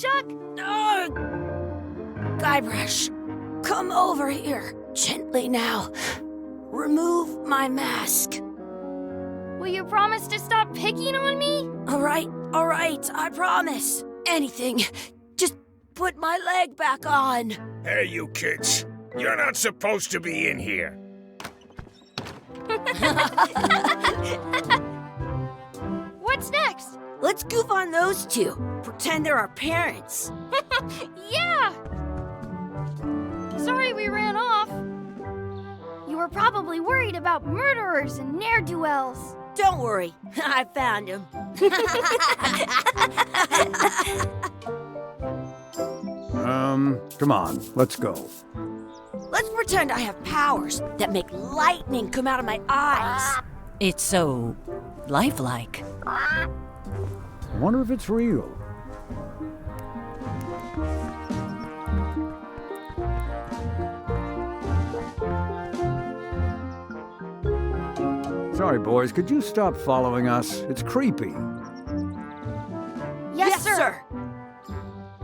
Chuck! Guybrush, come over here. Gently now. Remove my mask. Will you promise to stop picking on me? All right, I promise. Anything. Just put my leg back on. Hey, you kids. You're not supposed to be in here. What's next? Let's goof on those two. Pretend they're our parents. Yeah! Sorry we ran off. You were probably worried about murderers and ne'er-do-wells. Don't worry, I found him. Come on, let's go. Let's pretend I have powers that make lightning come out of my eyes. It's so lifelike. I wonder if it's real. Sorry, boys, could you stop following us? It's creepy. Yes, sir.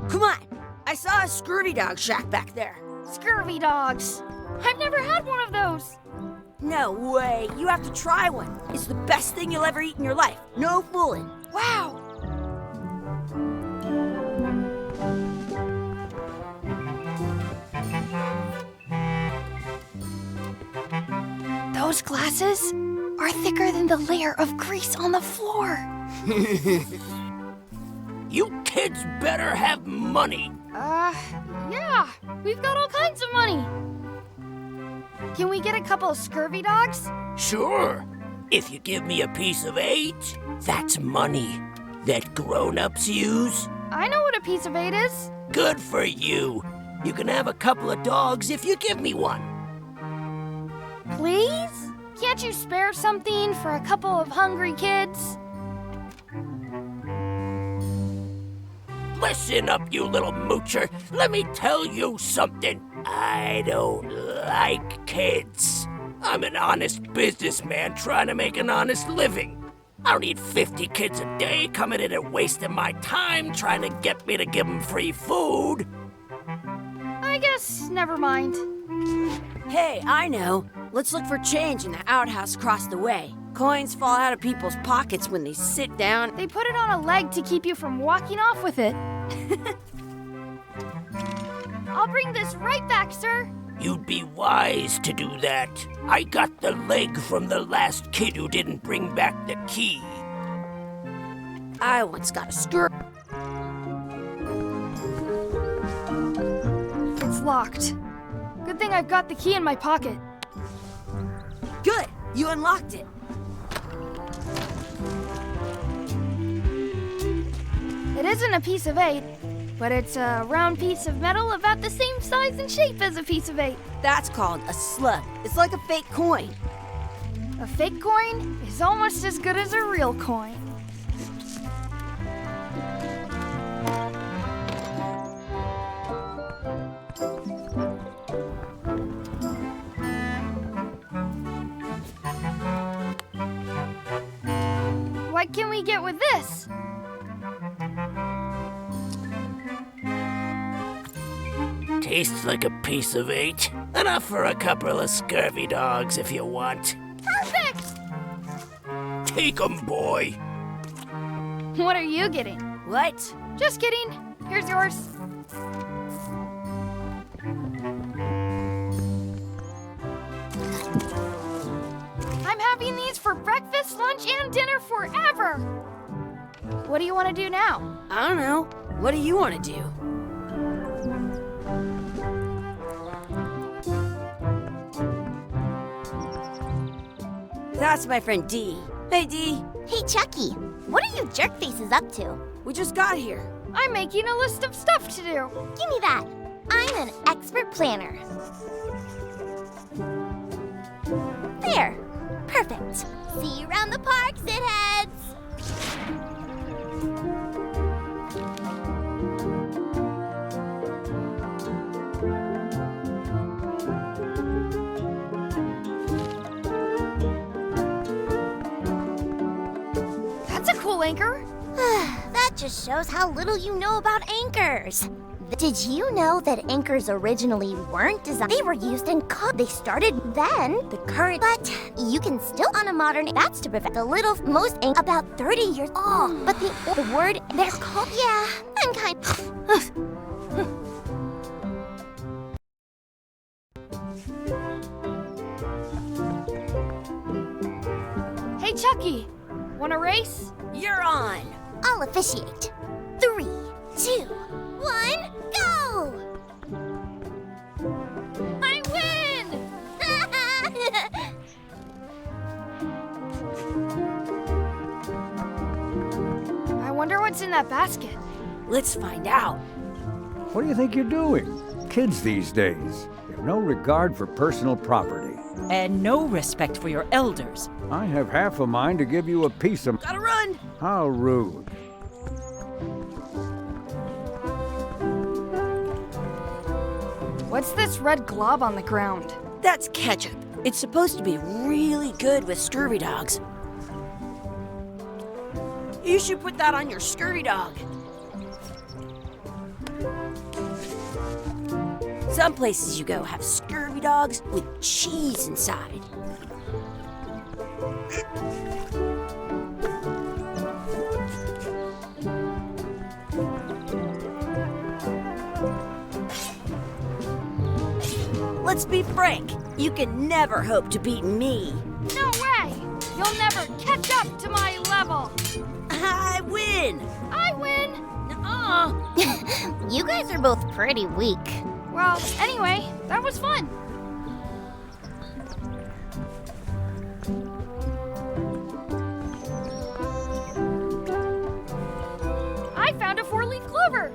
Come on, I saw a scurvy dog shack back there. Scurvy dogs. I've never had one of those. No way, you have to try one. It's the best thing you'll ever eat in your life. No fooling. Wow. Those glasses are thicker than the layer of grease on the floor. You kids better have money. Yeah. We've got all kinds of money. Can we get a couple of scurvy dogs? Sure. If you give me a piece of 8, that's money that grown-ups use. I know what a piece of 8 is. Good for you. You can have a couple of dogs if you give me one. Please? Can't you spare something for a couple of hungry kids? Listen up, you little moocher. Let me tell you something. I don't like kids. I'm an honest businessman trying to make an honest living. I don't need 50 kids a day coming in and wasting my time trying to get me to give them free food. I guess never mind. Hey, I know. Let's look for change in the outhouse across the way. Coins fall out of people's pockets when they sit down. They put it on a leg to keep you from walking off with it. I'll bring this right back, sir. You'd be wise to do that. I got the leg from the last kid who didn't bring back the key. I once got a skirt. It's locked. Good thing I've got the key in my pocket. Good, you unlocked it. It isn't a piece of 8, but it's a round piece of metal about the same size and shape as a piece of 8. That's called a slug. It's like a fake coin. A fake coin is almost as good as a real coin. What can we get with this? Tastes like a piece of 8. Enough for a couple of scurvy dogs if you want. Perfect! Take 'em, boy. What are you getting? What? Just kidding. Here's yours. I'm having these for breakfast, lunch, and dinner forever. What do you want to do now? I don't know. What do you want to do? That's my friend Dee. Hey, Dee. Hey, Chucky, what are you jerk faces up to? We just got here. I'm making a list of stuff to do. Give me that. I'm an expert planner. There. Perfect. See you around the park, shitheads. That's a cool anchor. That just shows how little you know about anchors. Did you know that anchors originally weren't designed? They were used in They started then, the current, but you can still on a modern, that's to prevent the little, most about 30 years. Oh, but the word, they're called, yeah, I'm kind Hey, Chucky, wanna race? You're on. I'll officiate. 3, 2, 1, go! I win! I wonder what's in that basket. Let's find out. What do you think you're doing? Kids these days have no regard for personal property. And no respect for your elders. I have half a mind to give you a piece of... Gotta run! How rude. What's this red glob on the ground? That's ketchup. It's supposed to be really good with scurvy dogs. You should put that on your scurvy dog. Some places you go have scurvy dogs with cheese inside. Let's be frank. You can never hope to beat me. No way! You'll never catch up to my level! I win! I win! Nuh-uh. You guys are both pretty weak. Well, anyway, that was fun. I found a 4-leaf clover.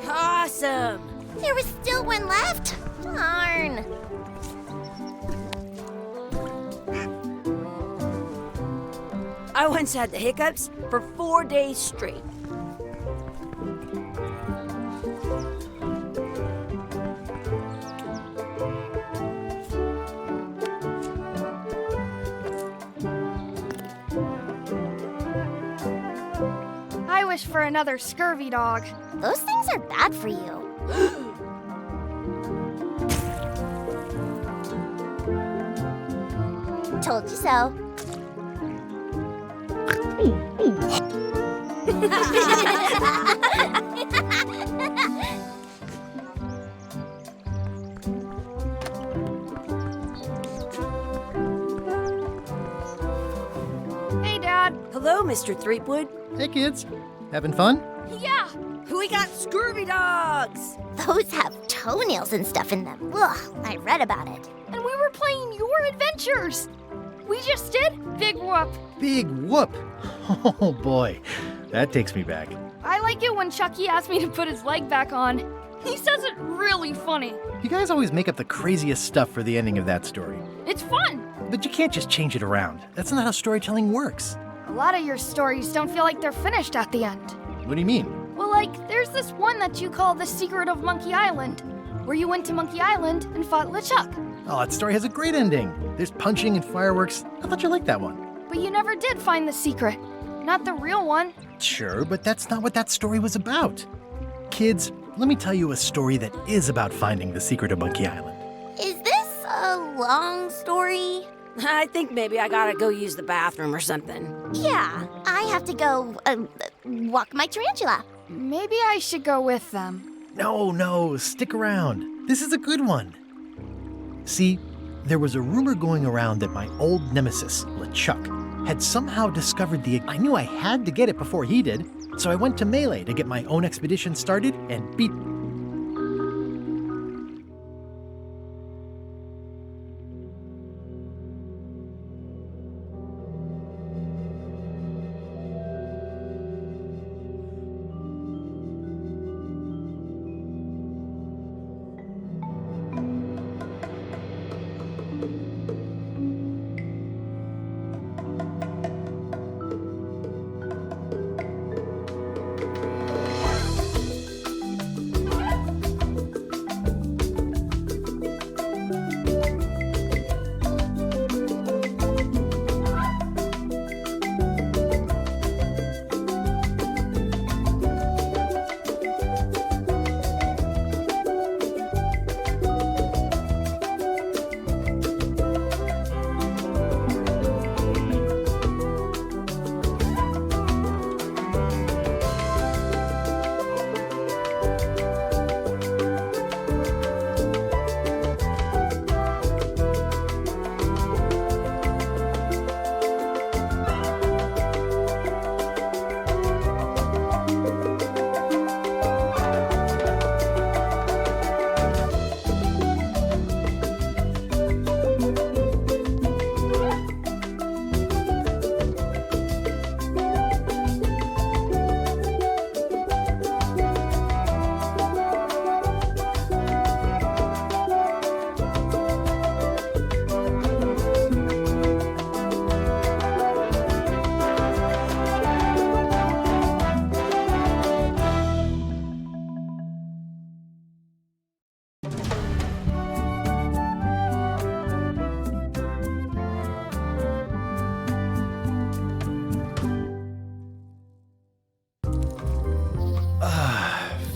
Awesome! There was still one left. Darn. I once had the hiccups for 4 days straight. I wish for another scurvy dog. Those things are bad for you. Told you so. Hey, Dad. Hello, Mr. Threepwood. Hey kids, having fun? Yeah. We got scurvy dogs! Those have toenails and stuff in them. Ugh, I read about it. And we were playing your adventures. We just did Big Whoop. Big whoop! Oh boy, that takes me back. I like it when Chucky asked me to put his leg back on. He says it really funny. You guys always make up the craziest stuff for the ending of that story. It's fun. But you can't just change it around. That's not how storytelling works. A lot of your stories don't feel like they're finished at the end. What do you mean? Well, like, there's this one that you call The Secret of Monkey Island, where you went to Monkey Island and fought LeChuck. Oh, that story has a great ending. There's punching and fireworks. I thought you liked that one. But you never did find the secret. Not the real one. Sure, but that's not what that story was about. Kids, let me tell you a story that is about finding the secret of Monkey Island. Is this a long story? I think maybe I gotta go use the bathroom or something. Yeah, I have to go walk my tarantula. Maybe I should go with them. No, stick around. This is a good one. See, there was a rumor going around that my old nemesis, LeChuck, had somehow discovered the... I knew I had to get it before he did, so I went to Melee to get my own expedition started and beat...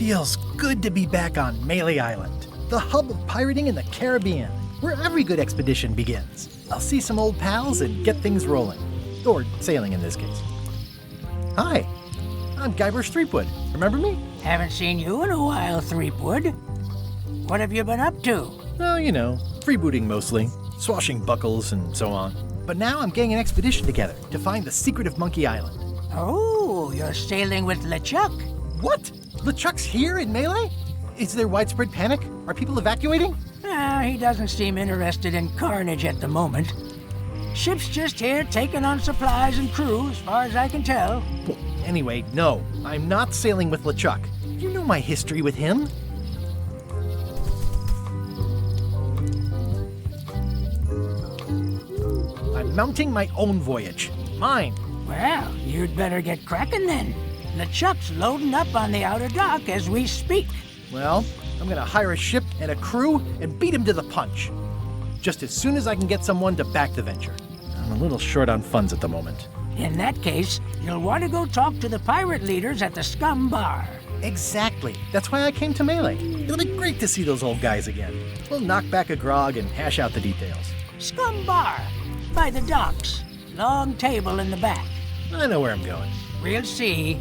Feels good to be back on Mille Island, the hub of pirating in the Caribbean, where every good expedition begins. I'll see some old pals and get things rolling. Or sailing in this case. Hi, I'm Guybrush Threepwood. Remember me? Haven't seen you in a while, Threepwood. What have you been up to? Oh, you know, freebooting mostly, swashbuckles and so on. But now I'm getting an expedition together to find the secret of Monkey Island. Oh, you're sailing with LeChuck. What? LeChuck's here in Mille? Is there widespread panic? Are people evacuating? He doesn't seem interested in carnage at the moment. Ship's just here taking on supplies and crew, as far as I can tell. Well, anyway, no, I'm not sailing with LeChuck. You know my history with him. I'm mounting my own voyage. Mine. Well, you'd better get cracking then. LeChuck's loading up on the outer dock as we speak. Well, I'm gonna hire a ship and a crew and beat him to the punch. Just as soon as I can get someone to back the venture. I'm a little short on funds at the moment. In that case, you'll want to go talk to the pirate leaders at the Scum Bar. Exactly. That's why I came to Mille. It'll be great to see those old guys again. We'll knock back a grog and hash out the details. Scum Bar, by the docks. Long table in the back. I know where I'm going. We'll see.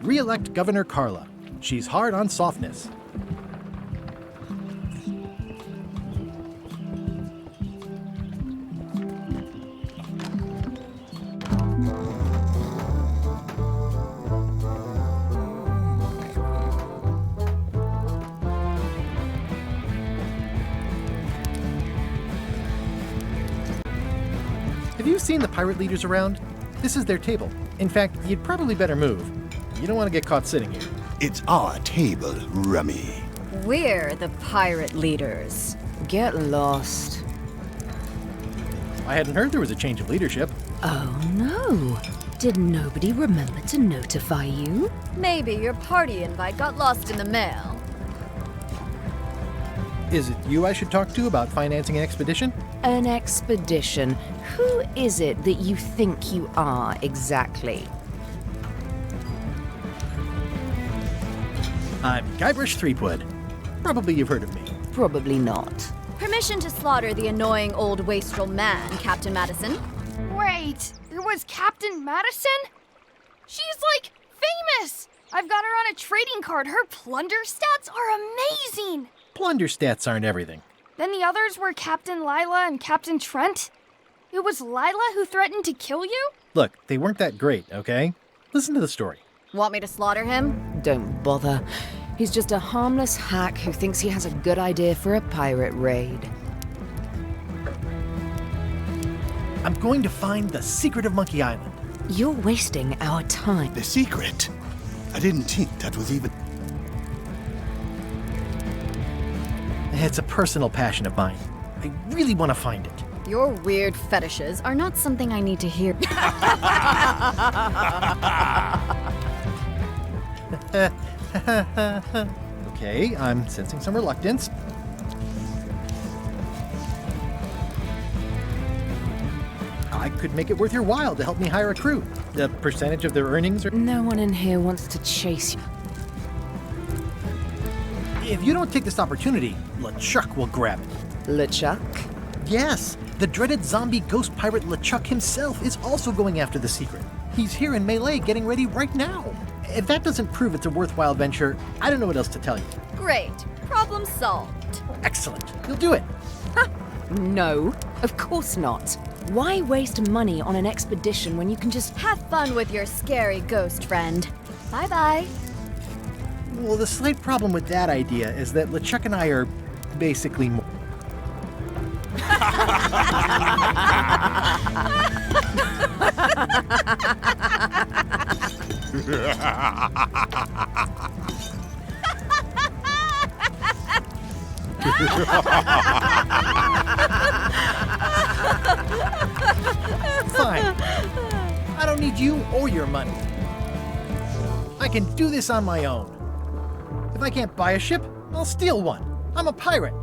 Re-elect Governor Carla. She's hard on softness. Have you seen the pirate leaders around? This is their table. In fact, you'd probably better move. You don't want to get caught sitting here. It's our table, Rummy. We're the pirate leaders. Get lost. I hadn't heard there was a change of leadership. Oh no. Did nobody remember to notify you? Maybe your party invite got lost in the mail. Is it you I should talk to about financing an expedition? An expedition? Who is it that you think you are exactly? I'm Guybrush Threepwood. Probably you've heard of me. Probably not. Permission to slaughter the annoying old wastrel man, Captain Madison. Wait, there was Captain Madison? She's like famous! I've got her on a trading card. Her plunder stats are amazing! Plunder stats aren't everything. Then the others were Captain Lila and Captain Trent. It was Lila who threatened to kill you? Look, they weren't that great, okay? Listen to the story. Want me to slaughter him? Don't bother. He's just a harmless hack who thinks he has a good idea for a pirate raid. I'm going to find the secret of Monkey Island. You're wasting our time. The secret? I didn't think that was even... It's a personal passion of mine. I really want to find it. Your weird fetishes are not something I need to hear. Okay, I'm sensing some reluctance. I could make it worth your while to help me hire a crew. The percentage of their earnings are... No one in here wants to chase you. If you don't take this opportunity, LeChuck will grab it. LeChuck? Yes, the dreaded zombie ghost pirate LeChuck himself is also going after the secret. He's here in Mille getting ready right now. If that doesn't prove it's a worthwhile venture, I don't know what else to tell you. Great. Problem solved. Excellent. You'll do it. No, of course not. Why waste money on an expedition when you can just... Have fun with your scary ghost friend. Bye-bye. Well, the slight problem with that idea is that LeChuck and I are basically more... Fine. I don't need you or your money. I can do this on my own. If I can't buy a ship, I'll steal one. I'm a pirate.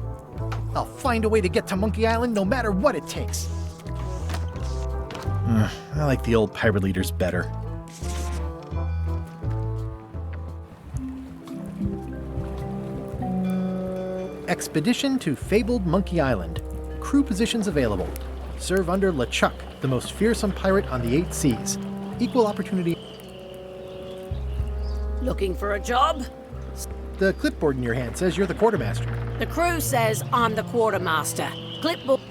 I'll find a way to get to Monkey Island no matter what it takes. I like the old pirate leaders better. Expedition to fabled Monkey Island. Crew positions available. Serve under LeChuck, the most fearsome pirate on the 8 seas. Equal opportunity. Looking for a job? The clipboard in your hand says you're the quartermaster. The crew says I'm the quartermaster. Clipboard.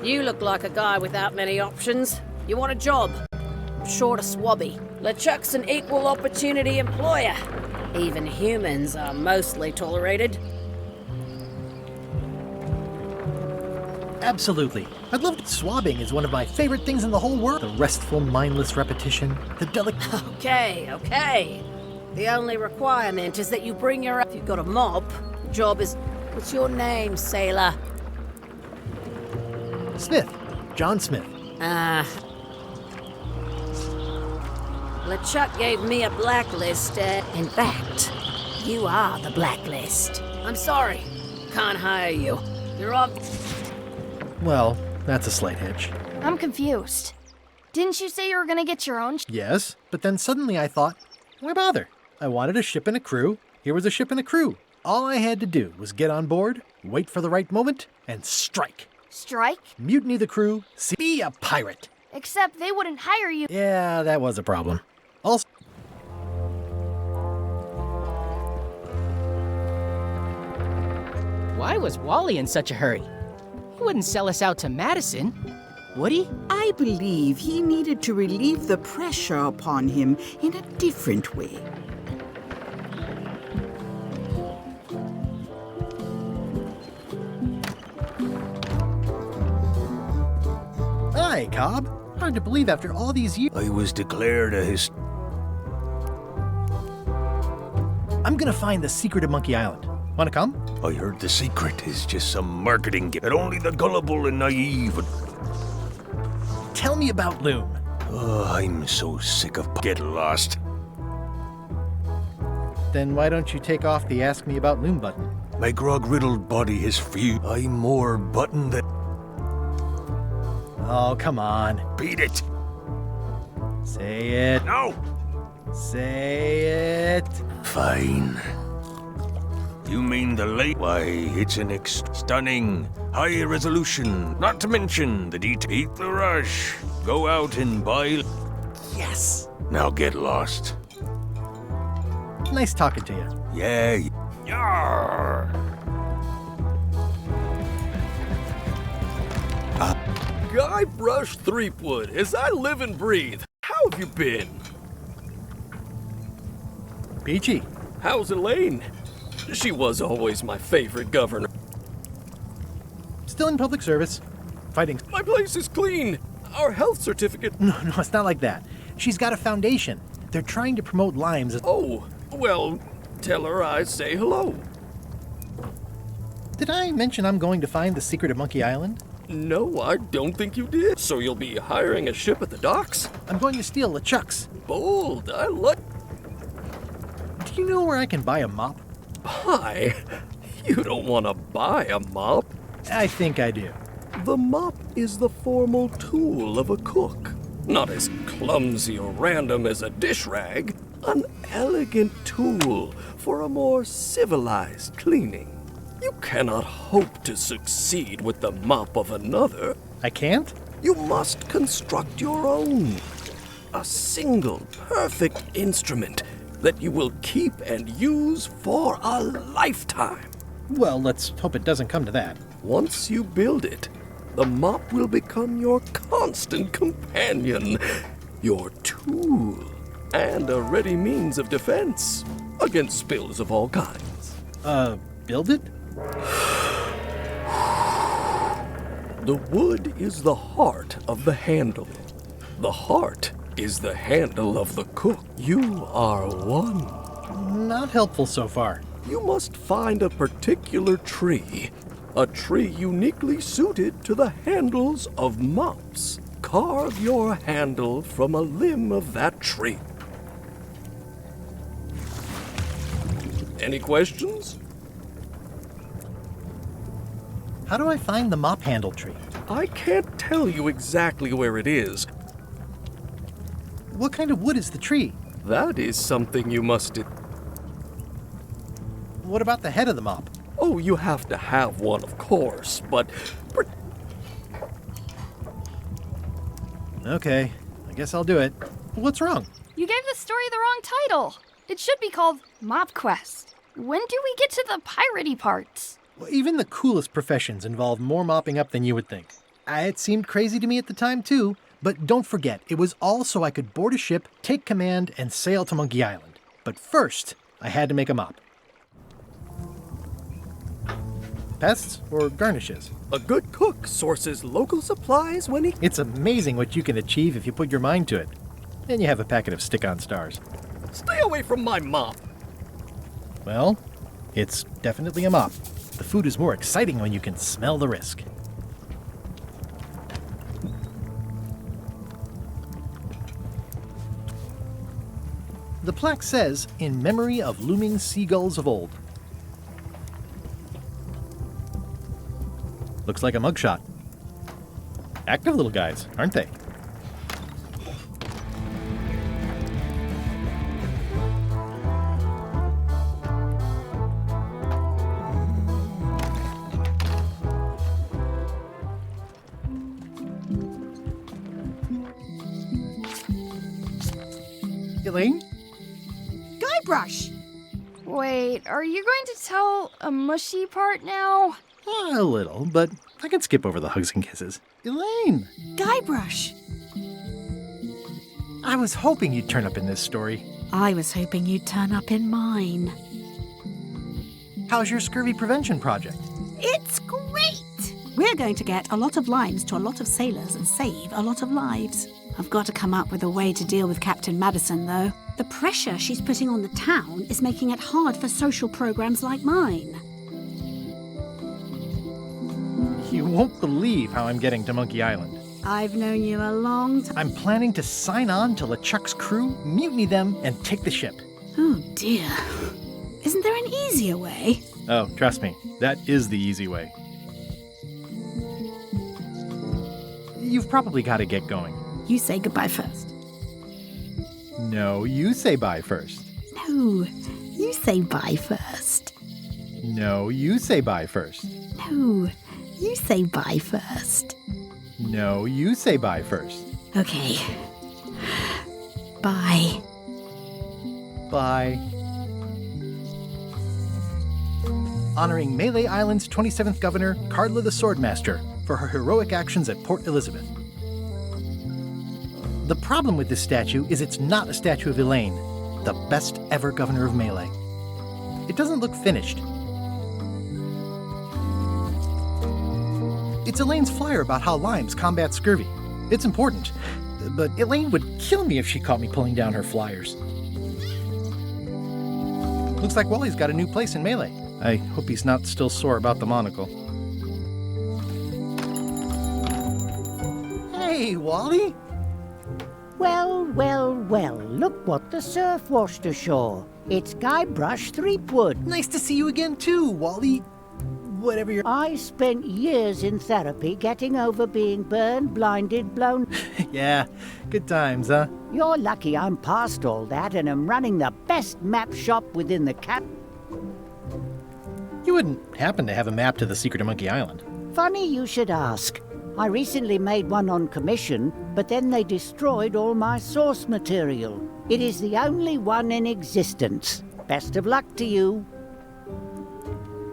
You look like a guy without many options. You want a job? Short of swabby. LeChuck's an equal opportunity employer. Even humans are mostly tolerated. Absolutely. I'd love to. Swabbing is one of my favorite things in the whole world. The restful, mindless repetition, the delicate... Okay. The only requirement is that you bring your... If you've got a mop, the job is... What's your name, sailor? Smith. John Smith. LeChuck gave me a blacklist. In fact, you are the blacklist. I'm sorry. Can't hire you. You're off... Well, that's a slight hitch. I'm confused. Didn't you say you were gonna get your own? Yes, but then suddenly I thought, why bother? I wanted a ship and a crew. Here was a ship and a crew. All I had to do was get on board, wait for the right moment, and strike. Strike? Mutiny the crew, be a pirate. Except they wouldn't hire you. Yeah, that was a problem. Also... Why was Wally in such a hurry? He wouldn't sell us out to Madison, would he? I believe he needed to relieve the pressure upon him in a different way. Hi, Cobb. Hard to believe after all these years. I was declared a I'm gonna find the secret of Monkey Island. Wanna come? I heard the secret is just some marketing gimmick that only the gullible and naive would... Tell me about Loom. Oh, I'm so sick of... Get lost. Then why don't you take off the Ask Me About Loom button? My grog-riddled body is free. I'm more button than... Oh, come on. Beat it. Say it. No. Say it. Fine. You mean the late? Why, it's an stunning, high resolution. Not to mention the detail. Eat the rush. Go out and buy. Yes. Now get lost. Nice talking to you. Yeah. Yarr. Guybrush Threepwood, as I live and breathe. How have you been? Peachy. How's Elaine? She was always my favorite governor. Still in public service. Fighting. My place is clean. Our health certificate. No, it's not like that. She's got a foundation. They're trying to promote limes. Oh, well, tell her I say hello. Did I mention I'm going to find the secret of Monkey Island? No, I don't think you did. So you'll be hiring a ship at the docks? I'm going to steal LeChuck's. Bold, I like... Do you know where I can buy a mop? Buy? You don't want to buy a mop. I think I do. The mop is the formal tool of a cook. Not as clumsy or random as a dish rag. An elegant tool for a more civilized cleaning. You cannot hope to succeed with the mop of another. I can't? You must construct your own. A single, perfect instrument that you will keep and use for a lifetime. Well, let's hope it doesn't come to that. Once you build it, the mop will become your constant companion, your tool, and a ready means of defense against spills of all kinds. Build it? The wood is the heart of the handle. The heart is the handle of the cook. You are one. Not helpful so far. You must find a particular tree. A tree uniquely suited to the handles of mops. Carve your handle from a limb of that tree. Any questions? How do I find the mop handle tree? I can't tell you exactly where it is. What kind of wood is the tree? That is something you must... What about the head of the mop? Oh, you have to have one, of course, but... Okay, I guess I'll do it. What's wrong? You gave the story the wrong title. It should be called Mop Quest. When do we get to the piratey parts? Well, even the coolest professions involve more mopping up than you would think. It seemed crazy to me at the time, too. But don't forget, it was all so I could board a ship, take command, and sail to Monkey Island. But first, I had to make a mop. Pests or garnishes? A good cook sources local supplies when he... It's amazing what you can achieve if you put your mind to it. Then you have a packet of stick-on stars. Stay away from my mop. Well, it's definitely a mop. The food is more exciting when you can smell the risk. The plaque says, "In memory of looming seagulls of old." Looks like a mugshot. Active little guys, aren't they? Elaine? Guybrush! Wait, are you going to tell a mushy part now? A little, but I can skip over the hugs and kisses. Elaine! Guybrush! I was hoping you'd turn up in this story. I was hoping you'd turn up in mine. How's your scurvy prevention project? It's great! We're going to get a lot of lines to a lot of sailors and save a lot of lives. I've got to come up with a way to deal with Captain Madison, though. The pressure she's putting on the town is making it hard for social programs like mine. You won't believe how I'm getting to Monkey Island. I've known you a long time. I'm planning to sign on to LeChuck's crew, mutiny them, and take the ship. Oh, dear. Isn't there an easier way? Oh, trust me, that is the easy way. You've probably got to get going. You say goodbye first. No, you say bye first. No, you say bye first. No, you say bye first. No, you say bye first. No, you say bye first. Okay. Bye. Bye. Honoring Melee Island's 27th Governor, Cardla the Swordmaster, for her heroic actions at Port Elizabeth. The problem with this statue is it's not a statue of Elaine, the best ever governor of Melee. It doesn't look finished. It's Elaine's flyer about how limes combat scurvy. It's important, but Elaine would kill me if she caught me pulling down her flyers. Looks like Wally's got a new place in Melee. I hope he's not still sore about the monocle. Hey, Wally! Well, well, well, look what the surf washed ashore. It's Guybrush Threepwood. Nice to see you again too, Wally. Whatever you're... I spent years in therapy getting over being burned, blinded, blown... Yeah, good times, huh? You're lucky I'm past all that and am running the best map shop within the cap... You wouldn't happen to have a map to the secret of Monkey Island. Funny you should ask. I recently made one on commission, but then they destroyed all my source material. It is the only one in existence. Best of luck to you.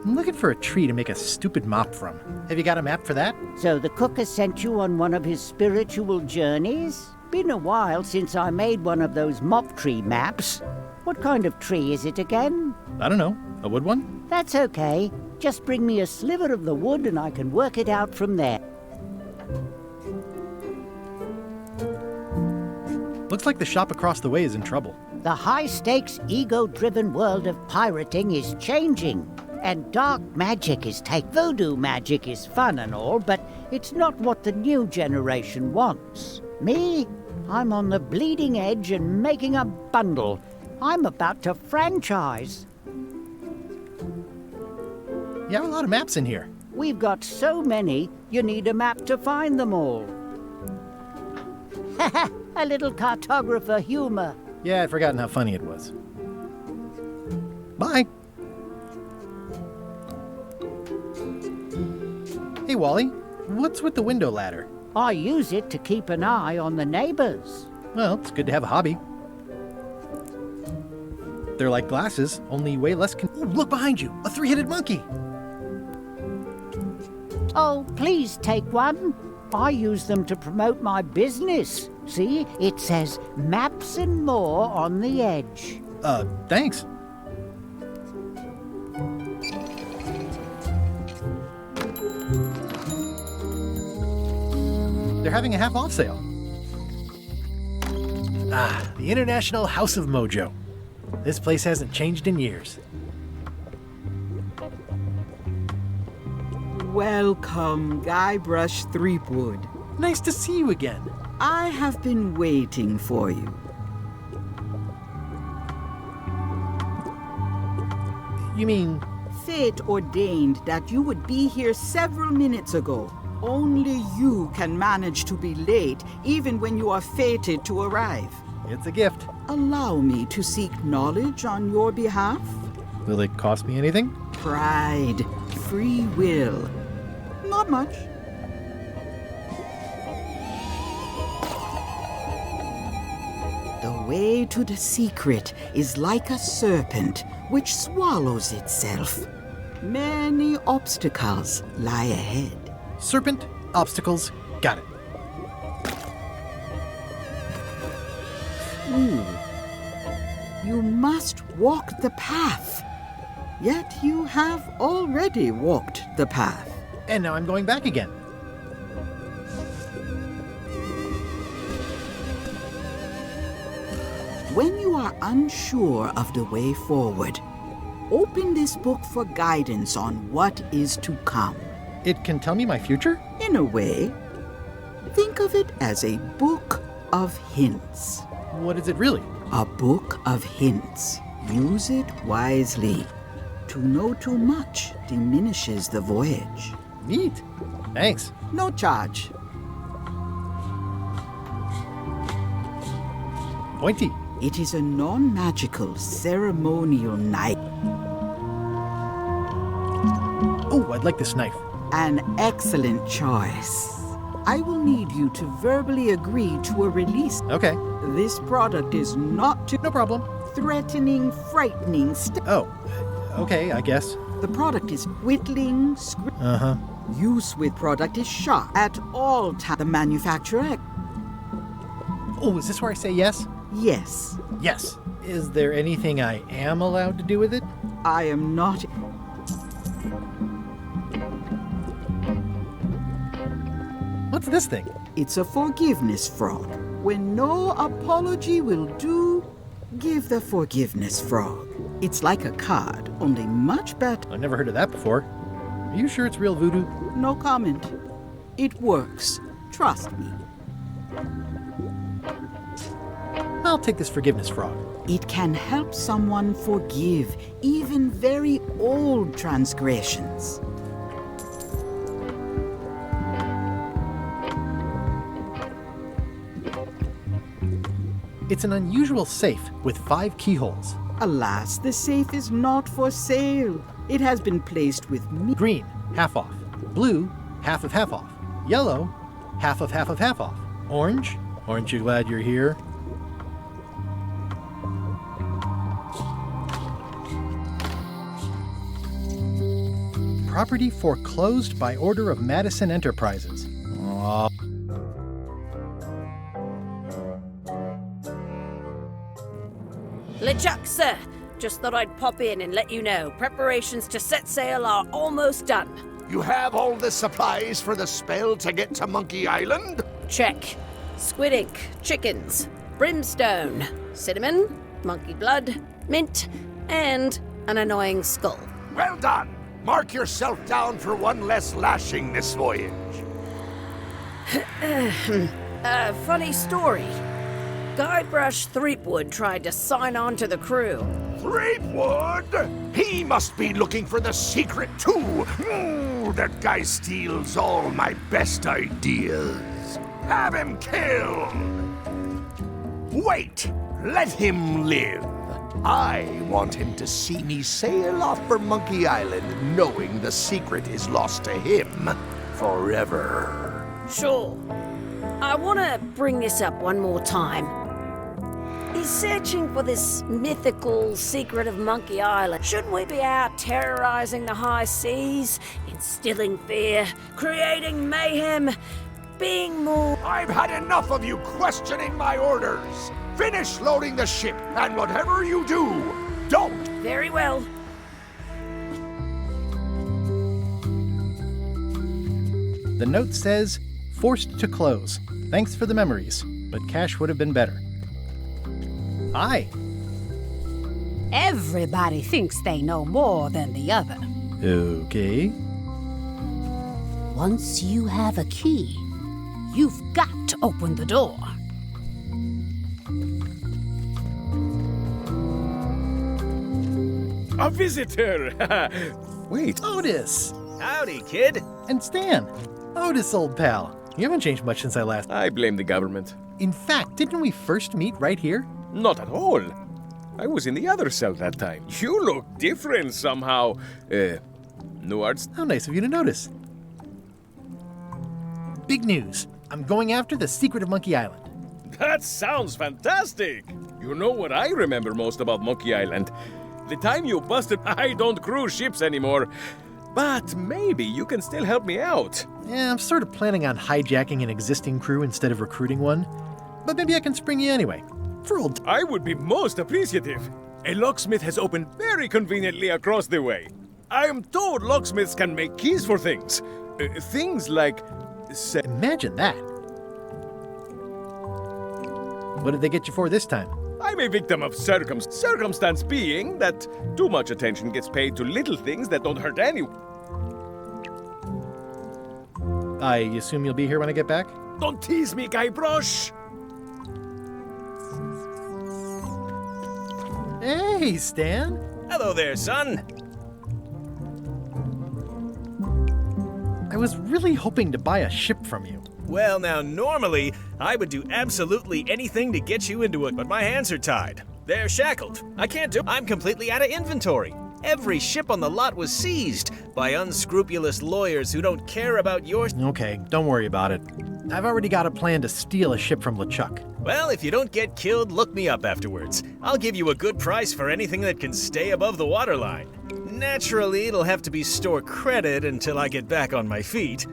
I'm looking for a tree to make a stupid mop from. Have you got a map for that? So the cook has sent you on one of his spiritual journeys? Been a while since I made one of those mop tree maps. What kind of tree is it again? I don't know. A wood one? That's okay. Just bring me a sliver of the wood and I can work it out from there. Looks like the shop across the way is in trouble. The high-stakes, ego-driven world of pirating is changing. And dark magic is voodoo magic is fun and all, but it's not what the new generation wants. Me? I'm on the bleeding edge and making a bundle. I'm about to franchise. You have a lot of maps in here. We've got so many, you need a map to find them all. A little cartographer humor. Yeah, I'd forgotten how funny it was. Bye. Hey, Wally, what's with the window ladder? I use it to keep an eye on the neighbors. Well, it's good to have a hobby. They're like glasses, only way less Ooh, look behind you! A three-headed monkey! Oh, please take one. I use them to promote my business. See, it says maps and more on the edge. Thanks. They're having a half-off sale. Ah, the International House of Mojo. This place hasn't changed in years. Welcome, Guybrush Threepwood. Nice to see you again. I have been waiting for you. You mean? Fate ordained that you would be here several minutes ago. Only you can manage to be late, even when you are fated to arrive. It's a gift. Allow me to seek knowledge on your behalf. Will it cost me anything? Pride, free will. Not much. The way to the secret is like a serpent which swallows itself. Many obstacles lie ahead. Serpent, obstacles, got it. You must walk the path. Yet you have already walked the path. And now I'm going back again. When you are unsure of the way forward, open this book for guidance on what is to come. It can tell me my future? In a way. Think of it as a book of hints. What is it really? A book of hints. Use it wisely. To know too much diminishes the voyage. Neat. Thanks. No charge. Pointy. It is a non-magical ceremonial knife. Oh, I'd like this knife. An excellent choice. I will need you to verbally agree to a release. Okay. This product is not No problem. threatening, frightening. Oh, okay, I guess. The product is whittling. Uh-huh. Use with product is sharp at all times. The manufacturer. Oh, is this where I say yes? Yes. Yes. Is there anything I am allowed to do with it? I am not. What's this thing? It's a forgiveness frog. When no apology will do, give the forgiveness frog. It's like a card, only much better. I've never heard of that before. Are you sure it's real voodoo? No comment. It works. Trust me. I'll take this forgiveness frog. It can help someone forgive even very old transgressions. It's an unusual safe with 5 keyholes. Alas, the safe is not for sale. It has been placed with me. Green, half off. Blue, half of half off. Yellow, half of half of half off. Orange, aren't you glad you're here? Property foreclosed by order of Madison Enterprises. Aww. LeChuck, sir. Just thought I'd pop in and let you know. Preparations to set sail are almost done. You have all the supplies for the spell to get to Monkey Island? Check. Squid ink, chickens, brimstone, cinnamon, monkey blood, mint, and an annoying skull. Well done! Mark yourself down for one less lashing this voyage. Funny story. Guybrush Threepwood tried to sign on to the crew. Threepwood? He must be looking for the secret too. know that guy steals all my best ideas. Have him killed! Wait! Let him live! I want him to see me sail off for Monkey Island knowing the secret is lost to him forever. Sure. I want to bring this up one more time. He's searching for this mythical secret of Monkey Island. Shouldn't we be out terrorizing the high seas, instilling fear, creating mayhem, being more... I've had enough of you questioning my orders! Finish loading the ship, and whatever you do, don't! Very well. The note says, forced to close. Thanks for the memories, but cash would have been better. Hi. Everybody thinks they know more than the other. Okay. Once you have a key, you've got to open the door. A visitor! Wait. Otis! Howdy, kid. And Stan. Otis, old pal. You haven't changed much since I last... I blame the government. In fact, didn't we first meet right here? Not at all. I was in the other cell that time. You look different somehow. Nuards? How nice of you to notice. Big news. I'm going after the secret of Monkey Island. That sounds fantastic. You know what I remember most about Monkey Island? The time you busted I don't cruise ships anymore. But maybe you can still help me out. Yeah, I'm sort of planning on hijacking an existing crew instead of recruiting one. But maybe I can spring you anyway. For old... I would be most appreciative. A locksmith has opened very conveniently across the way. I am told locksmiths can make keys for things. Things like... Imagine that. What did they get you for this time? I'm a victim of circumstance being that too much attention gets paid to little things that don't hurt anyone. I assume you'll be here when I get back? Don't tease me, Guybrush! Hey, Stan! Hello there, son! I was really hoping to buy a ship from you. Well, now, normally, I would do absolutely anything to get you into it, but my hands are tied. They're shackled. I can't do it. I'm completely out of inventory. Every ship on the lot was seized by unscrupulous lawyers who don't care about yours. Okay, don't worry about it. I've already got a plan to steal a ship from LeChuck. Well, if you don't get killed, look me up afterwards. I'll give you a good price for anything that can stay above the waterline. Naturally, it'll have to be store credit until I get back on my feet.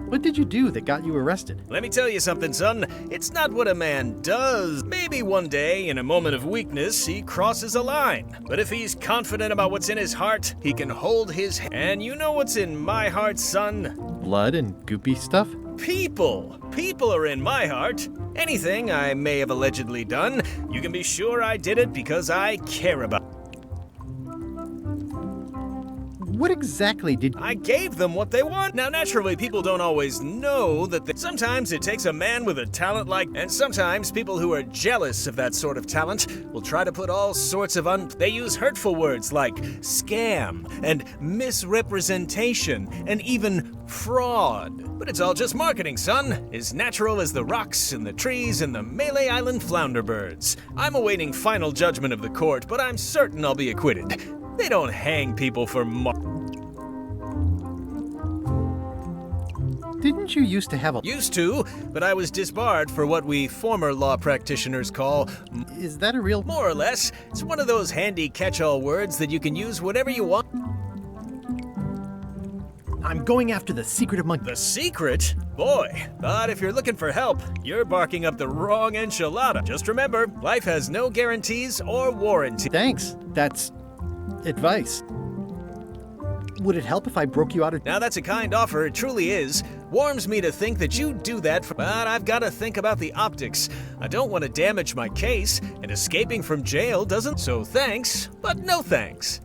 What did you do that got you arrested? Let me tell you something, son. It's not what a man does. Maybe one day, in a moment of weakness, he crosses a line. But if he's confident about what's in his heart, he can hold his hand. And you know what's in my heart, son? Blood and goopy stuff? People. People are in my heart. Anything I may have allegedly done, you can be sure I did it because I care about it. What exactly did... I gave them what they want. Now, naturally, people don't always know that sometimes it takes a man with a talent like... And sometimes people who are jealous of that sort of talent will try to put all sorts of They use hurtful words like scam and misrepresentation and even fraud. But it's all just marketing, son. As natural as the rocks and the trees and the Malay Island flounderbirds. I'm awaiting final judgment of the court, but I'm certain I'll be acquitted. They don't hang people for Didn't you used to have a... Used to, but I was disbarred for what we former law practitioners call... Is that a real... More or less. It's one of those handy catch-all words that you can use whatever you want. I'm going after the secret of Monkey... The secret? Boy, but if you're looking for help, you're barking up the wrong enchilada. Just remember, life has no guarantees or warranties. Thanks. That's... advice. Would it help if I broke you out of... Now that's a kind offer, it truly is. Warms me to think that you'd do that, but I've got to think about the optics. I don't want to damage my case, and escaping from jail doesn't... So thanks, but no thanks.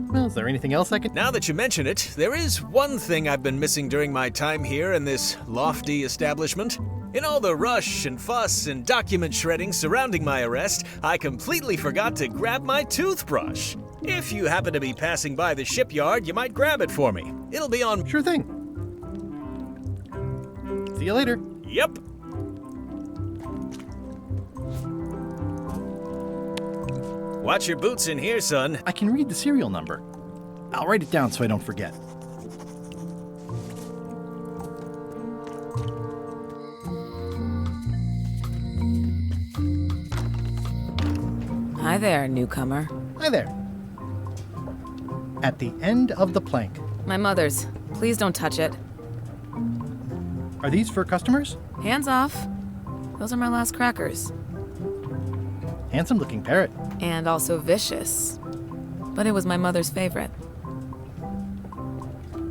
Well, is there anything else I can... Now that you mention it, there is one thing I've been missing during my time here in this lofty establishment. In all the rush and fuss and document shredding surrounding my arrest, I completely forgot to grab my toothbrush. If you happen to be passing by the shipyard, you might grab it for me. It'll be on... Sure thing. See you later. Yep. Watch your boots in here, son. I can read the serial number. I'll write it down so I don't forget. Hi there, newcomer. Hi there. At the end of the plank. My mother's. Please don't touch it. Are these for customers? Hands off. Those are my last crackers. Handsome looking parrot. And also vicious. But it was my mother's favorite.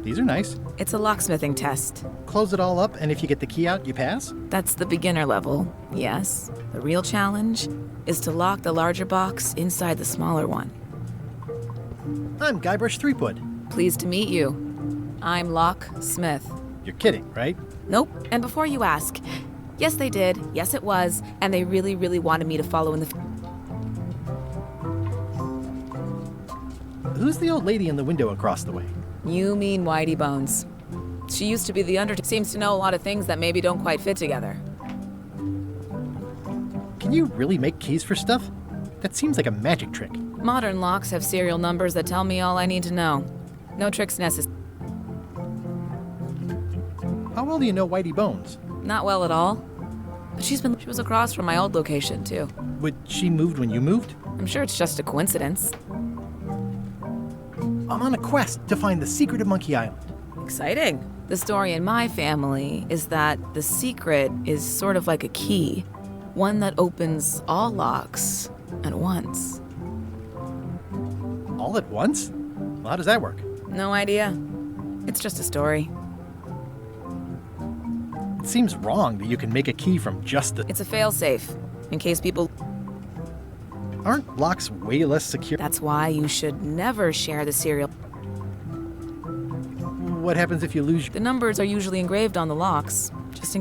These are nice. It's a locksmithing test. Close it all up, and if you get the key out, you pass? That's the beginner level, yes. The real challenge is to lock the larger box inside the smaller one. I'm Guybrush Threepwood. Pleased to meet you. I'm Locksmith. You're kidding, right? Nope. And before you ask, yes they did, yes it was, and they really, really wanted me to follow in the... Who's the old lady in the window across the way? You mean Whitey Bones. She used to be the undertaker. Seems to know a lot of things that maybe don't quite fit together. Can you really make keys for stuff? That seems like a magic trick. Modern locks have serial numbers that tell me all I need to know. No tricks necessary. How well do you know Whitey Bones? Not well at all. But she was across from my old location, too. Would she moved when you moved? I'm sure it's just a coincidence. I'm on a quest to find the secret of Monkey Island. Exciting. The story in my family is that the secret is sort of like a key. One that opens all locks at once. All at once? Well, how does that work? No idea. It's just a story. It seems wrong that you can make a key from just the... It's a failsafe, in case people... Aren't locks way less secure? That's why you should never share the serial. What happens if you lose... The numbers are usually engraved on the locks.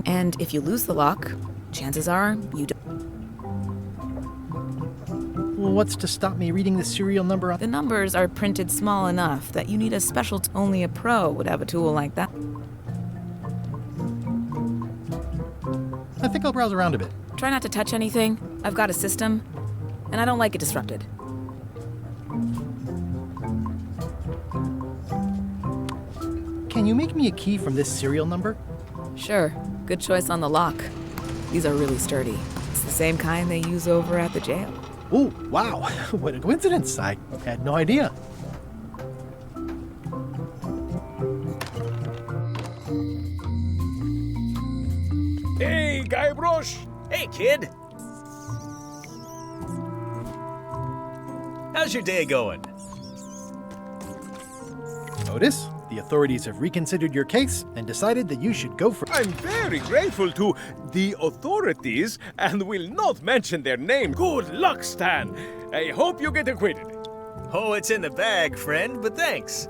And if you lose the lock, chances are you don't. Well, what's to stop me reading the serial number on... The numbers are printed small enough that you need a special... Only a pro would have a tool like that. I think I'll browse around a bit. Try not to touch anything. I've got a system, and I don't like it disrupted. Can you make me a key from this serial number? Sure. Good choice on the lock. These are really sturdy. It's the same kind they use over at the jail. Oh, wow. What a coincidence. I had no idea. Hey, Guybrush! Hey, kid! How's your day going? Otis, the authorities have reconsidered your case and decided that you should go for... I'm very grateful to the authorities and will not mention their name. Good luck, Stan. I hope you get acquitted. Oh, it's in the bag, friend, but thanks.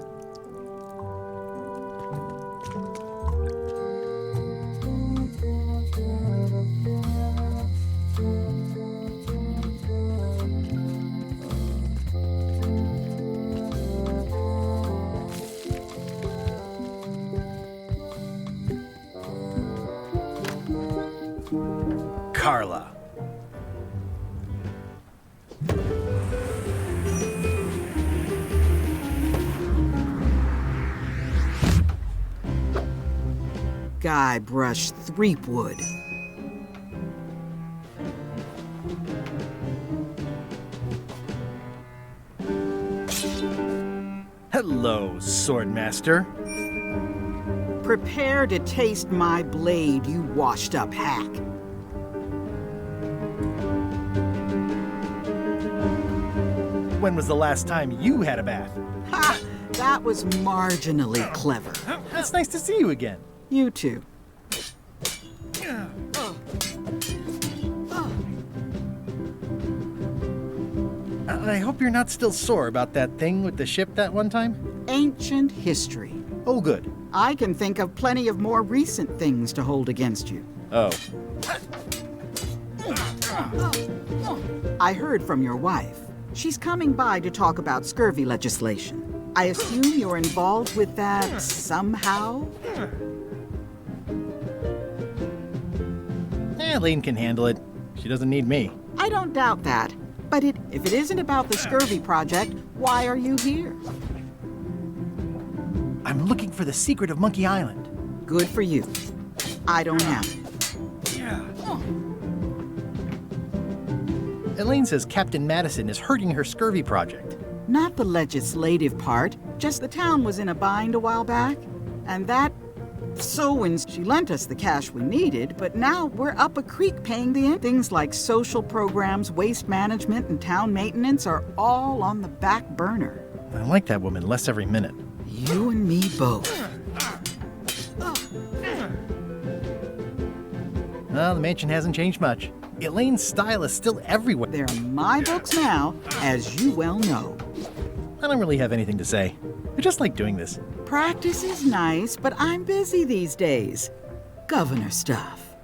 Carla. Guybrush Threepwood. Hello, Swordmaster. Prepare to taste my blade, you washed-up hack. When was the last time you had a bath? Ha! That was marginally clever. It's nice to see you again. You too. I hope you're not still sore about that thing with the ship that one time? Ancient history. Oh, good. I can think of plenty of more recent things to hold against you. Oh. I heard from your wife. She's coming by to talk about scurvy legislation. I assume you're involved with that somehow? Elaine can handle it. She doesn't need me. I don't doubt that. But if it isn't about the scurvy project, why are you here? I'm looking for the secret of Monkey Island. Good for you. I don't have it. Elaine says Captain Madison is hurting her scurvy project. Not the legislative part, just the town was in a bind a while back. And so when she lent us the cash we needed, but now we're up a creek paying the things like social programs, waste management, and town maintenance are all on the back burner. I like that woman less every minute. You and me both. Well, the mansion hasn't changed much. Elaine's style is still everywhere. They're my books now, as you well know. I don't really have anything to say. I just like doing this. Practice is nice, but I'm busy these days. Governor stuff.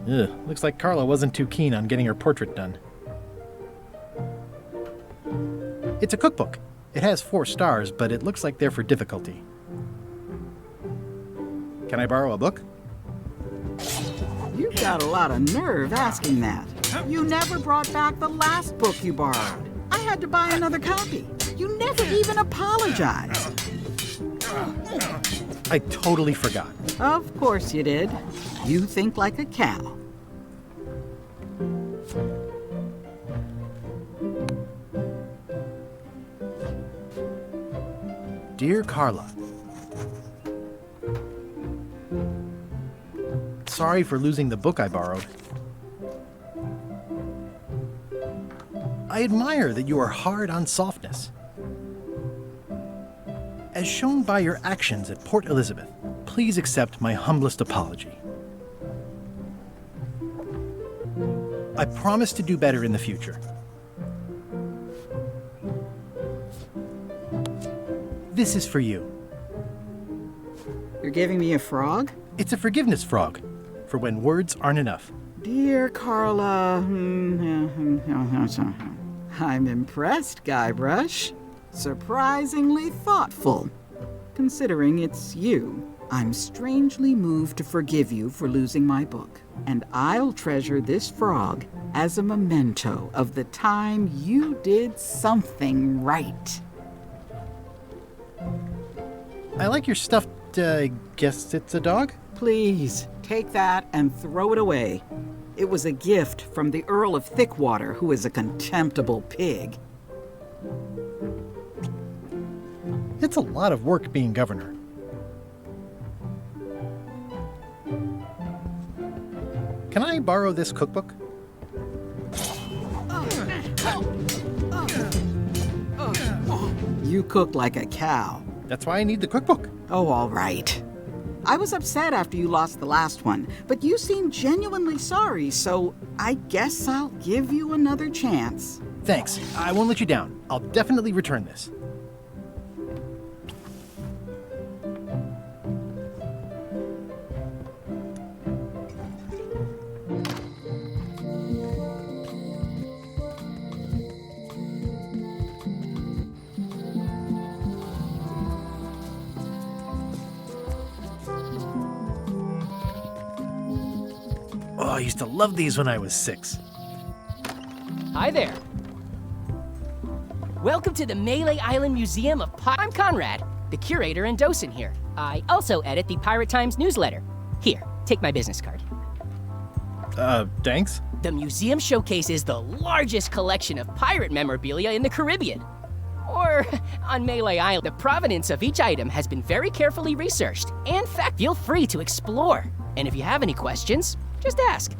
Ugh, looks like Carla wasn't too keen on getting her portrait done. It's a cookbook. It has 4 stars, but it looks like they're for difficulty. Can I borrow a book? You've got a lot of nerve asking that. You never brought back the last book you borrowed. I had to buy another copy. You never even apologized. I totally forgot. Of course you did. You think like a cow. Dear Carla, sorry for losing the book I borrowed. I admire that you are hard on softness. As shown by your actions at Port Elizabeth, please accept my humblest apology. I promise to do better in the future. This is for you. You're giving me a frog? It's a forgiveness frog, for when words aren't enough. Dear Carla, I'm impressed, Guybrush. Surprisingly thoughtful. Considering it's you, I'm strangely moved to forgive you for losing my book. And I'll treasure this frog as a memento of the time you did something right. I like your stuffed, guess it's a dog? Please, take that and throw it away. It was a gift from the Earl of Thickwater, who is a contemptible pig. It's a lot of work being governor. Can I borrow this cookbook? You cook like a cow. That's why I need the cookbook. Oh, all right. I was upset after you lost the last one, but you seemed genuinely sorry, so I guess I'll give you another chance. Thanks. I won't let you down. I'll definitely return this. Oh, I used to love these when I was 6. Hi there. Welcome to the Melee Island Museum of I'm Conrad, the curator and docent here. I also edit the Pirate Times newsletter. Here, take my business card. Thanks? The museum showcases the largest collection of pirate memorabilia in the Caribbean. Or, on Melee Island, the provenance of each item has been very carefully researched. And fact, feel free to explore. And if you have any questions, just ask.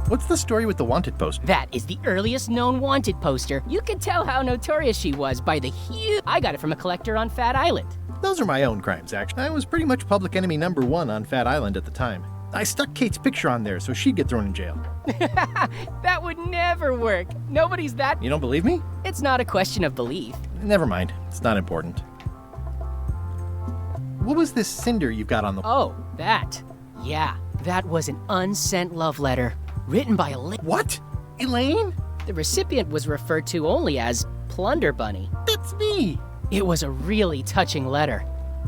What's the story with the wanted poster? That is the earliest known wanted poster. You can tell how notorious she was by the huge... I got it from a collector on Fat Island. Those are my own crimes, actually. I was pretty much public enemy #1 on Fat Island at the time. I stuck Kate's picture on there so she'd get thrown in jail. That would never work. Nobody's that... You don't believe me? It's not a question of belief. Never mind. It's not important. What was this cinder you've got on the... Oh, that. Yeah, that was an unsent love letter written by Elaine. What? Elaine? The recipient was referred to only as Plunder Bunny. That's me. It was a really touching letter.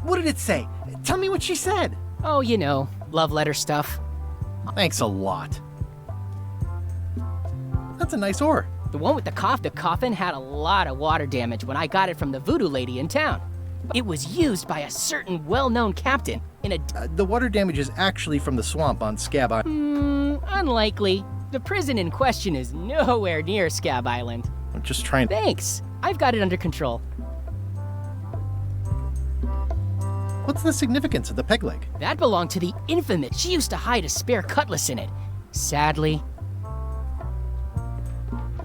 What did it say? Tell me what she said. Oh, you know, love letter stuff. Thanks a lot. That's a nice oar. The one with the coffin had a lot of water damage when I got it from the voodoo lady in town. It was used by a certain well-known captain in a... the water damage is actually from the swamp on Scab Island. Unlikely. The prison in question is nowhere near Scab Island. I'm just trying... Thanks. I've got it under control. What's the significance of the peg leg? That belonged to the infamous. She used to hide a spare cutlass in it. Sadly.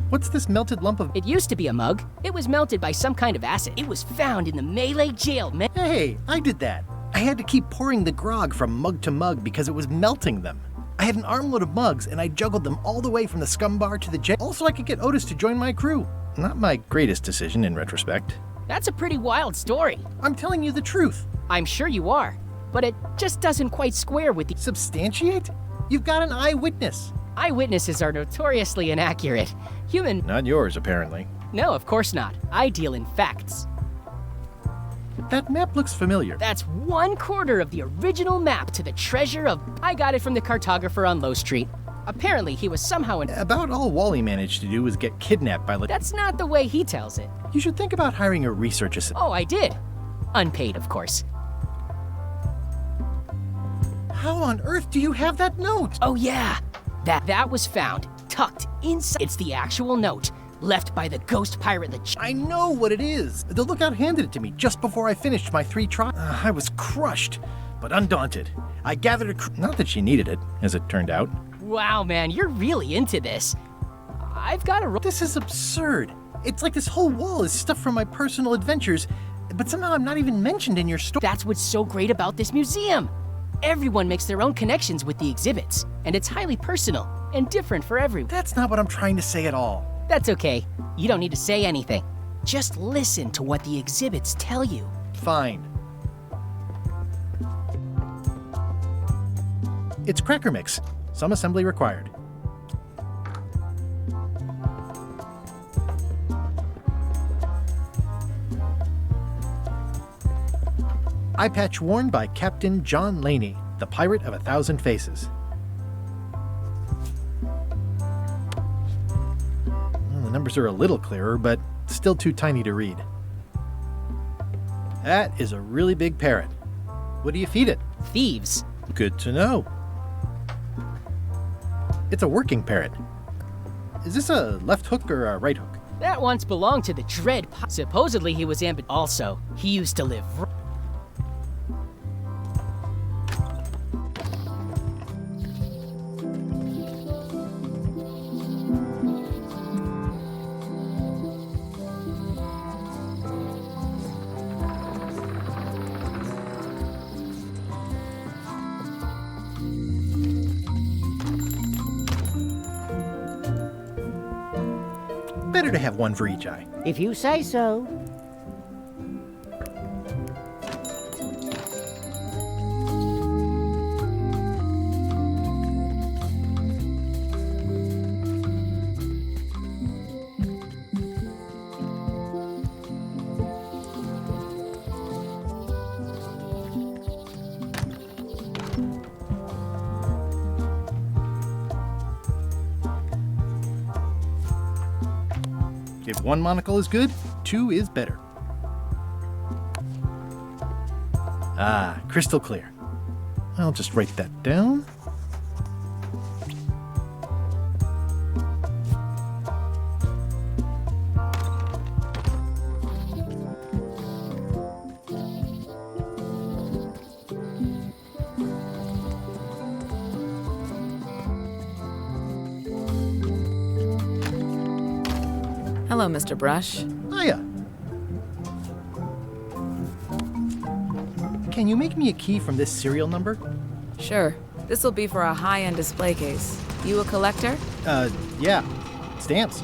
What's this melted lump of... It used to be a mug. It was melted by some kind of acid. It was found in the Malay jail. Hey, I did that. I had to keep pouring the grog from mug to mug because it was melting them. I had an armload of mugs and I juggled them all the way from the scum bar to the jail. Also, I could get Otis to join my crew. Not my greatest decision in retrospect. That's a pretty wild story. I'm telling you the truth. I'm sure you are, but it just doesn't quite square with the... Substantiate? You've got an eyewitness. Eyewitnesses are notoriously inaccurate. Not yours, apparently. No, of course not. I deal in facts. That map looks familiar. That's 1/4 of the original map to the treasure of... I got it from the cartographer on Low Street. Apparently, he was somehow in... About all Wally managed to do was get kidnapped by... That's not the way he tells it. You should think about hiring a research assistant. Oh, I did. Unpaid, of course. How on earth do you have that note? Oh, yeah. That was found, tucked inside. It's the actual note, left by the ghost pirate I know what it is. The lookout handed it to me just before I finished my 3 trials. I was crushed, but undaunted. I gathered a not that she needed it, as it turned out. Wow, man, you're really into this. I've got a... This is absurd. It's like this whole wall is stuff from my personal adventures, but somehow I'm not even mentioned in your story. That's what's so great about this museum. Everyone makes their own connections with the exhibits, and it's highly personal and different for everyone. That's not what I'm trying to say at all. That's okay. You don't need to say anything. Just listen to what the exhibits tell you. Fine. It's cracker mix. Some assembly required. Eye patch worn by Captain Jon Laney, the pirate of 1,000 faces. Well, the numbers are a little clearer, but still too tiny to read. That is a really big parrot. What do you feed it? Thieves. Good to know. It's a working parrot. Is this a left hook or a right hook? That once belonged to the Dread. Supposedly he was Also, he used to live... Better to have one for each eye. If you say so. If one monocle is good, 2 is better. Ah, crystal clear. I'll just write that down. Hello, Mr. Brush. Hiya. Can you make me a key from this serial number? Sure. This'll be for a high-end display case. You a collector? Yeah. Stamps.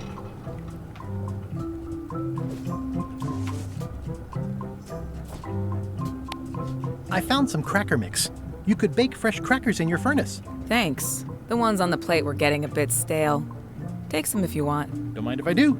I found some cracker mix. You could bake fresh crackers in your furnace. Thanks. The ones on the plate were getting a bit stale. Take some if you want. Don't mind if I do.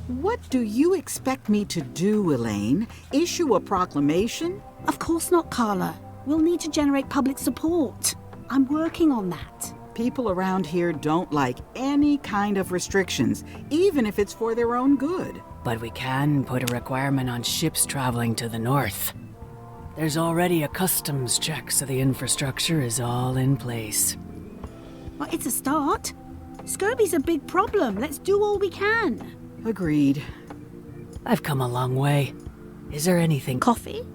What do you expect me to do, Elaine? Issue a proclamation? Of course not, Carla. We'll need to generate public support. I'm working on that. People around here don't like any kind of restrictions, even if it's for their own good. But we can put a requirement on ships traveling to the north. There's already a customs check, so the infrastructure is all in place. Well, it's a start. Scurvy's a big problem. Let's do all we can. Agreed. I've come a long way. Is there anything? Coffee?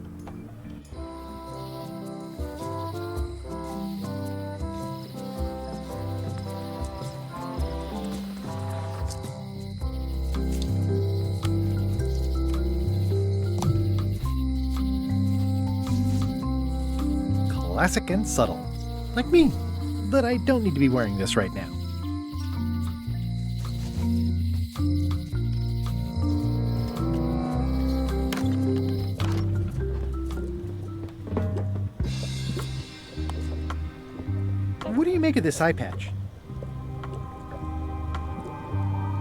Classic and subtle. Like me. But I don't need to be wearing this right now. What do you make of this eye patch?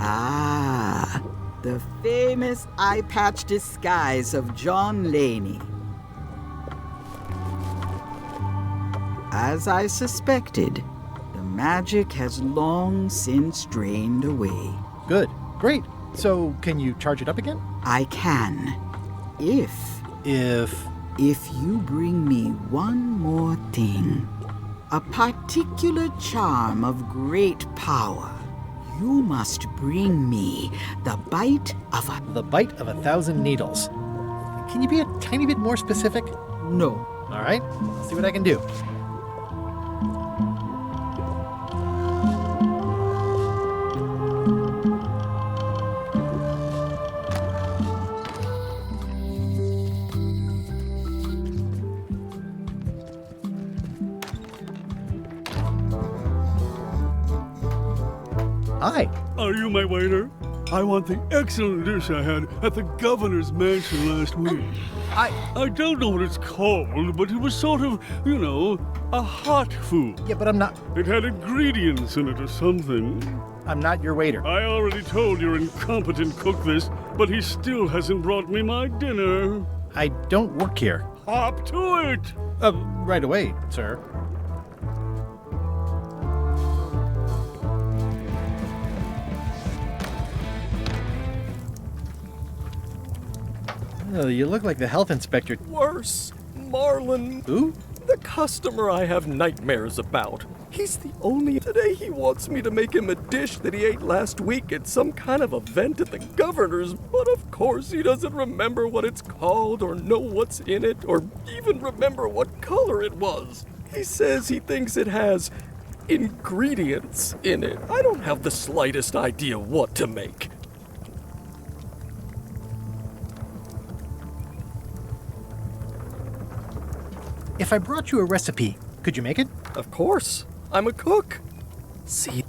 Ah, the famous eye patch disguise of Jon Laney. As I suspected, the magic has long since drained away. Good. Great. So, can you charge it up again? I can. If you bring me one more thing. A particular charm of great power. You must bring me the bite of 1,000 needles. Can you be a tiny bit more specific? No. All right. I'll see what I can do. Hi. Are you my waiter? I want the excellent dish I had at the governor's mansion last week. I don't know what it's called, but it was sort of, a hot food. Yeah, but I'm not... It had ingredients in it or something. I'm not your waiter. I already told your incompetent cook this, but he still hasn't brought me my dinner. I don't work here. Hop to it! Right away, sir. Oh, you look like the health inspector. Worse. Marlin. Who? The customer I have nightmares about. He's the only... Today he wants me to make him a dish that he ate last week at some kind of event at the governor's, but of course he doesn't remember what it's called or know what's in it or even remember what color it was. He says he thinks it has ingredients in it. I don't have the slightest idea what to make. If I brought you a recipe, could you make it? Of course. I'm a cook. See?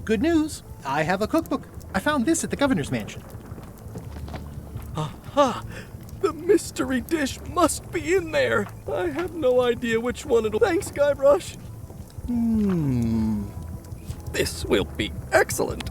Good news. I have a cookbook. I found this at the governor's mansion. Aha! The mystery dish must be in there. I have no idea which one it'll... Thanks, Guybrush. This will be excellent.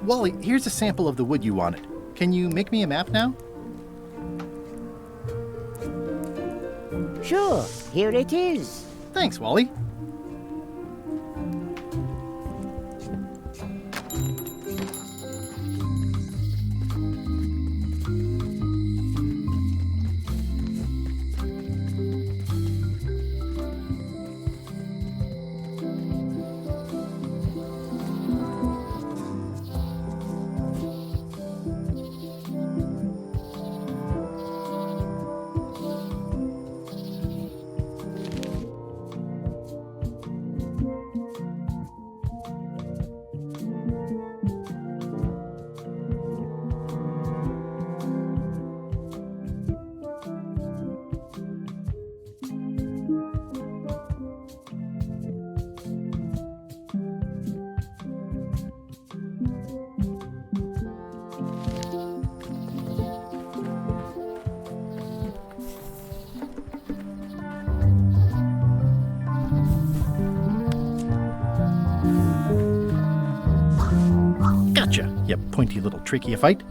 Wally, here's a sample of the wood you wanted. Can you make me a map now? Sure, here it is. Thanks, Wally. Gotcha, you pointy little tracheophyte.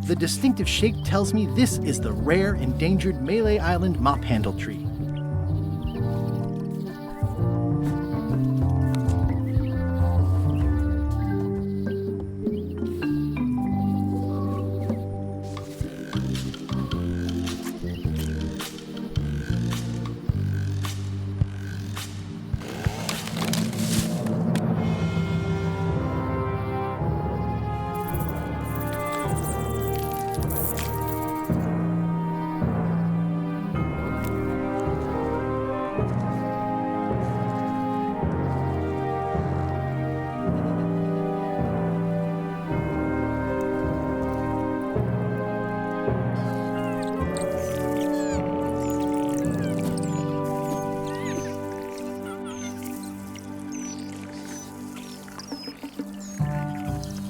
The distinctive shape tells me this is the rare, endangered Malay Island mop handle tree.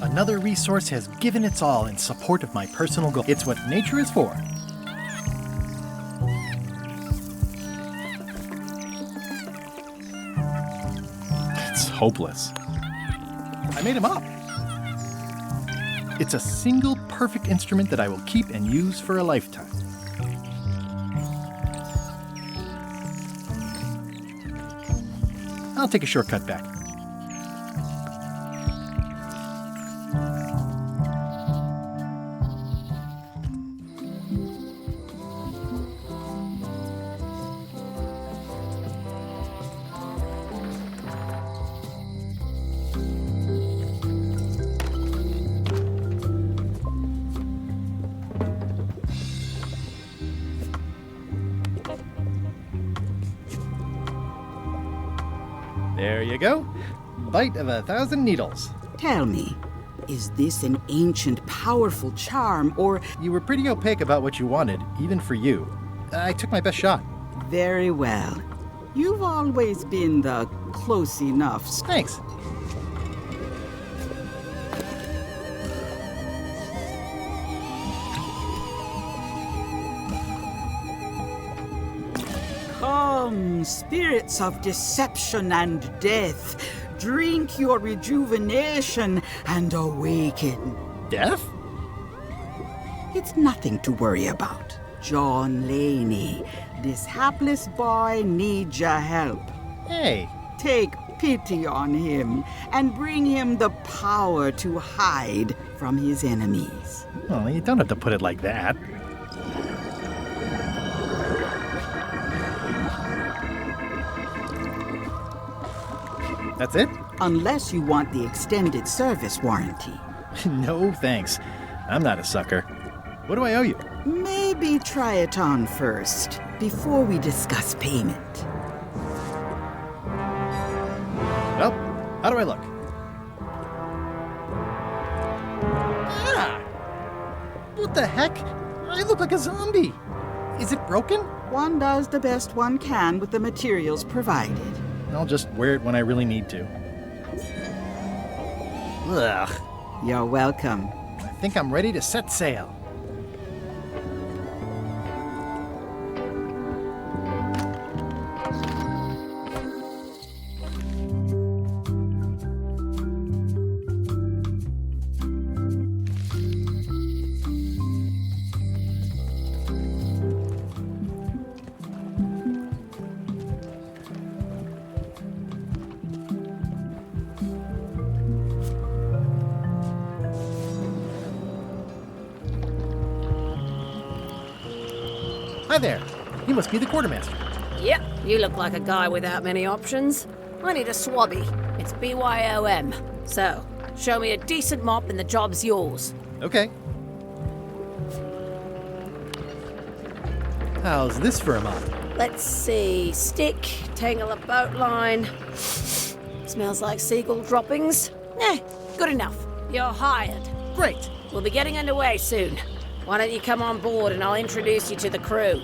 Another resource has given its all in support of my personal goal. It's what nature is for. It's hopeless. I made him up. It's a single perfect instrument that I will keep and use for a lifetime. I'll take a shortcut back. There you go. Bite of 1,000 needles. Tell me, is this an ancient, powerful charm, or... You were pretty opaque about what you wanted, even for you. I took my best shot. Very well. You've always been the close enough. Thanks. Come, spirits of deception and death, drink your rejuvenation and awaken. Death? It's nothing to worry about. Jon Laney, this hapless boy needs your help. Hey. Take pity on him and bring him the power to hide from his enemies. Well, you don't have to put it like that. That's it? Unless you want the extended service warranty. No, thanks. I'm not a sucker. What do I owe you? Maybe try it on first, before we discuss payment. Well, how do I look? What the heck? I look like a zombie. Is it broken? One does the best one can with the materials provided. I'll just wear it when I really need to. Ugh. You're welcome. I think I'm ready to set sail. Hi there. You must be the quartermaster. Yep, you look like a guy without many options. I need a swabby. It's BYOM. So, show me a decent mop and the job's yours. Okay. How's this for a mop? Let's see. Stick, tangle a boat line. Smells like seagull droppings. Good enough. You're hired. Great. We'll be getting underway soon. Why don't you come on board and I'll introduce you to the crew.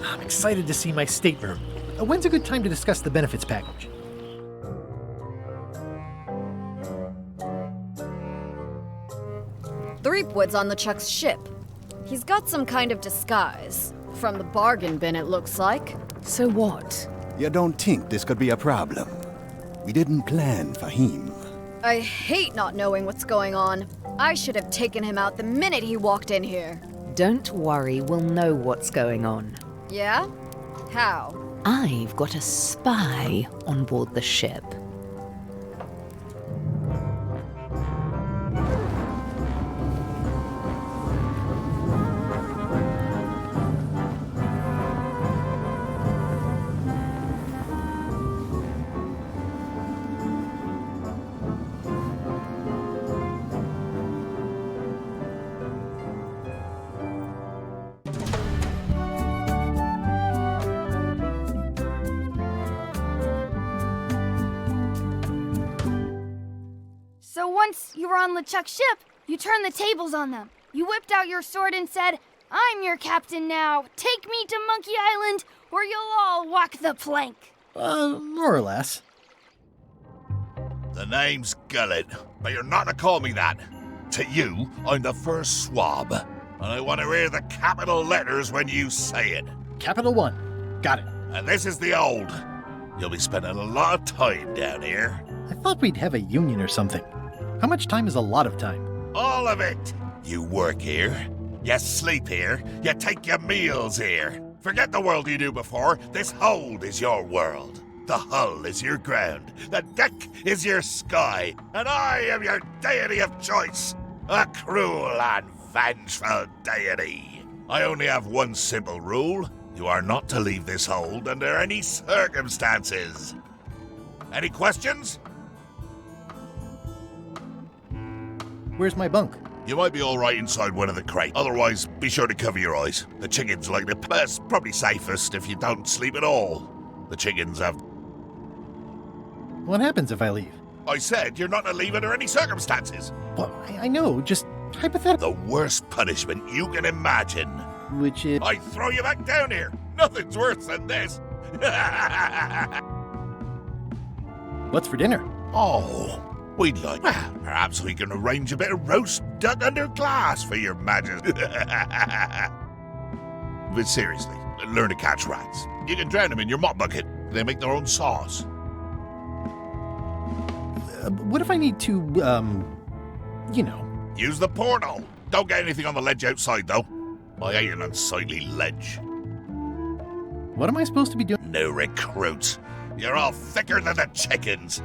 I'm excited to see my stateroom. When's a good time to discuss the benefits package? Threepwood's on LeChuck's ship. He's got some kind of disguise. From the bargain bin, it looks like. So what? You don't think this could be a problem? We didn't plan for him. I hate not knowing what's going on. I should have taken him out the minute he walked in here. Don't worry, we'll know what's going on. Yeah? How? I've got a spy on board the ship. So once you were on LeChuck's ship, you turned the tables on them. You whipped out your sword and said, "I'm your captain now. Take me to Monkey Island, or you'll all walk the plank." More or less. The name's Gullet, but you're not to call me that. To you, I'm the first swab, and I want to hear the capital letters when you say it. Capital 1. Got it. And this is the old. You'll be spending a lot of time down here. I thought we'd have a union or something. How much time is a lot of time? All of it. You work here, you sleep here, you take your meals here. Forget the world you knew before. This hold is your world. The hull is your ground. The deck is your sky. And I am your deity of choice. A cruel and vengeful deity. I only have one simple rule. You are not to leave this hold under any circumstances. Any questions? Where's my bunk? You might be all right inside one of the crates. Otherwise, be sure to cover your eyes. The chickens like the best, probably safest if you don't sleep at all. The chickens have... What happens if I leave? I said you're not to leave under any circumstances. Well, I know, just hypothetical. The worst punishment you can imagine. Which is... I throw you back down here. Nothing's worse than this. What's for dinner? Oh, we'd like... Well, perhaps we can arrange a bit of roast duck under glass for your majesty. But seriously, learn to catch rats. You can drown them in your mop bucket. They make their own sauce. What if I need to, you know... Use the portal. Don't get anything on the ledge outside, though. I hate an unsightly ledge. What am I supposed to be doing? No recruits. You're all thicker than the chickens.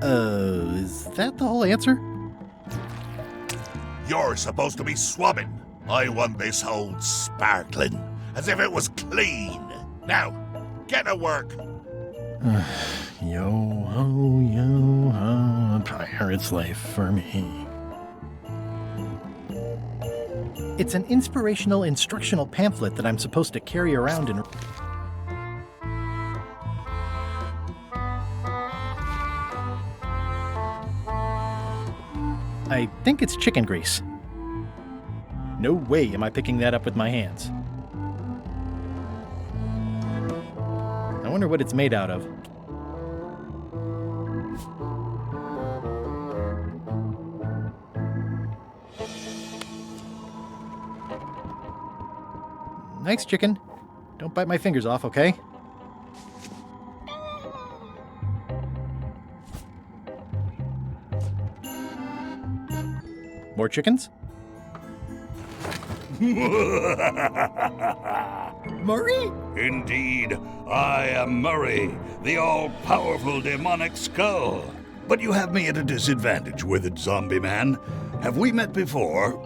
Is that the whole answer? You're supposed to be swabbing. I want this hold sparkling, as if it was clean. Now, get to work. Yo-ho, pirate's life for me. It's an inspirational instructional pamphlet that I'm supposed to carry around and... I think it's chicken grease. No way am I picking that up with my hands. I wonder what it's made out of. Nice chicken. Don't bite my fingers off, okay? More chickens? Murray? Indeed, I am Murray, the all-powerful demonic skull. But you have me at a disadvantage, withered zombie man. Have we met before?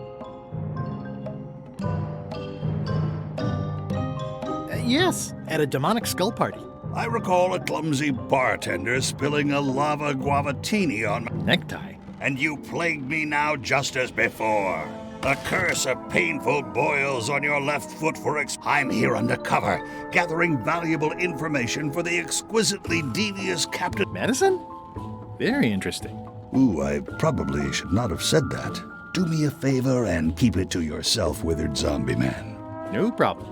Yes, at a demonic skull party. I recall a clumsy bartender spilling a lava guavatini on my necktie. And you plagued me now just as before. A curse of painful boils on your left foot for I'm here undercover, gathering valuable information for the exquisitely devious Captain Madison? Very interesting. Ooh, I probably should not have said that. Do me a favor and keep it to yourself, withered zombie man. No problem.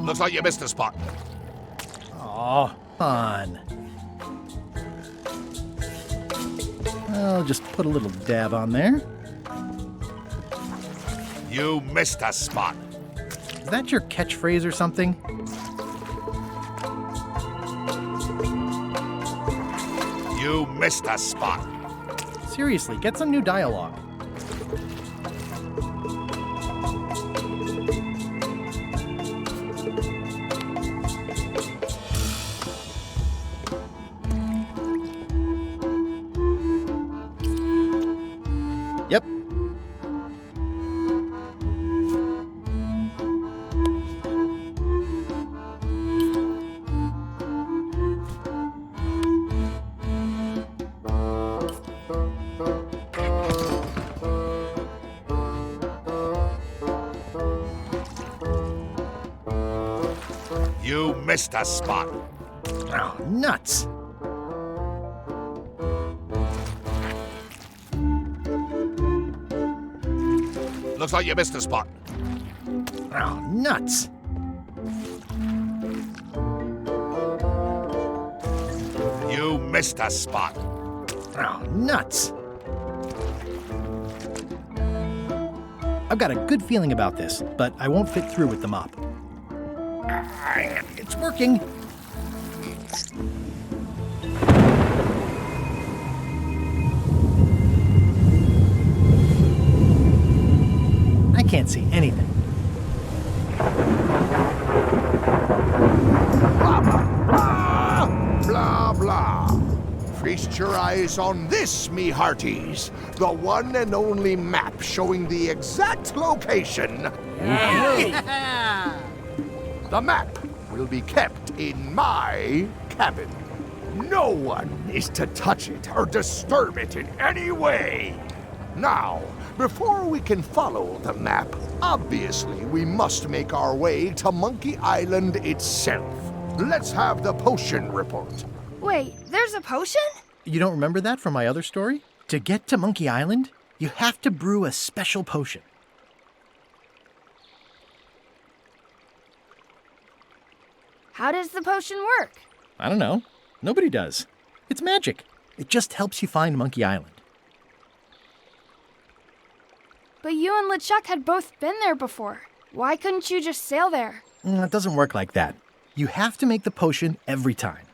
Looks like you missed a spot. Aw, fun. I'll just put a little dab on there. You missed a spot. Is that your catchphrase or something? You missed a spot. Seriously, get some new dialogue. Yep. You missed a spot. Oh, nuts. Looks like you missed a spot. Oh, nuts. You missed a spot. Oh, nuts. I've got a good feeling about this, but I won't fit through with the mop. It's working. I can't see anything. Blah, blah, blah, blah. Feast your eyes on this, me hearties. The one and only map showing the exact location. The map will be kept in my cabin. No one is to touch it or disturb it in any way. Now, before we can follow the map, obviously we must make our way to Monkey Island itself. Let's have the potion report. Wait, there's a potion? You don't remember that from my other story? To get to Monkey Island, you have to brew a special potion. How does the potion work? I don't know. Nobody does. It's magic. It just helps you find Monkey Island. But you and LeChuck had both been there before. Why couldn't you just sail there? It doesn't work like that. You have to make the potion every time.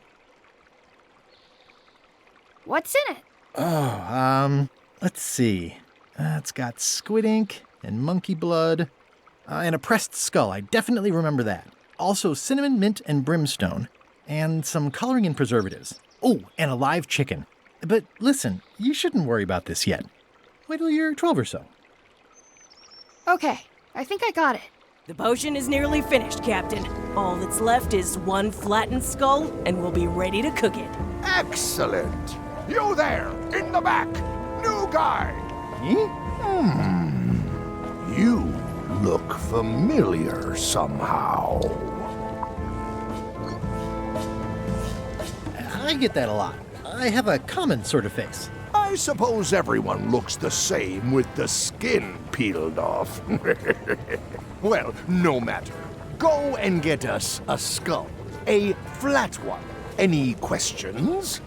What's in it? Oh, let's see. It's got squid ink and monkey blood and a pressed skull. I definitely remember that. Also cinnamon, mint, and brimstone, and some coloring and preservatives. Oh, and a live chicken. But listen, you shouldn't worry about this yet. Wait till you're 12 or so. Okay, I think I got it. The potion is nearly finished, Captain. All that's left is one flattened skull, and we'll be ready to cook it. Excellent! You there, in the back! New guy! You look familiar somehow. I get that a lot. I have a common sort of face. I suppose everyone looks the same with the skin peeled off. Well, no matter. Go and get us a skull. A flat one. Any questions?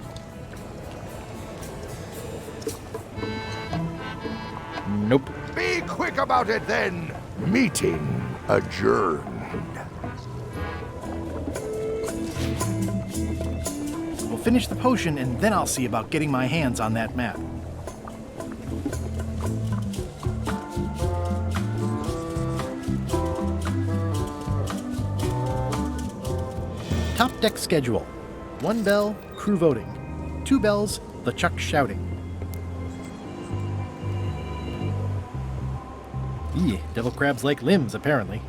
Nope. Be quick about it then. Meeting adjourned. We'll finish the potion and then I'll see about getting my hands on that map. Top deck schedule. 1 bell, crew voting. 2 bells, LeChuck shouting. Devil crabs like limbs, apparently.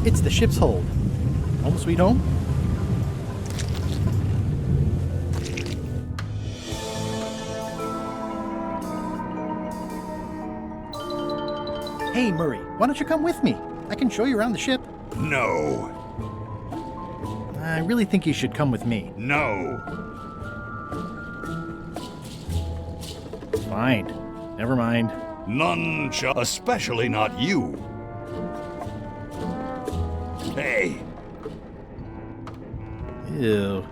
It's the ship's hold. Home sweet home? Hey, Murray, why don't you come with me? I can show you around the ship. No. I really think you should come with me. No. Fine. Never mind. None shall, especially not you. Hey. Ew.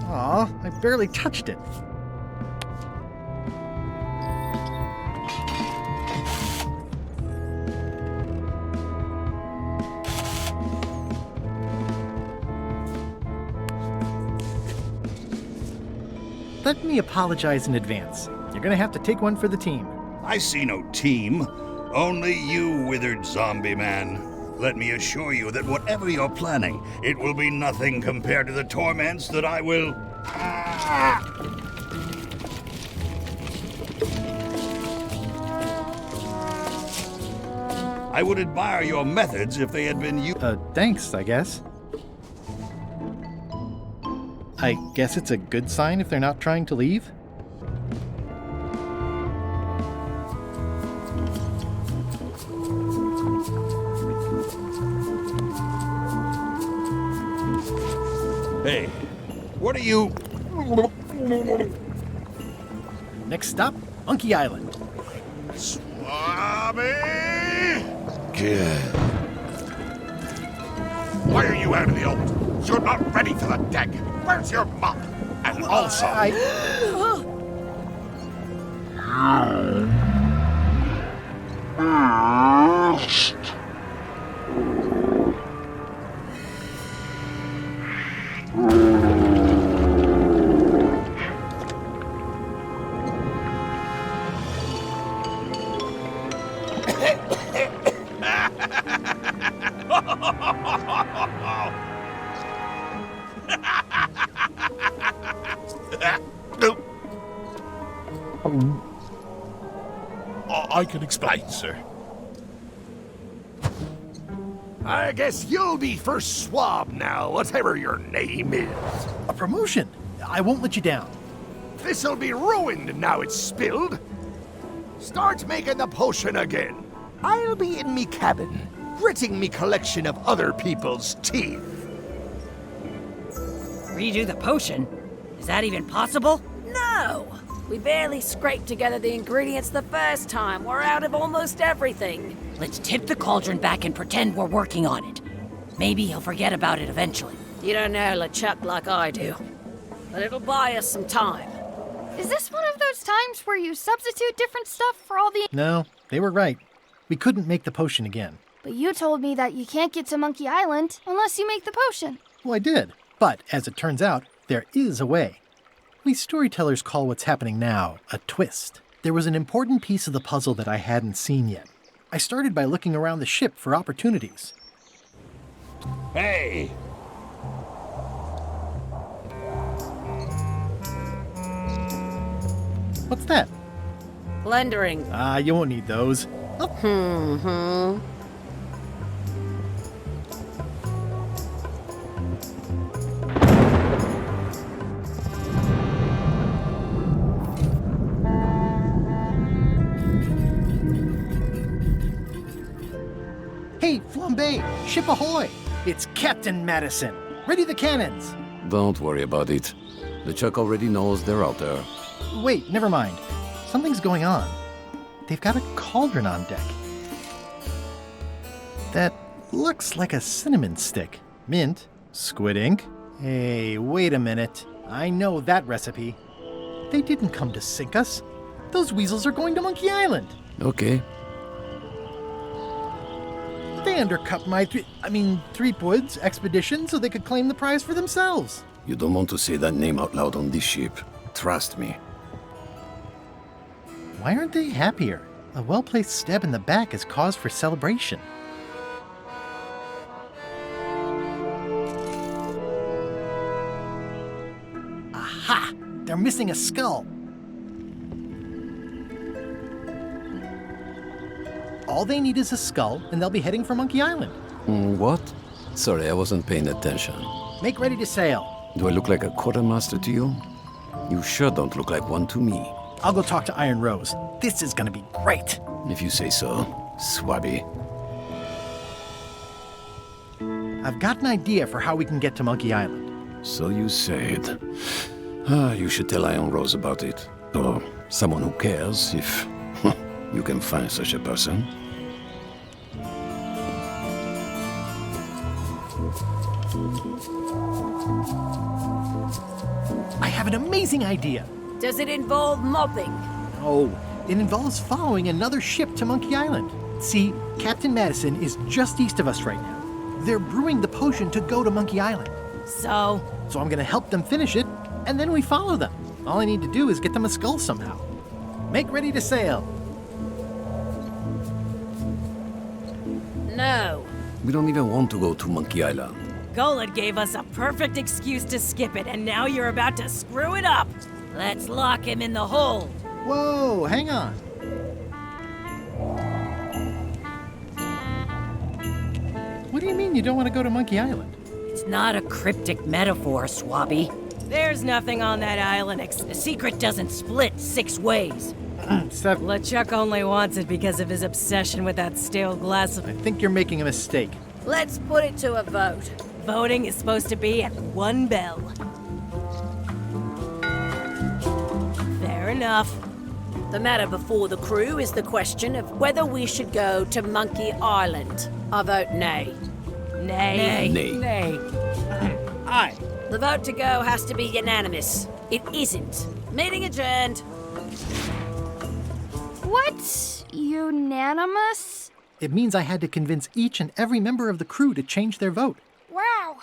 Aw, I barely touched it. Let me apologize in advance. You're gonna have to take one for the team. I see no team. Only you, withered zombie man. Let me assure you that whatever you're planning, it will be nothing compared to the torments that I will... I would admire your methods if they had been used. Thanks, I guess. I guess it's a good sign if they're not trying to leave? Hey, what are you... Next stop, Monkey Island. Swami! Good. Why are you out of the old? You're not ready for the deck. Where's your mop? And also... I can explain, sir. I guess you'll be first swab now, whatever your name is. A promotion! I won't let you down. This'll be ruined now it's spilled. Start making the potion again. I'll be in me cabin, gritting me collection of other people's teeth. Redo the potion? Is that even possible? No! We barely scraped together the ingredients the first time. We're out of almost everything. Let's tip the cauldron back and pretend we're working on it. Maybe he'll forget about it eventually. You don't know LeChuck like I do. But it'll buy us some time. Is this one of those times where you substitute different stuff for all the... No, they were right. We couldn't make the potion again. But you told me that you can't get to Monkey Island unless you make the potion. Well, I did. But, as it turns out, there is a way. We storytellers call what's happening now a twist. There was an important piece of the puzzle that I hadn't seen yet. I started by looking around the ship for opportunities. Hey! What's that? Blendering. You won't need those. Oh. Hey, Flambe! Ship ahoy! It's Captain Madison! Ready the cannons! Don't worry about it. LeChuck already knows they're out there. Wait, never mind. Something's going on. They've got a cauldron on deck. That looks like a cinnamon stick. Mint, squid ink. Hey, wait a minute. I know that recipe. They didn't come to sink us. Those weasels are going to Monkey Island. Okay. They undercut my Threepwood's expedition so they could claim the prize for themselves. You don't want to say that name out loud on this ship. Trust me. Why aren't they happier? A well-placed stab in the back is cause for celebration. Aha! They're missing a skull. All they need is a skull, and they'll be heading for Monkey Island. What? Sorry, I wasn't paying attention. Make ready to sail. Do I look like a quartermaster to you? You sure don't look like one to me. I'll go talk to Iron Rose. This is gonna be great. If you say so, Swabby. I've got an idea for how we can get to Monkey Island. So you said. You should tell Iron Rose about it. Or someone who cares, if you can find such a person. I have an amazing idea. Does it involve mobbing? No, it involves following another ship to Monkey Island. See, Captain Madison is just east of us right now. They're brewing the potion to go to Monkey Island. So I'm gonna help them finish it, and then we follow them. All I need to do is get them a skull somehow. Make ready to sail. No. We don't even want to go to Monkey Island. Golod gave us a perfect excuse to skip it, and now you're about to screw it up. Let's lock him in the hole. Whoa, hang on. What do you mean you don't want to go to Monkey Island? It's not a cryptic metaphor, Swabby. There's nothing on that island. The secret doesn't split 6 ways. LeChuck only wants it because of his obsession with that stale glass of... I think you're making a mistake. Let's put it to a vote. Voting is supposed to be at 1 bell. Fair enough. The matter before the crew is the question of whether we should go to Monkey Island. I vote nay. Nay. Nay. Nay. Aye. The vote to go has to be unanimous. It isn't. Meeting adjourned. What? Unanimous? It means I had to convince each and every member of the crew to change their vote. Wow.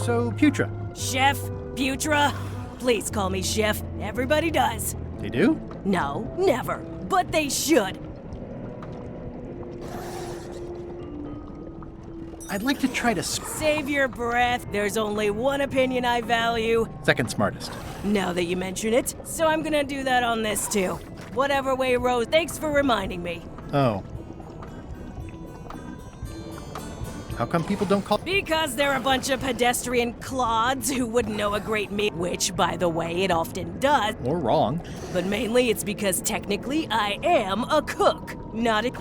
So, Putra. Chef? Putra? Please call me Chef. Everybody does. They do? No, never. But they should. I'd like to try to... Save your breath. There's only one opinion I value. Second smartest. Now that you mention it, so I'm gonna do that on this too. Whatever way Rose, thanks for reminding me. Oh. How come people don't call... Because they're a bunch of pedestrian clods who wouldn't know a great meal, which, by the way, it often does. Or wrong. But mainly it's because technically I am a cook, not a...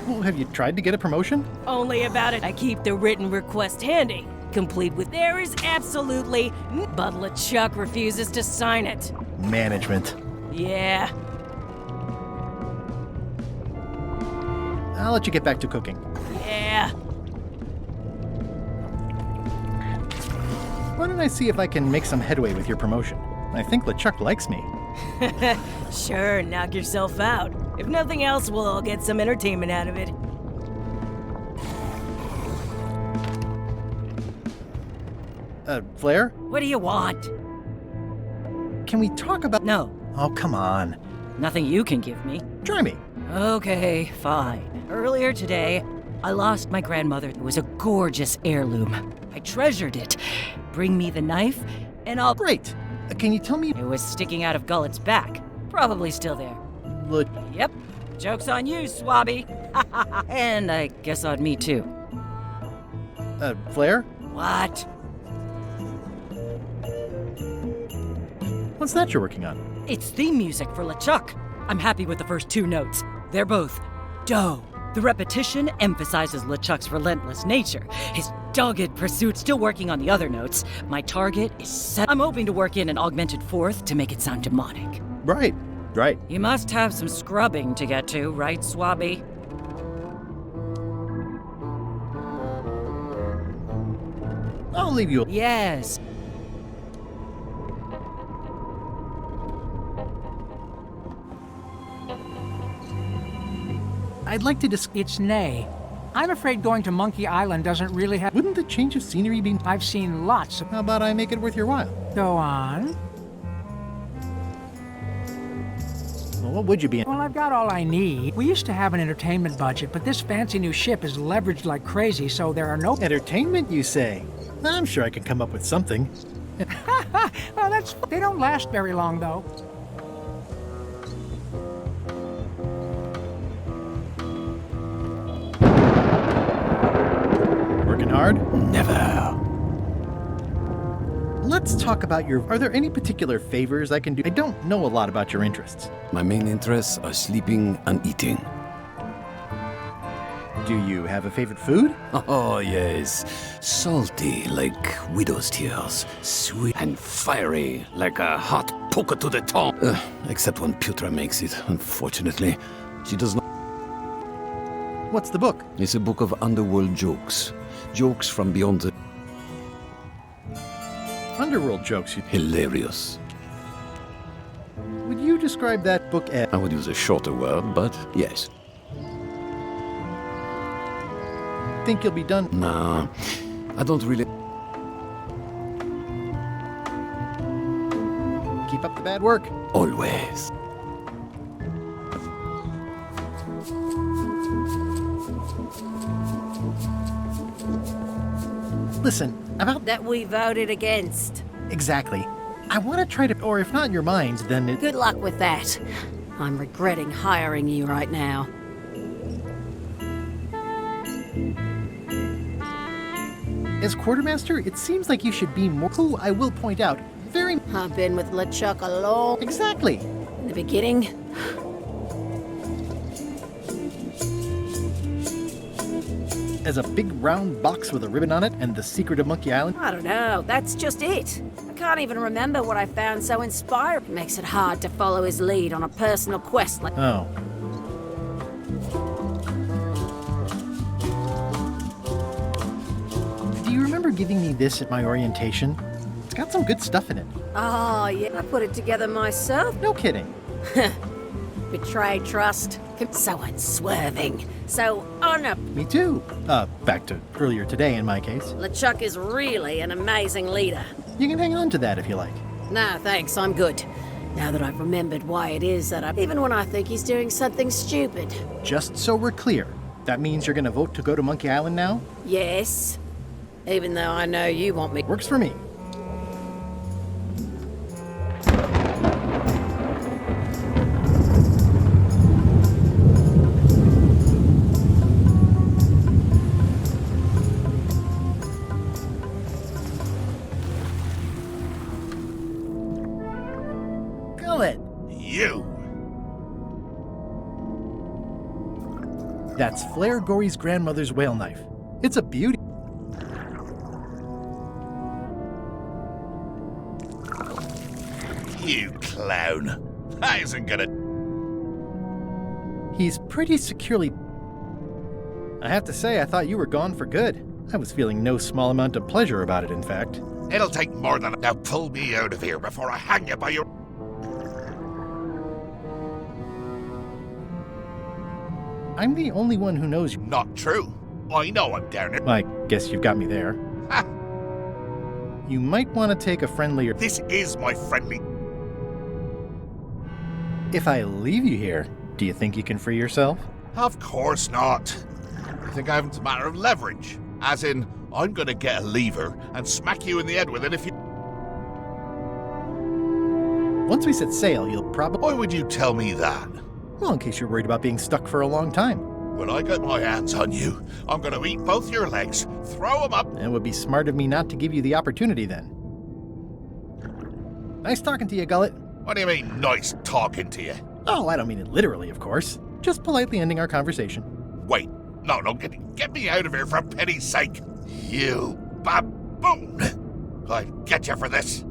Well, have you tried to get a promotion? Only about it. I keep the written request handy, complete with there is absolutely but LeChuck refuses to sign it. Management. Yeah. I'll let you get back to cooking. Yeah. Why don't I see if I can make some headway with your promotion? I think LeChuck likes me. Sure, knock yourself out. If nothing else, we'll all get some entertainment out of it. Flair? What do you want? Can we talk about... No. Oh, come on. Nothing you can give me. Try me. Okay, fine. Earlier today, I lost my grandmother. It was a gorgeous heirloom. I treasured it. Bring me the knife, and I'll... Great. Can you tell me... It was sticking out of Gullet's back. Probably still there. Yep. Joke's on you, Swabby. And I guess on me, too. Flair? What? What's that you're working on? It's theme music for LeChuck. I'm happy with the first 2 notes. They're both dough. The repetition emphasizes LeChuck's relentless nature, his dogged pursuit. Still working on the other notes. My target is set. I'm hoping to work in an augmented 4th to make it sound demonic. Right. You must have some scrubbing to get to, right, Swabby? I'll leave you. Yes. I'd like to It's nay. I'm afraid going to Monkey Island doesn't really have... Wouldn't the change of scenery be... I've seen lots of... How about I make it worth your while? Go on. Well, what would you be in? Well, I've got all I need. We used to have an entertainment budget, but this fancy new ship is leveraged like crazy, so there are no... Entertainment, you say? I'm sure I can come up with something. Well, they don't last very long, though. Working hard? Never. Let's talk about your... Are there any particular favors I can do? I don't know a lot about your interests. My main interests are sleeping and eating. Do you have a favorite food? Oh, yes. Salty, like widow's tears. Sweet and fiery, like a hot poker to the tongue. Except when Putra makes it, unfortunately. She does not... What's the book? It's a book of underworld jokes. Jokes from beyond the... Underworld jokes. Hilarious. Would you describe that book as... I would use a shorter word, but yes. Think you'll be done? Nah, I don't really... Keep up the bad work. Always. Listen, about... That we voted against. Exactly. I want to try to... Or if not in your mind, then it... Good luck with that. I'm regretting hiring you right now. As quartermaster, it seems like you should be more... Who, I will point out, very... I've been with LeChuck a long... Exactly. In the beginning... As a big round box with a ribbon on it and the secret of Monkey Island? I don't know, that's just it. I can't even remember what I found so inspiring. It makes it hard to follow his lead on a personal quest like... Oh. Do you remember giving me this at my orientation? It's got some good stuff in it. Oh, yeah, I put it together myself. No kidding. Betray trust. So unswerving. So Me too. Back to earlier today in my case. LeChuck is really an amazing leader. You can hang on to that if you like. Nah, thanks, I'm good. Now that I've remembered why it is that even when I think he's doing something stupid. Just so we're clear, that means you're gonna vote to go to Monkey Island now? Yes. Even though I know you want me. Works for me. You! That's Flair Gory's grandmother's whale knife. It's a beauty. You clown. That isn't gonna... He's pretty securely... I have to say, I thought you were gone for good. I was feeling no small amount of pleasure about it, in fact. It'll take more than... Now pull me out of here before I hang you by your... I'm the only one who knows you. Not true. I know I'm down here. I guess you've got me there. Ha! You might want to take a friendlier... This is my friendly... If I leave you here, do you think you can free yourself? Of course not. I think I have a matter of leverage. As in, I'm gonna get a lever and smack you in the head with it if you... Once we set sail, you'll probably... Why would you tell me that? Well, in case you're worried about being stuck for a long time. When I get my hands on you, I'm gonna eat both your legs, throw them up... It would be smart of me not to give you the opportunity then. Nice talking to you, Gullet. What do you mean, nice talking to you? Oh, I don't mean it literally, of course. Just politely ending our conversation. Wait, no, get me out of here for pity's sake. You baboon! I'll get you for this.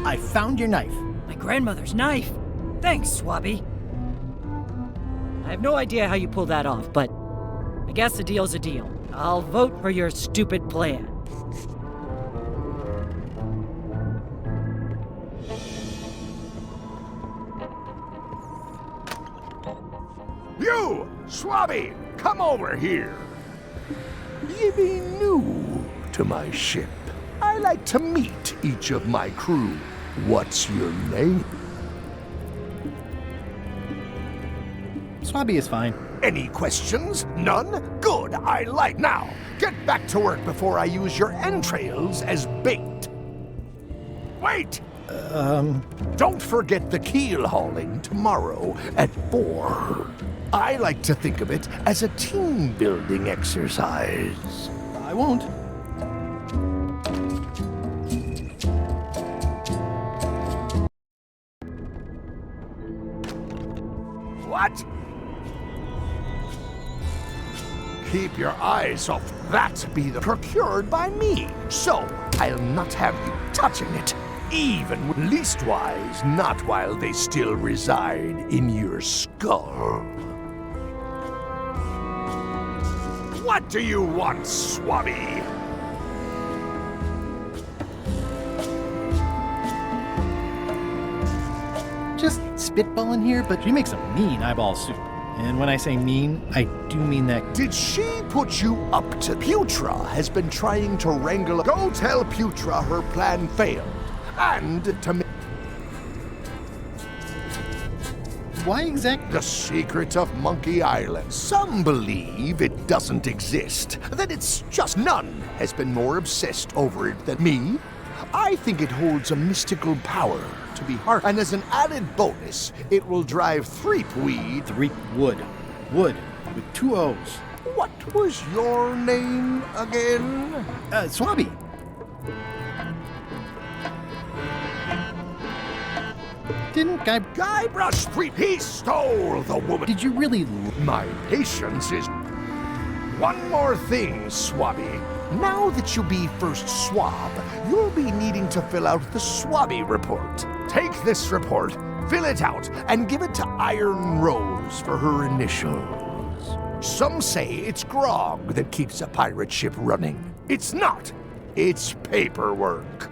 I found your knife. My grandmother's knife. Thanks, Swabby. I have no idea how you pulled that off, but I guess a deal's a deal. I'll vote for your stupid plan. You, Swabby, come over here. Ye be new to my ship. I like to meet each of my crew. What's your name? Swabby is fine. Any questions? None? Good, I like. Now, get back to work before I use your entrails as bait. Wait! Don't forget the keel hauling tomorrow at 4. I like to think of it as a team-building exercise. I won't. What? Keep your eyes off that be the procured by me, so I'll not have you touching it, even leastwise not while they still reside in your skull. What do you want, Swabby? Just spitballing here, but she makes some mean eyeball soup. And when I say mean, I do mean that. Did she put you up to... Putra has been trying to wrangle... Go tell Putra her plan failed. And to... Why exactly? The secret of Monkey Island. Some believe it doesn't exist. That it's just none has been more obsessed over it than me. I think it holds a mystical power to be heart. And as an added bonus, it will drive threepweed. Threepwood. Wood. With 2 O's. What was your name again? Swabby. Didn't Guybrush Threep, he stole the woman. Did you really? My patience is... One more thing, Swabby. Now that you'll be first swab, you'll be needing to fill out the Swabby report. Take this report, fill it out, and give it to Iron Rose for her initials. Some say it's grog that keeps a pirate ship running. It's not. It's paperwork.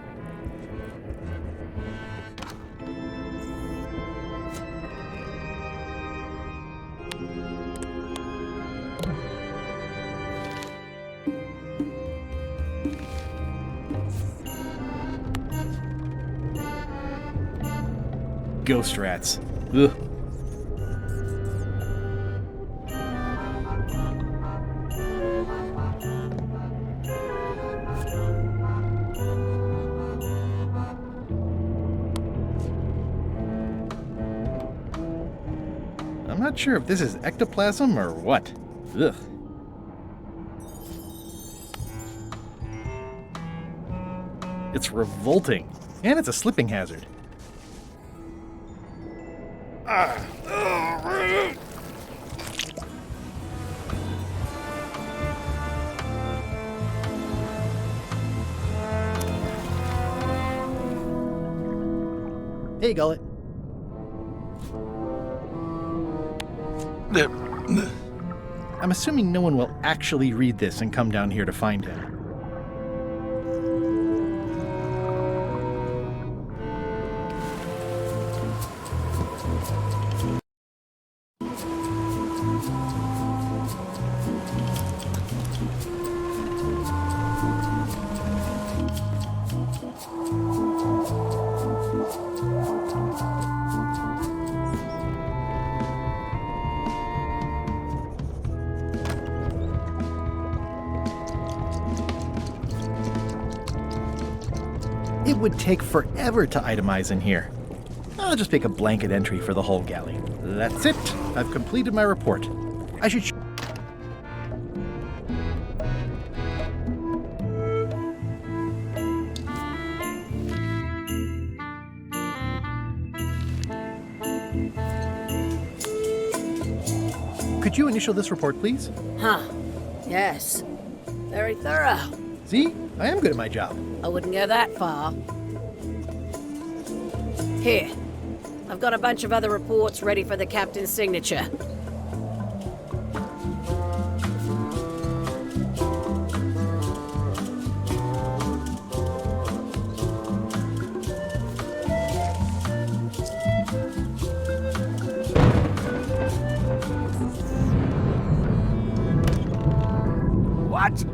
Ghost rats. Ugh. not sure if this is ectoplasm or what. Ugh. It's revolting, and it's a slipping hazard. Hey, Gullet. I'm assuming no one will actually read this and come down here to find him. It would take forever to itemize in here. I'll just make a blanket entry for the whole galley. That's it. I've completed my report. I should Could you initial this report, please? Huh. Yes. Very thorough. See? I am good at my job. I wouldn't go that far. Here. I've got a bunch of other reports ready for the captain's signature. What?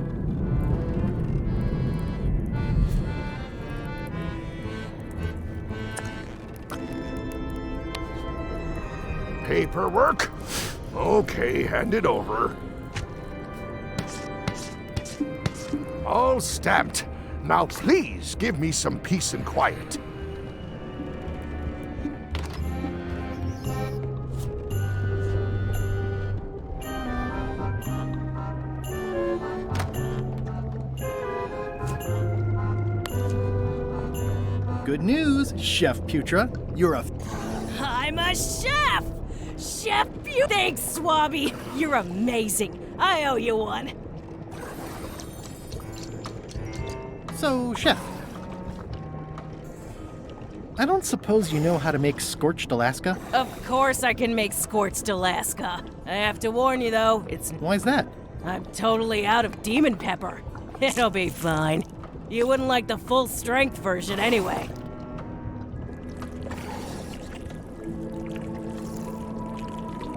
Paperwork? Okay, hand it over. All stamped. Now please give me some peace and quiet. Good news, Chef Putra. You're a... I'm a chef! Chef Putra! Thanks, Swabby. You're amazing. I owe you one. So, Chef. I don't suppose you know how to make scorched Alaska? Of course I can make scorched Alaska. I have to warn you, though, it's... Why's that? I'm totally out of demon pepper. It'll be fine. You wouldn't like the full-strength version anyway.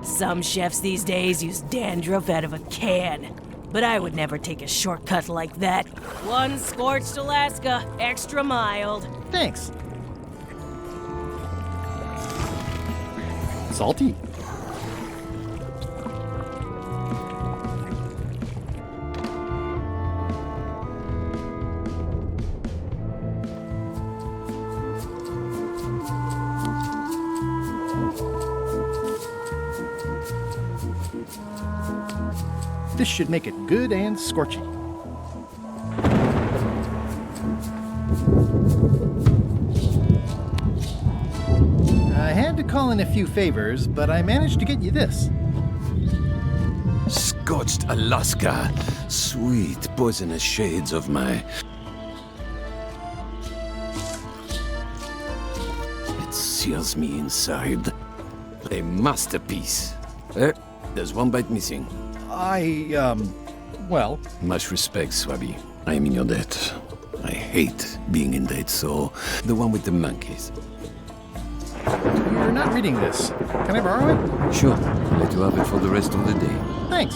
Some chefs these days use dandruff out of a can, but I would never take a shortcut like that. One scorched Alaska, extra mild. Thanks. Salty. This should make it good and scorchy. I had to call in a few favors, but I managed to get you this. Scorched Alaska. Sweet poisonous shades of my... It seals me inside. A masterpiece. There's one bite missing. Well... Much respect, Swabby. I am in your debt. I hate being in debt, so... The one with the monkeys. You're not reading this. Can I borrow it? Sure. I'll let you have it for the rest of the day. Thanks.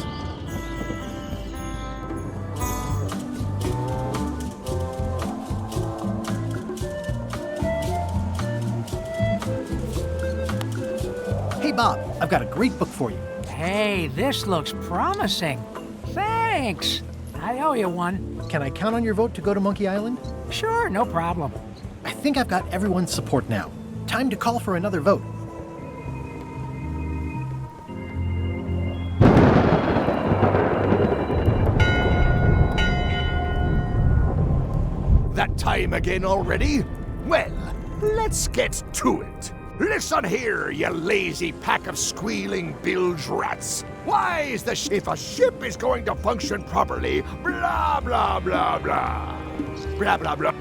Hey, Bob. I've got a great book for you. Hey, this looks promising. Thanks. I owe you one. Can I count on your vote to go to Monkey Island? Sure, no problem. I think I've got everyone's support now. Time to call for another vote. time again already? Well, let's get to it. Listen here, you lazy pack of squealing bilge rats. Why is if a ship is going to function properly, blah, blah, blah, blah. Blah, blah, blah.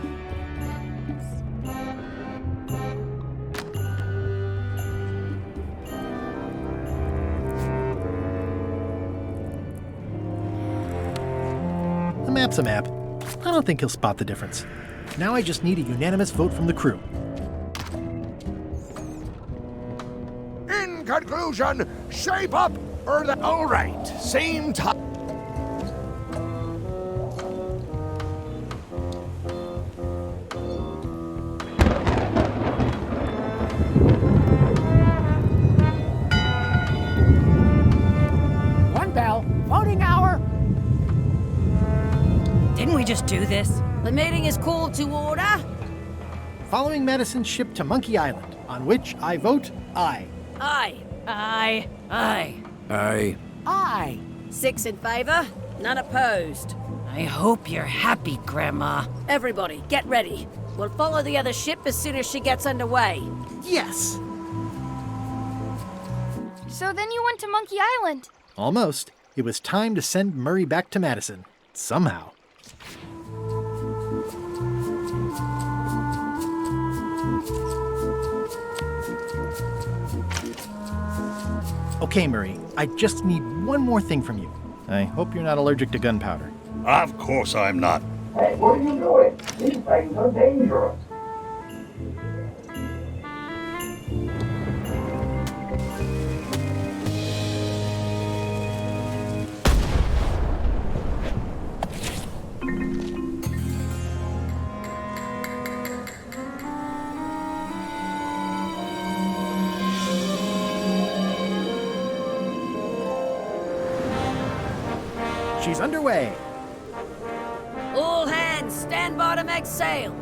A map's a map. I don't think he'll spot the difference. Now I just need a unanimous vote from the crew. In conclusion, shape up or the... All right, same time. One bell. Voting hour. Didn't we just do this? The meeting is called to order. Following Madison's ship to Monkey Island, on which I vote aye. Aye. Aye. Aye. Aye. Aye. 6 in favor, none opposed. I hope you're happy, Grandma. Everybody, get ready. We'll follow the other ship as soon as she gets underway. Yes! So then you went to Monkey Island. Almost. It was time to send Murray back to Madison. Somehow. Okay, Murray, I just need one more thing from you. I hope you're not allergic to gunpowder. Of course I'm not. Hey, what are you doing? These things are dangerous. She's underway. All hands, stand by to make sail.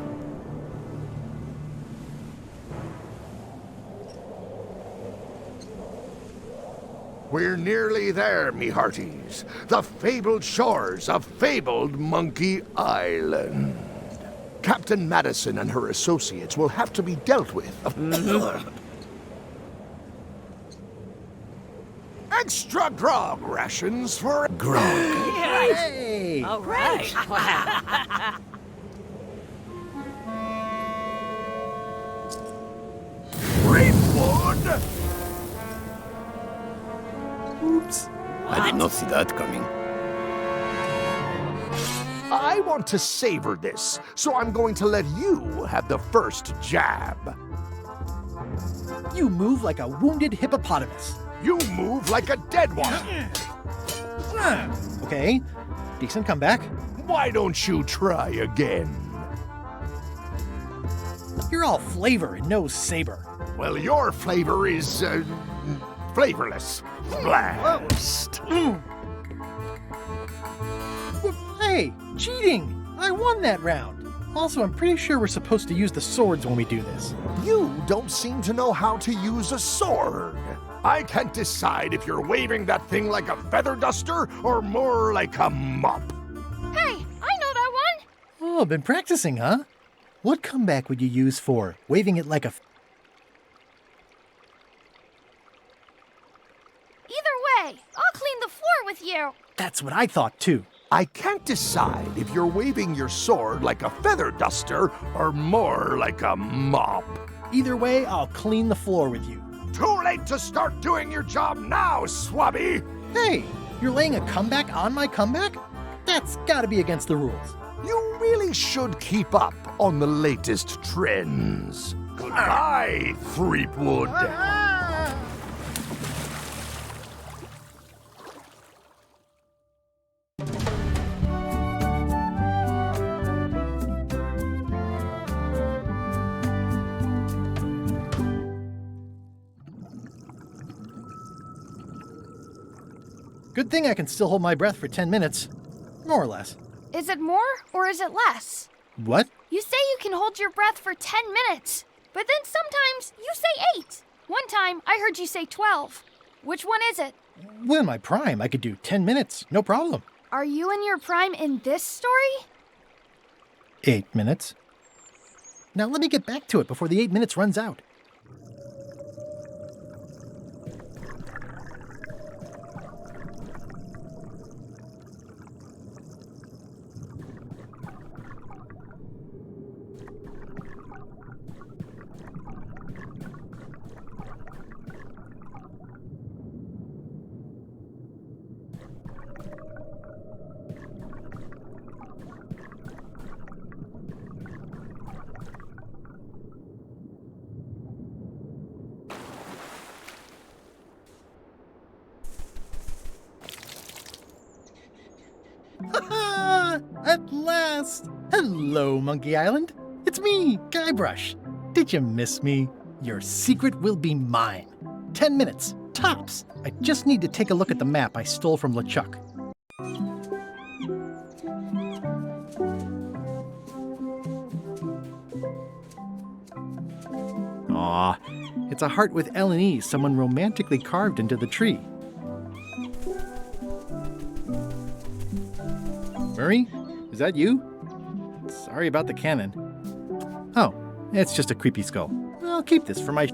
We're nearly there, me hearties. The fabled shores of fabled Monkey Island. Captain Madison and her associates will have to be dealt with. Extra grog rations for grog. Hey! All right. Rainwood! Oops. I did not see that coming. I want to savor this, so I'm going to let you have the first jab. You move like a wounded hippopotamus. You move like a dead one. Okay, decent comeback. Why don't you try again? You're all flavor and no saber. Well, your flavor is, flavorless. Blast. Hey, cheating! I won that round. Also, I'm pretty sure we're supposed to use the swords when we do this. You don't seem to know how to use a sword. I can't decide if you're waving that thing like a feather duster or more like a mop. Hey, I know that one. Oh, been practicing, huh? What comeback would you use for waving it like a... Either way, I'll clean the floor with you. That's what I thought, too. I can't decide if you're waving your sword like a feather duster or more like a mop. Either way, I'll clean the floor with you. Too late to start doing your job now, Swabby! Hey, you're laying a comeback on my comeback? That's gotta be against the rules. You really should keep up on the latest trends. Goodbye, Threepwood. Good thing I can still hold my breath for 10 minutes. More or less. Is it more or is it less? What? You say you can hold your breath for 10 minutes, but then sometimes you say 8. One time I heard you say 12. Which one is it? Well, in my prime, I could do 10 minutes, no problem. Are you in your prime in this story? 8 minutes. Now let me get back to it before the 8 minutes runs out. At last! Hello, Monkey Island. It's me, Guybrush. Did you miss me? Your secret will be mine. 10 minutes, tops. I just need to take a look at the map I stole from LeChuck. Aw, it's a heart with L and E someone romantically carved into the tree. Murray, is that you? Sorry about the cannon. Oh, it's just a creepy skull. I'll keep this for my...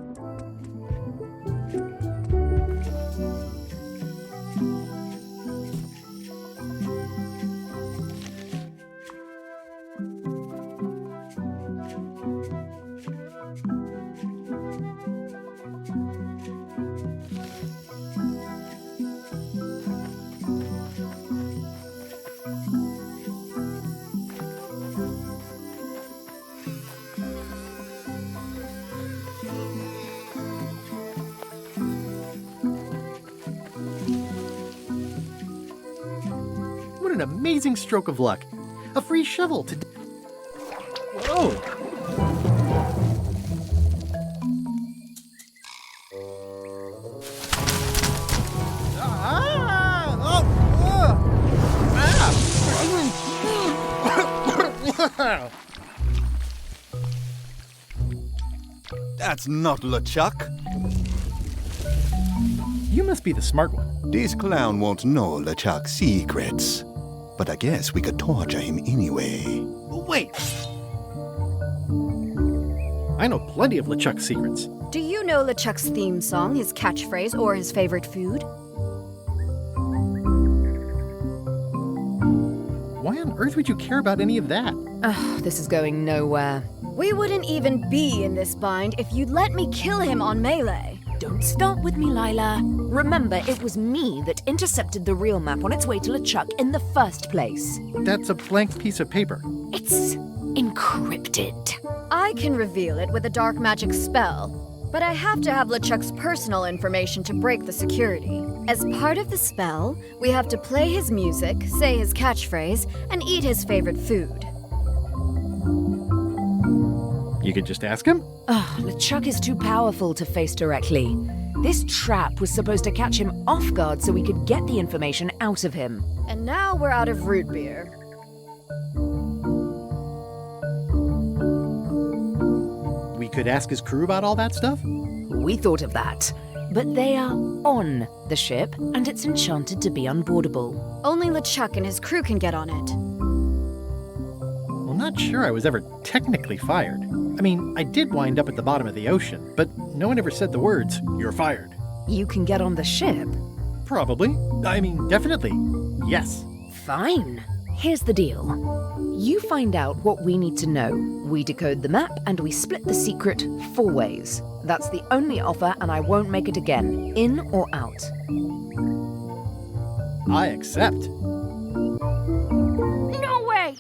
An amazing stroke of luck. A free shovel to... Whoa! That's not LeChuck. You must be the smart one. This clown won't know LeChuck's secrets. But I guess we could torture him anyway. Wait! I know plenty of LeChuck's secrets. Do you know LeChuck's theme song, his catchphrase, or his favorite food? Why on earth would you care about any of that? Ugh, this is going nowhere. We wouldn't even be in this bind if you'd let me kill him on melee. Don't start with me, Lila. Remember, it was me that intercepted the real map on its way to LeChuck in the first place. That's a blank piece of paper. It's encrypted. I can reveal it with a dark magic spell, but I have to have LeChuck's personal information to break the security. As part of the spell, we have to play his music, say his catchphrase, and eat his favorite food. You could just ask him? Ugh, LeChuck is too powerful to face directly. This trap was supposed to catch him off guard so we could get the information out of him. And now we're out of root beer. We could ask his crew about all that stuff? We thought of that. But they are on the ship, and it's enchanted to be unboardable. Only LeChuck and his crew can get on it. Well, not sure I was ever technically fired. I mean, I did wind up at the bottom of the ocean, but no one ever said the words, "You're fired." You can get on the ship? Probably. I mean, definitely. Yes. Fine. Here's the deal. You find out what we need to know. We decode the map, and we split the secret 4 ways. That's the only offer, and I won't make it again. In or out? I accept. No way!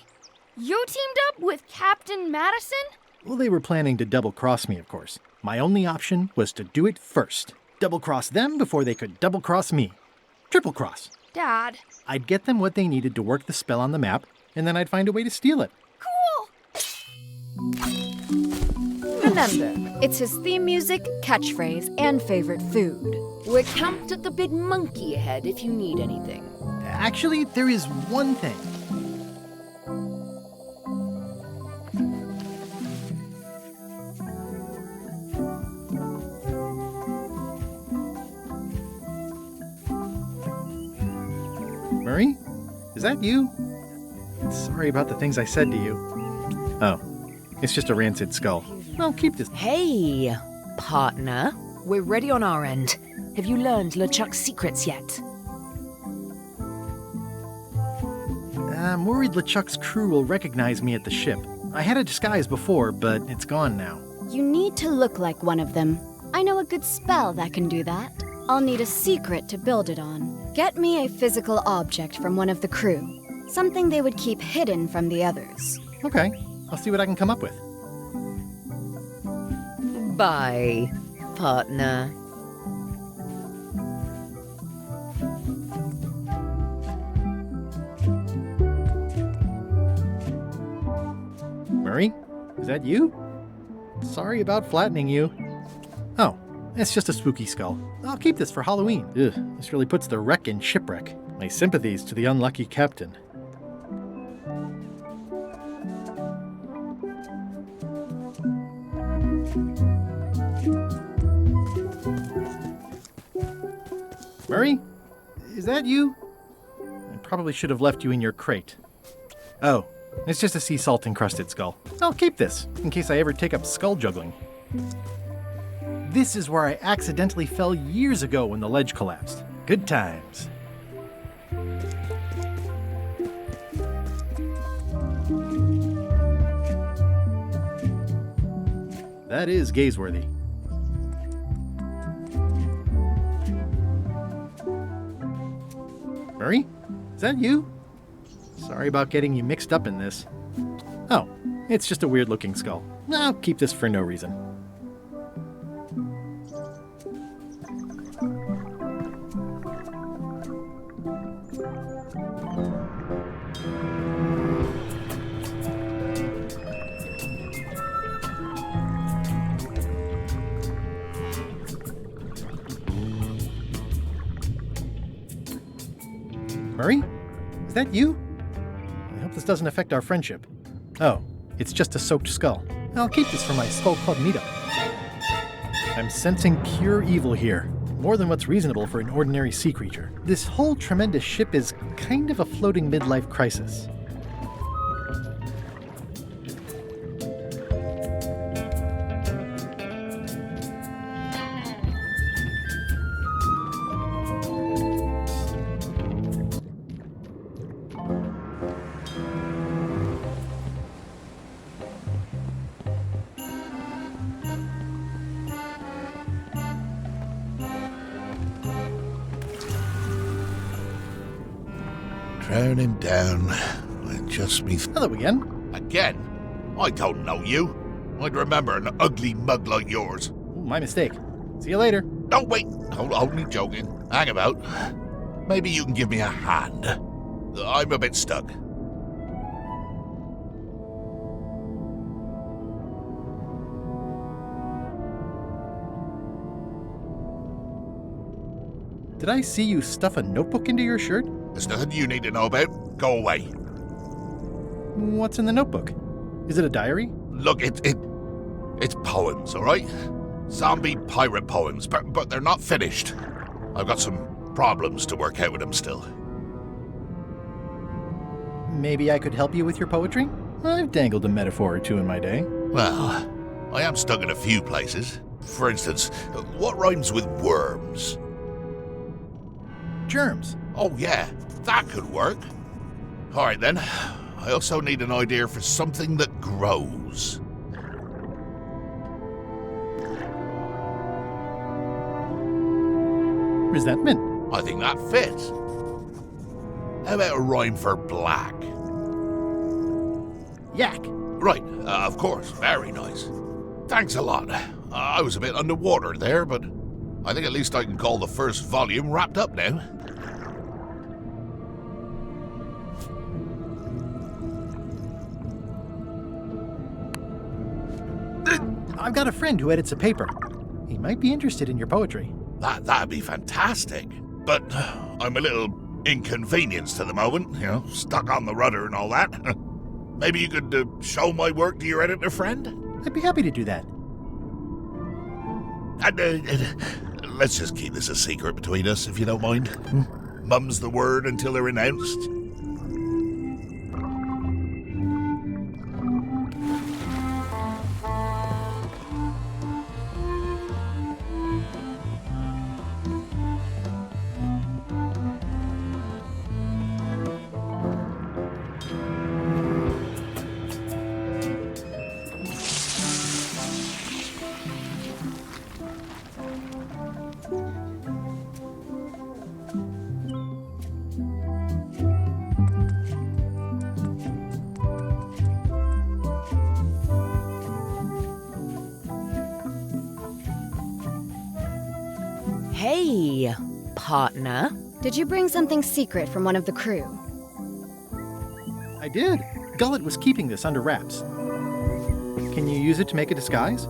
You teamed up with Captain Madison? Well, they were planning to double-cross me, of course. My only option was to do it first. Double-cross them before they could double-cross me. Triple-cross. Dad. I'd get them what they needed to work the spell on the map, and then I'd find a way to steal it. Cool! Remember, it's his theme music, catchphrase, and favorite food. We're camped at the big monkey head if you need anything. Actually, there is one thing. Murray? Is that you? Sorry about the things I said to you. Oh, it's just a rancid skull. I'll keep this. Hey, partner. We're ready on our end. Have you learned LeChuck's secrets yet? I'm worried LeChuck's crew will recognize me at the ship. I had a disguise before, but it's gone now. You need to look like one of them. I know a good spell that can do that. I'll need a secret to build it on. Get me a physical object from one of the crew. Something they would keep hidden from the others. Okay, I'll see what I can come up with. Bye, partner. Murray, is that you? Sorry about flattening you. Oh, it's just a spooky skull. I'll keep this for Halloween. Ugh, this really puts the wreck in shipwreck. My sympathies to the unlucky captain. Murray, is that you? I probably should have left you in your crate. Oh, it's just a sea salt encrusted skull. I'll keep this, in case I ever take up skull juggling. This is where I accidentally fell years ago when the ledge collapsed. Good times. That is gazeworthy. Murray? Is that you? Sorry about getting you mixed up in this. Oh, it's just a weird-looking skull. I'll keep this for no reason. Murray? Is that you? I hope this doesn't affect our friendship. Oh, it's just a soaked skull. I'll keep this for my Skull Club meetup. I'm sensing pure evil here, more than what's reasonable for an ordinary sea creature. This whole tremendous ship is kind of a floating midlife crisis. Drowning down. It just me. Hello again. Again? I don't know you. I'd remember an ugly mug like yours. Ooh, my mistake. See you later. Oh, wait. Only joking. Hang about. Maybe you can give me a hand. I'm a bit stuck. Did I see you stuff a notebook into your shirt? There's nothing you need to know about. Go away. What's in the notebook? Is it a diary? Look, it's poems, all right? Zombie pirate poems, but they're not finished. I've got some problems to work out with them still. Maybe I could help you with your poetry? I've dangled a metaphor or two in my day. Well, I am stuck in a few places. For instance, what rhymes with worms? Germs. Oh yeah, that could work. All right then. I also need an idea for something that grows. Resentment. I think that fits. How about a rhyme for black? Yak. Right, of course. Very nice. Thanks a lot. I was a bit underwater there, but I think at least I can call the first volume wrapped up now. I've got a friend who edits a paper. He might be interested in your poetry. That'd be fantastic. But I'm a little inconvenienced at the moment, stuck on the rudder and all that. Maybe you could show my work to your editor friend? I'd be happy to do that. And let's just keep this a secret between us, if you don't mind. Mum's the word until they're announced. partner. Did you bring something secret from one of the crew? I did. Gullet was keeping this under wraps. Can you use it to make a disguise?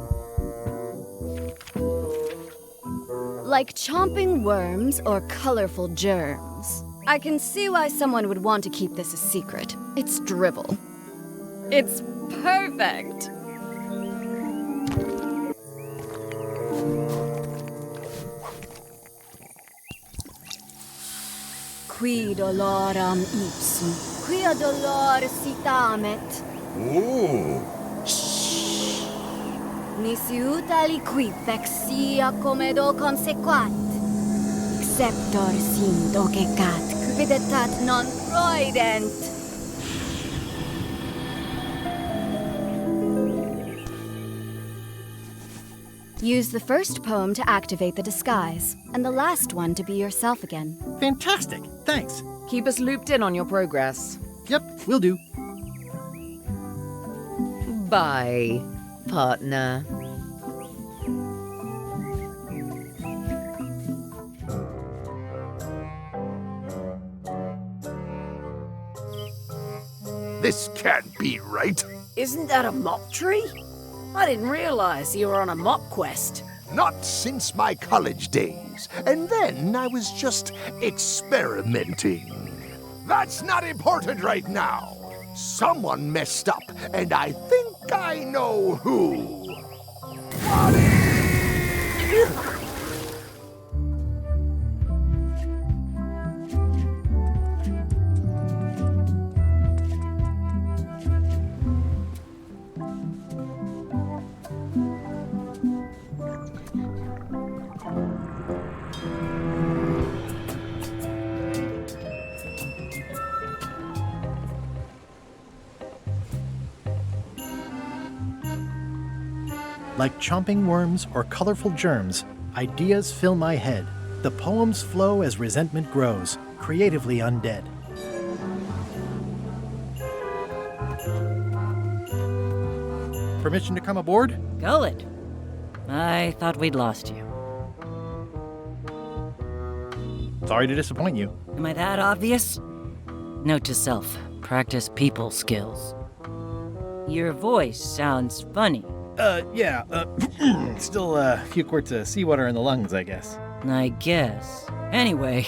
Like chomping worms or colorful germs. I can see why someone would want to keep this a secret. It's drivel. It's perfect! Qui doloram ipsum, quia dolor sitamet. Ooh. Nisi utali qui vexia comedo consequat. Exceptor sim docecat, cupiditat non proident. Use the first poem to activate the disguise, and the last one to be yourself again. Fantastic! Thanks. Keep us looped in on your progress. Yep, will do. Bye, partner. This can't be right. Isn't that a mop tree? I didn't realize you were on a mop quest. Not since my college days. And then I was just experimenting. That's not important right now. Someone messed up, and I think I know who. Like chomping worms or colorful germs, ideas fill my head. The poems flow as resentment grows, creatively undead. Permission to come aboard? Gullet. I thought we'd lost you. Sorry to disappoint you. Am I that obvious? Note to self, practice people skills. Your voice sounds funny. Still a few quarts of seawater in the lungs, I guess. I guess. Anyway,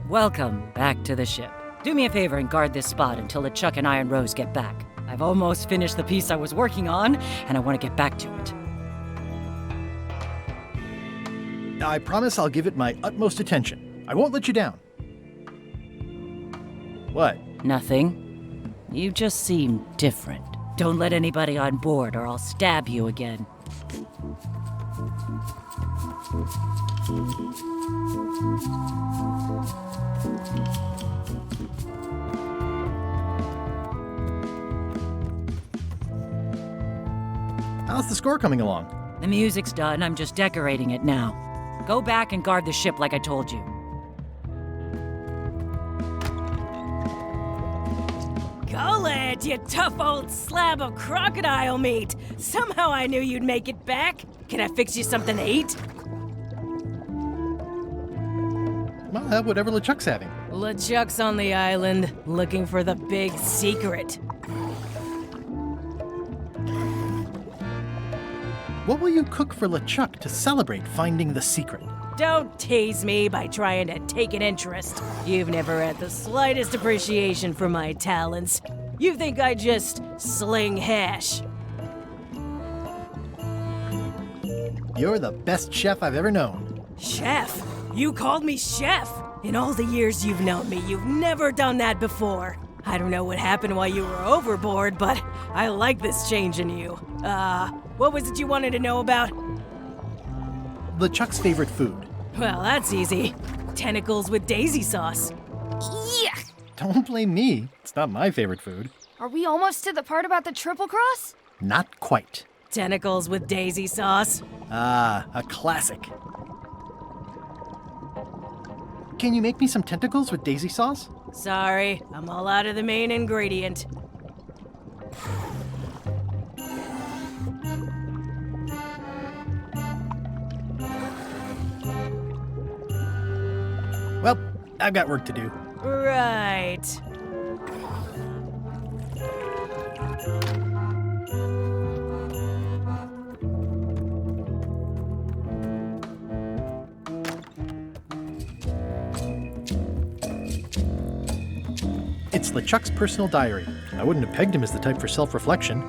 welcome back to the ship. Do me a favor and guard this spot until LeChuck and Iron Rose get back. I've almost finished the piece I was working on, and I want to get back to it. I promise I'll give it my utmost attention. I won't let you down. What? Nothing. You just seem different. Don't let anybody on board or I'll stab you again. How's the score coming along? The music's done, I'm just decorating it now. Go back and guard the ship like I told you. Gullet, you tough old slab of crocodile meat! Somehow I knew you'd make it back. Can I fix you something to eat? Well, whatever LeChuck's having. LeChuck's on the island, looking for the big secret. What will you cook for LeChuck to celebrate finding the secret? Don't tease me by trying to take an interest. You've never had the slightest appreciation for my talents. You think I just sling hash. You're the best chef I've ever known. Chef? You called me chef? In all the years you've known me, you've never done that before. I don't know what happened while you were overboard, but I like this change in you. What was it you wanted to know about? LeChuck's favorite food. Well, that's easy. Tentacles with daisy sauce. Yeah! Don't blame me. It's not my favorite food. Are we almost to the part about the triple cross? Not quite. Tentacles with daisy sauce. Ah, a classic. Can you make me some tentacles with daisy sauce? Sorry, I'm all out of the main ingredient. Well, I've got work to do. Right. It's LeChuck's personal diary. I wouldn't have pegged him as the type for self-reflection.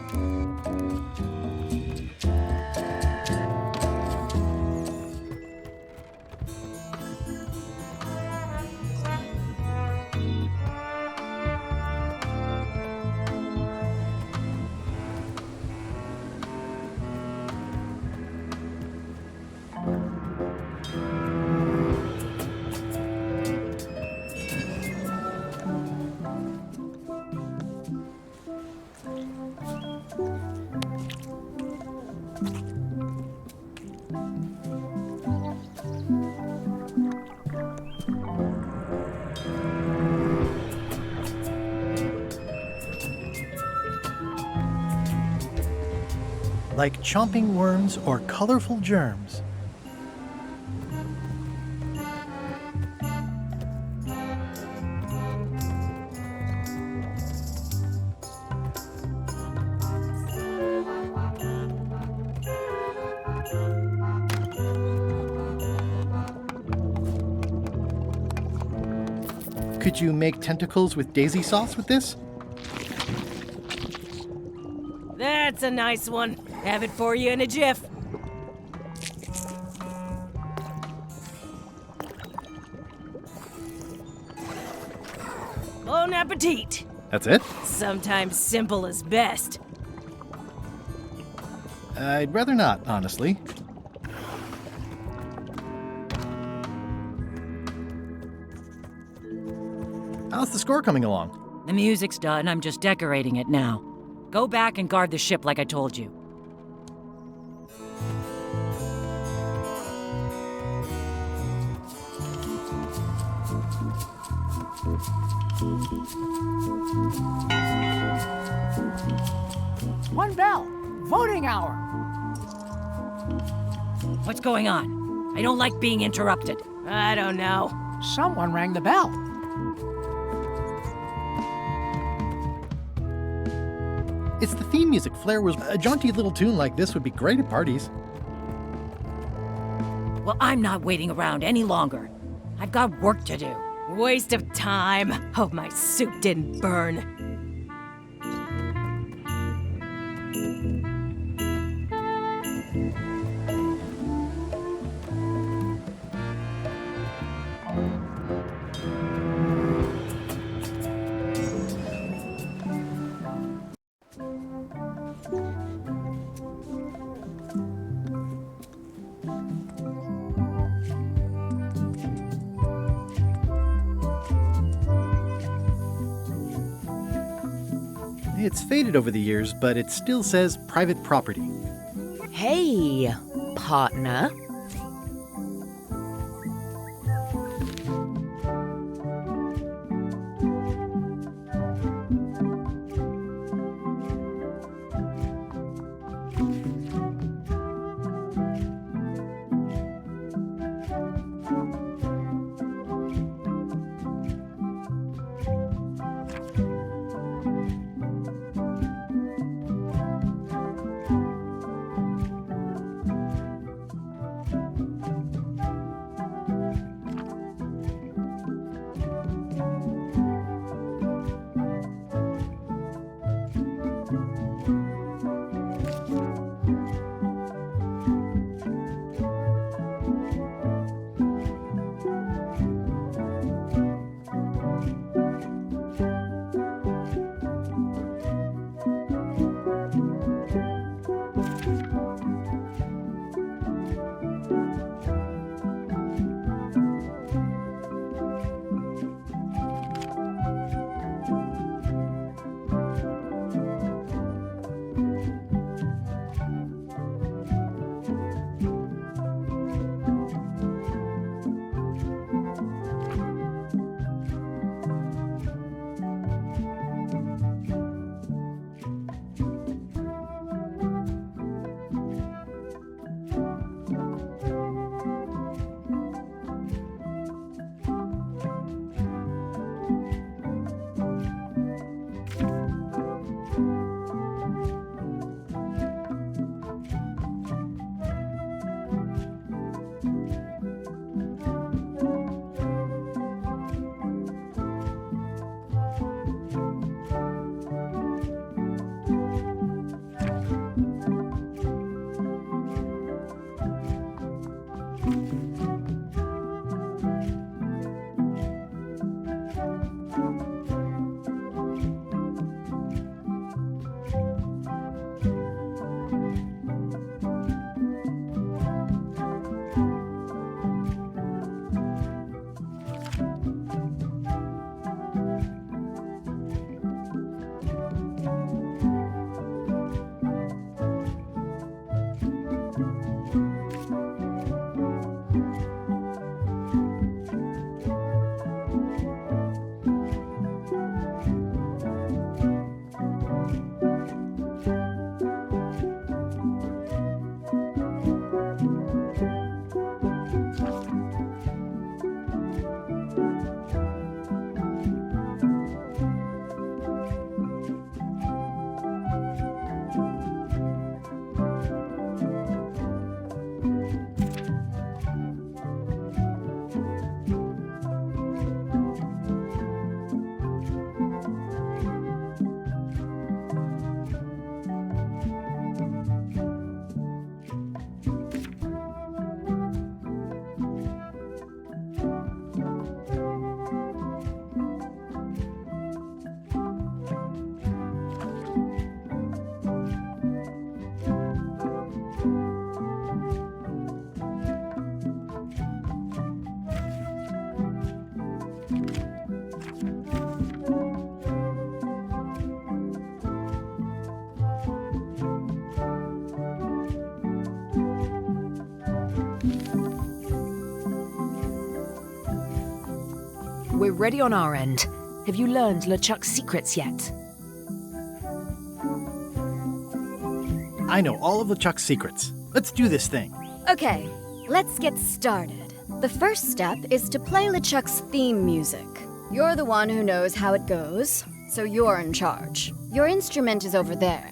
Like chomping worms or colorful germs. Could you make tentacles with daisy sauce with this? That's a nice one. Have it for you in a jiff. Bon appetit. That's it? Sometimes simple is best. I'd rather not, honestly. How's the score coming along? The music's done. I'm just decorating it now. Go back and guard the ship like I told you. One bell. Voting hour. What's going on? I don't like being interrupted. I don't know. Someone rang the bell. It's the theme music. Flair was a jaunty little tune like this would be great at parties. Well, I'm not waiting around any longer. I've got work to do. Waste of time. Hope my suit didn't burn. It's faded over the years, but it still says private property. Hey, partner. ready on our end. Have you learned LeChuck's secrets yet? I know all of LeChuck's secrets. Let's do this thing. Okay, let's get started. The first step is to play LeChuck's theme music. You're the one who knows how it goes, so you're in charge. Your instrument is over there.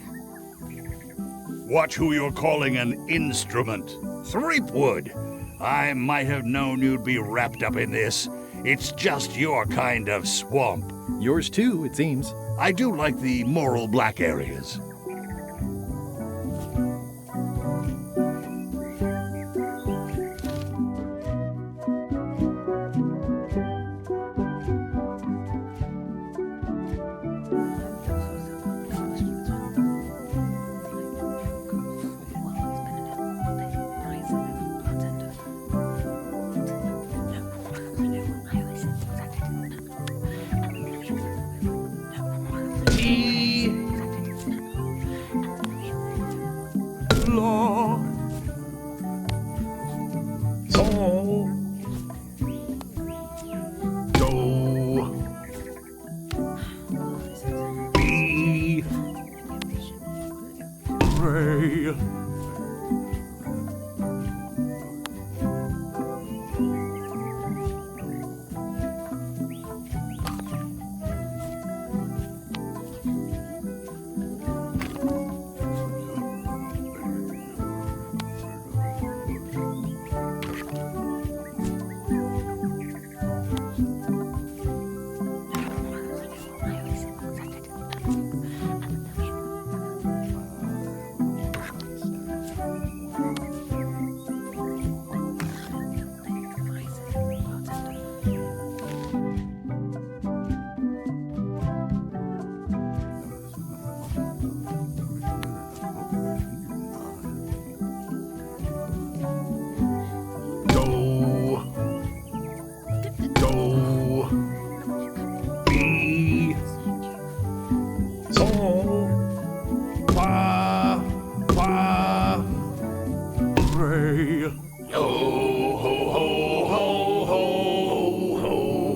Watch who you're calling an instrument. Threepwood. I might have known you'd be wrapped up in this. It's just your kind of swamp. Yours too, it seems. I do like the moral black areas.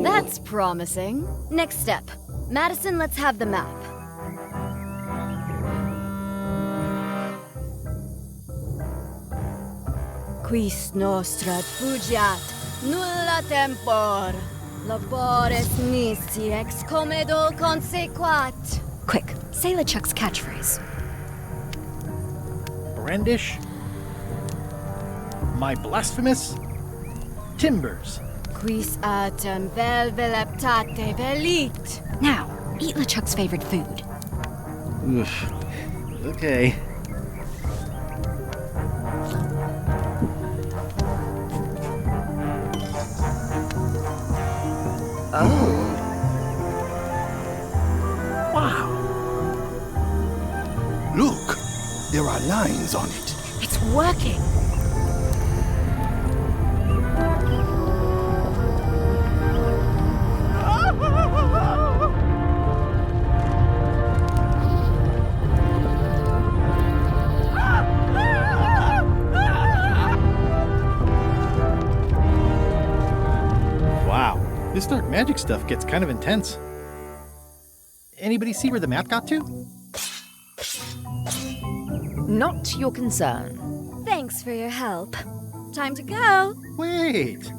That's promising. Next step. Madison, let's have the map. Quis nostra fugiat, nulla tempor. Labores nisi ex comedo consequat. Quick, say LeChuck's catchphrase. Brandish. My blasphemous timbers. Quis autem vel veleptate velit. Now, eat LeChuck's favorite food. Oof. Okay. Oh. Wow. Look, there are lines on it. It's working. This dark magic stuff gets kind of intense. Anybody see where the map got to? Not your concern. Thanks for your help. Time to go. Wait.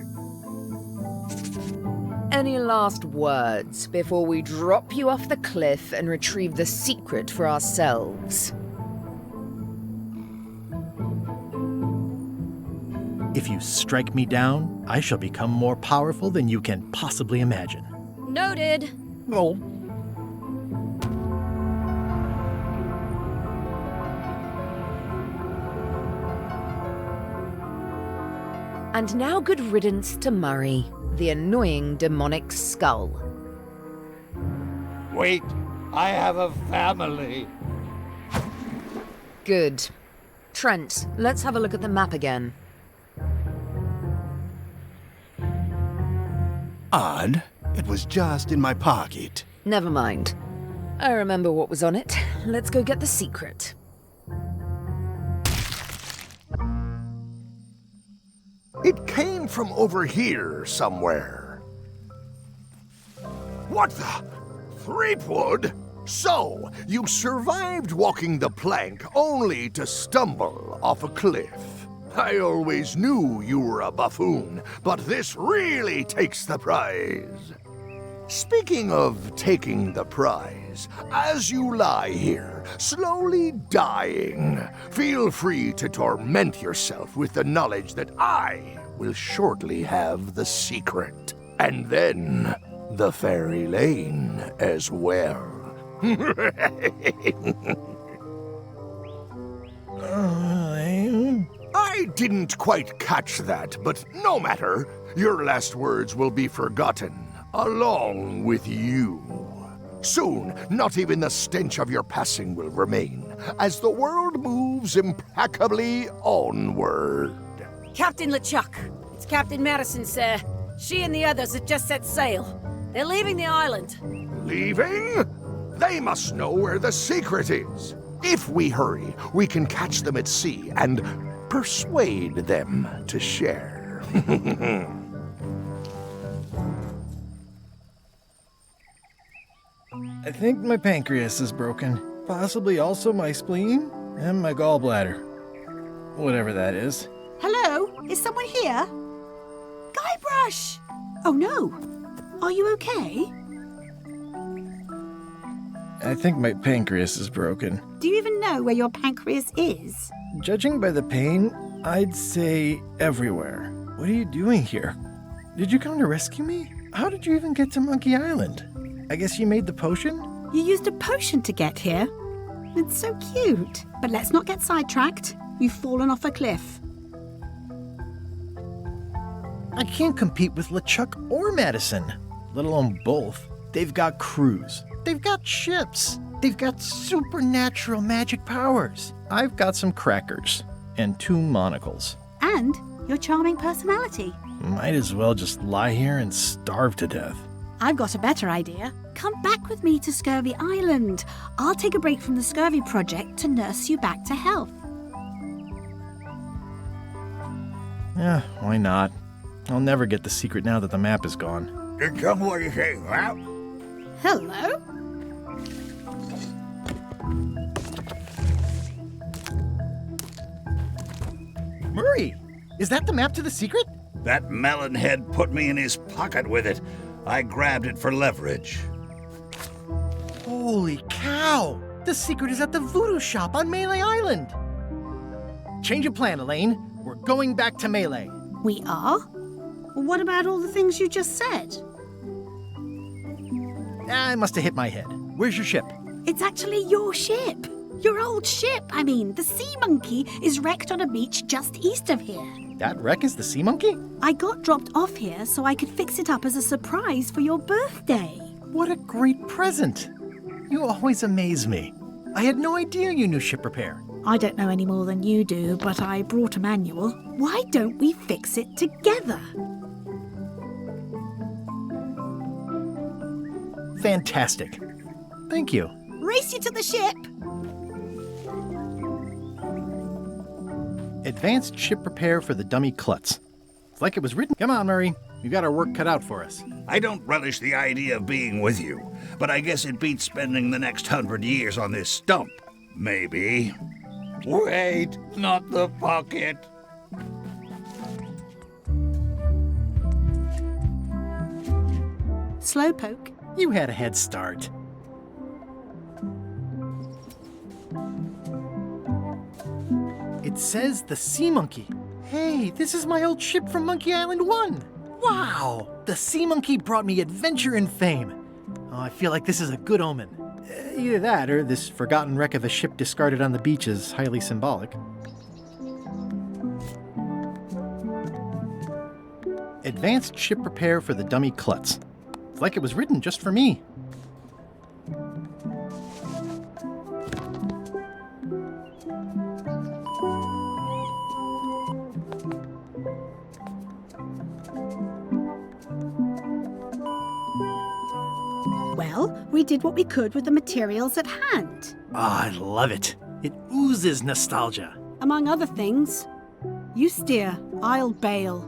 Any last words before we drop you off the cliff and retrieve the secret for ourselves? If you strike me down, I shall become more powerful than you can possibly imagine. Noted. Oh. And now good riddance to Murray, the annoying demonic skull. Wait, I have a family. Good. Trent, let's have a look at the map again. Odd. It was just in my pocket. Never mind. I remember what was on it. Let's go get the secret. It came from over here somewhere. What the? Threepwood? So, you survived walking the plank only to stumble off a cliff. I always knew you were a buffoon, but this really takes the prize. Speaking of taking the prize, as you lie here, slowly dying, feel free to torment yourself with the knowledge that I will shortly have the secret. And then the fairy lane as well. I didn't quite catch that, but no matter. Your last words will be forgotten, along with you. Soon, not even the stench of your passing will remain, as the world moves impeccably onward. Captain LeChuck, it's Captain Madison, sir. She and the others have just set sail. They're leaving the island. Leaving? They must know where the secret is. If we hurry, we can catch them at sea and persuade them to share. I think my pancreas is broken. Possibly also my spleen and my gallbladder. Whatever that is. Hello? Is someone here? Guybrush! Oh no! Are you okay? I think my pancreas is broken. Do you even know where your pancreas is? Judging by the pain, I'd say everywhere. What are you doing here? Did you come to rescue me? How did you even get to Monkey Island? I guess you made the potion? You used a potion to get here. It's so cute. But let's not get sidetracked. You've fallen off a cliff. I can't compete with LeChuck or Madison, let alone both. They've got crews. They've got ships. They've got supernatural magic powers. I've got some crackers and 2 monocles. And your charming personality. Might as well just lie here and starve to death. I've got a better idea. Come back with me to Scurvy Island. I'll take a break from the Scurvy Project to nurse you back to health. Yeah, why not? I'll never get the secret now that the map is gone. Tell me what you say, huh? Hello? Murray, is that the map to the secret? That melonhead put me in his pocket with it. I grabbed it for leverage. Holy cow! The secret is at the voodoo shop on Melee Island! Change of plan, Elaine. We're going back to Melee. We are? Well, what about all the things you just said? I must have hit my head. Where's your ship? It's actually your ship. Your old ship, I mean. The Sea Monkey is wrecked on a beach just east of here. That wreck is the Sea Monkey? I got dropped off here so I could fix it up as a surprise for your birthday. What a great present. You always amaze me. I had no idea you knew ship repair. I don't know any more than you do, but I brought a manual. Why don't we fix it together? Fantastic. Thank you. Race you to the ship! Advanced ship repair for the dummy klutz. It's like it was written. Come on, Murray. We've got our work cut out for us. I don't relish the idea of being with you, but I guess it beats spending the next 100 years on this stump. Maybe. Wait, not the pocket. Slowpoke. You had a head start. It says the Sea Monkey. Hey, this is my old ship from Monkey Island 1. Wow! The Sea Monkey brought me adventure and fame. Oh, I feel like this is a good omen. Either that, or this forgotten wreck of a ship discarded on the beach is highly symbolic. Advanced ship repair for the dummy klutz. It's like it was written just for me. Well, we did what we could with the materials at hand. Ah, I love it. It oozes nostalgia. Among other things. You steer, I'll bail.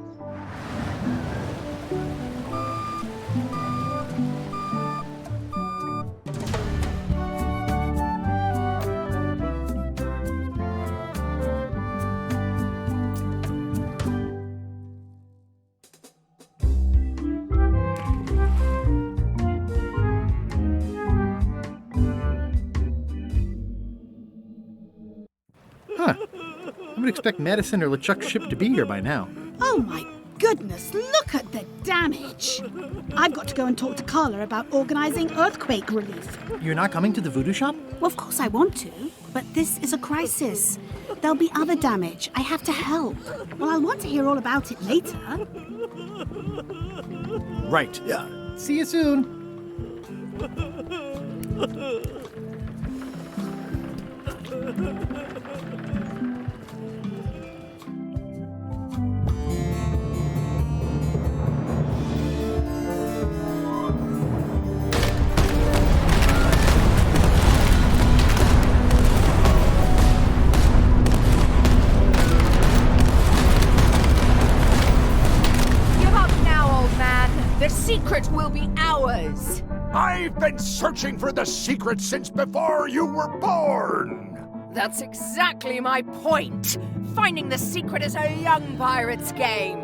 would expect Madison or LeChuck's ship to be here by now. Oh my goodness, look at the damage! I've got to go and talk to Carla about organising earthquake relief. You're not coming to the voodoo shop? Well, of course I want to, but this is a crisis. There'll be other damage. I have to help. Well, I'll want to hear all about it later. Right. Yeah. See you soon. The secret will be ours! I've been searching for the secret since before you were born! That's exactly my point! Finding the secret is a young pirate's game!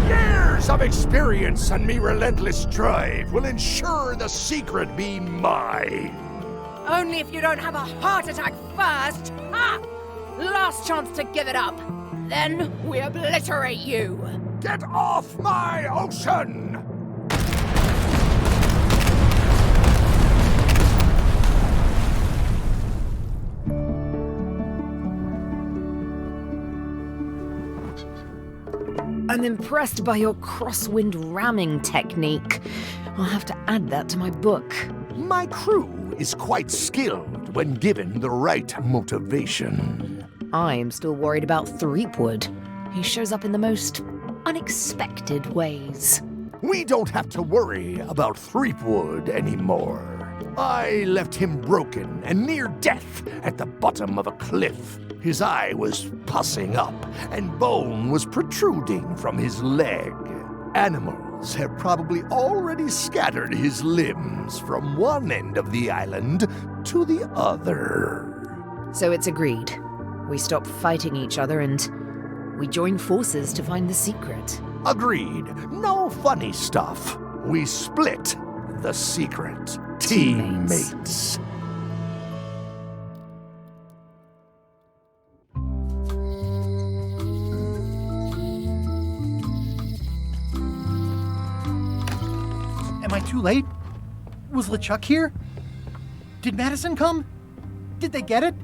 Years of experience and me relentless drive will ensure the secret be mine! Only if you don't have a heart attack first! Ha! Last chance to give it up! Then we obliterate you! Get off my ocean! I'm impressed by your crosswind ramming technique. I'll have to add that to my book. My crew is quite skilled when given the right motivation. I'm still worried about Threepwood. He shows up in the most unexpected ways. We don't have to worry about Threepwood anymore. I left him broken and near death at the bottom of a cliff. His eye was pussing up, and bone was protruding from his leg. Animals have probably already scattered his limbs from one end of the island to the other. So it's agreed. We stop fighting each other and we join forces to find the secret. Agreed. No funny stuff. We split the secret. Teammates. Am I too late? Was LeChuck here? Did Madison come? Did they get it?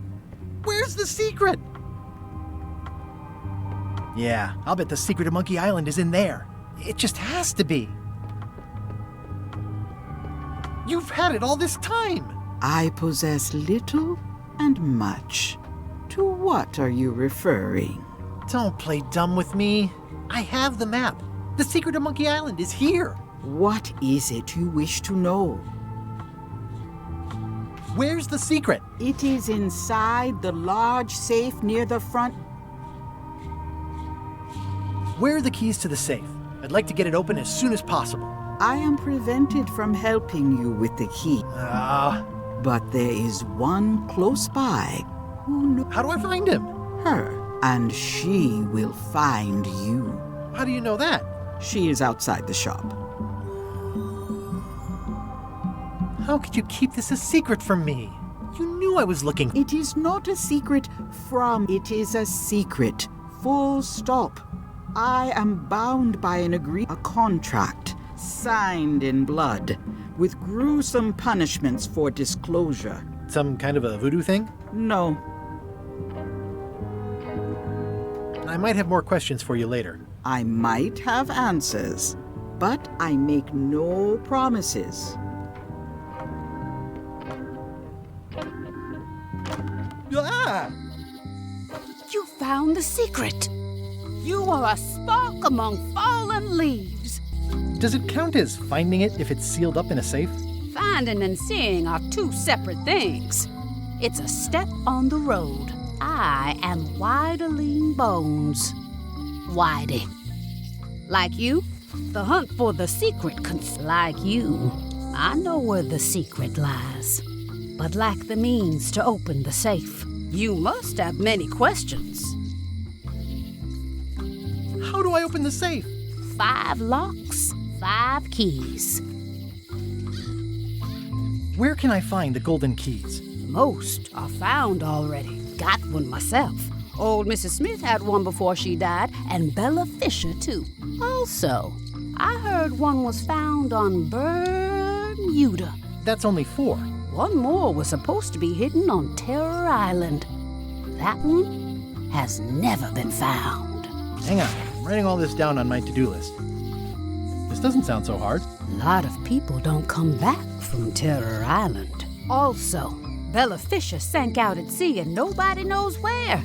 Where's the secret? Yeah, I'll bet the secret of Monkey Island is in there. It just has to be. You've had it all this time. I possess little and much. To what are you referring? Don't play dumb with me. I have the map. The secret of Monkey Island is here. What is it you wish to know? Where's the secret? It is inside the large safe near the front. Where are the keys to the safe? I'd like to get it open as soon as possible. I am prevented from helping you with the key. But there is one close by who knows. How do I find him? Her. And she will find you. How do you know that? She is outside the shop. How could you keep this a secret from me? You knew I was looking. It is not a secret from. It is a secret. Full stop. I am bound by a contract, signed in blood, with gruesome punishments for disclosure. Some kind of a voodoo thing? No. I might have more questions for you later. I might have answers, but I make no promises. Ah! You found the secret. You are a spark among fallen leaves. Does it count as finding it if it's sealed up in a safe? Finding and seeing are two separate things. It's a step on the road. I am Whiteling Bones. Whitey. Like you, the hunt for the secret like you. I know where the secret lies, but lack the means to open the safe. You must have many questions. How do I open the safe? 5 locks, 5 keys. Where can I find the golden keys? Most are found already. Got one myself. Old Mrs. Smith had one before she died, and Bella Fisher, too. Also, I heard one was found on Bermuda. That's only 4. One more was supposed to be hidden on Terror Island. That one has never been found. Hang on, I'm writing all this down on my to-do list. This doesn't sound so hard. A lot of people don't come back from Terror Island. Also, Bella Fisher sank out at sea and nobody knows where.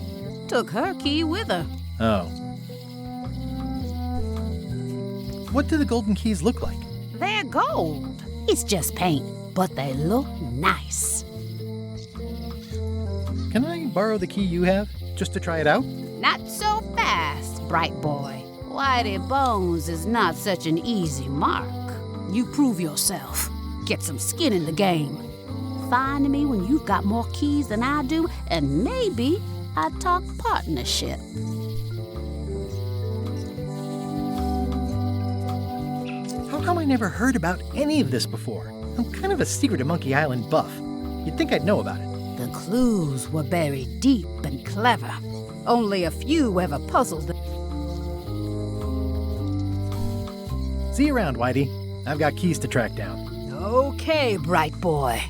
Took her key with her. Oh. What do the golden keys look like? They're gold. It's just paint, but they look nice. Can I borrow the key you have, just to try it out? Not so fast, bright boy. Whitey Bones is not such an easy mark. You prove yourself. Get some skin in the game. Find me when you've got more keys than I do, and maybe I'd talk partnership. How come I never heard about any of this before? I'm kind of a secret at Monkey Island buff. You'd think I'd know about it. The clues were buried deep and clever. Only a few ever puzzled them. See you around, Whitey. I've got keys to track down. Okay, bright boy.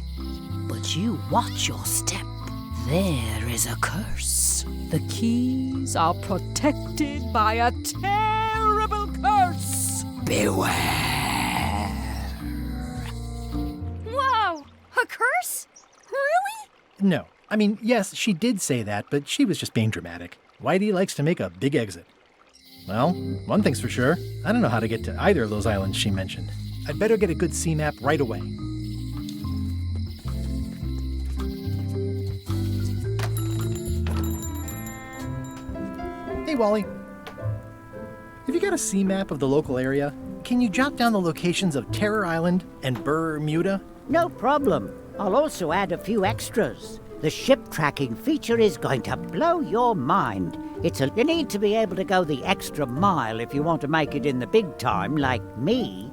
But you watch your step. There is a curse. The keys are protected by a terrible curse. Beware. Whoa! A curse? Really? No. I mean, yes, she did say that, but she was just being dramatic. Whitey likes to make a big exit. Well, one thing's for sure. I don't know how to get to either of those islands she mentioned. I'd better get a good sea map right away. Hey, Wally. Have you got a sea map of the local area? Can you jot down the locations of Terror Island and Bermuda? No problem. I'll also add a few extras. The ship tracking feature is going to blow your mind. You need to be able to go the extra mile if you want to make it in the big time, like me.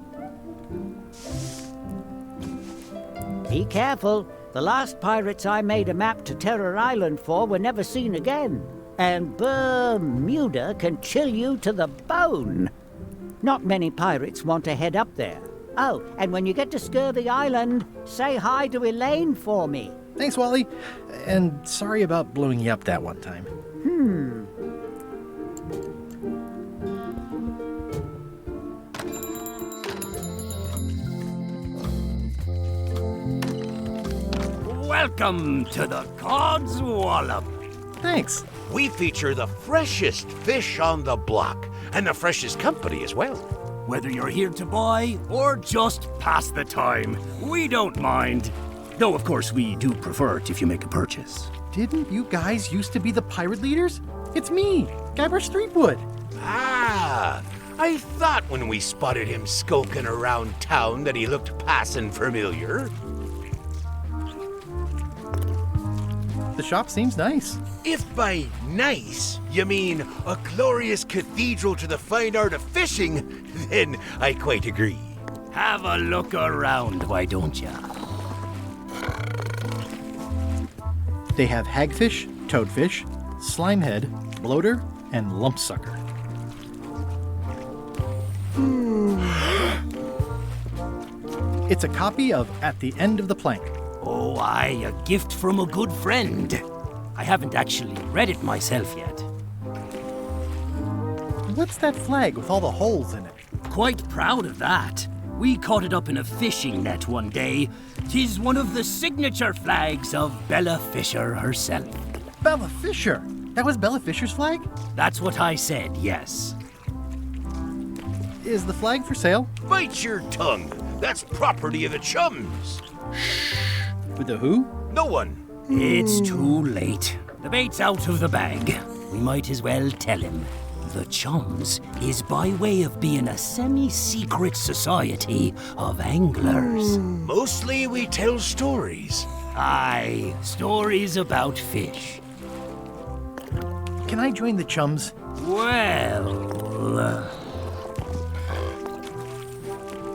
Be careful. The last pirates I made a map to Terror Island for were never seen again. And Bermuda can chill you to the bone. Not many pirates want to head up there. Oh, and when you get to Scurvy Island, say hi to Elaine for me. Thanks, Wally. And sorry about blowing you up that one time. Welcome to the God's Wallop. Thanks. We feature the freshest fish on the block, and the freshest company as well. Whether you're here to buy or just pass the time, we don't mind. Though, of course, we do prefer it if you make a purchase. Didn't you guys used to be the pirate leaders? It's me, Guybrush Threepwood. Ah, I thought when we spotted him skulking around town that he looked passing familiar. The shop seems nice. If by nice you mean a glorious cathedral to the fine art of fishing, then I quite agree. Have a look around, why don't ya? They have hagfish, toadfish, slimehead, bloater, and lumpsucker. It's a copy of At the End of the Plank. Oh, aye, a gift from a good friend. I haven't actually read it myself yet. What's that flag with all the holes in it? Quite proud of that. We caught it up in a fishing net one day. 'Tis one of the signature flags of Bella Fisher herself. Bella Fisher? That was Bella Fisher's flag? That's what I said, yes. Is the flag for sale? Bite your tongue. That's property of the chums. With the who? No one. It's too late. The bait's out of the bag. We might as well tell him. The Chums is by way of being a semi-secret society of anglers. Mostly we tell stories. Aye, stories about fish. Can I join the Chums? Well...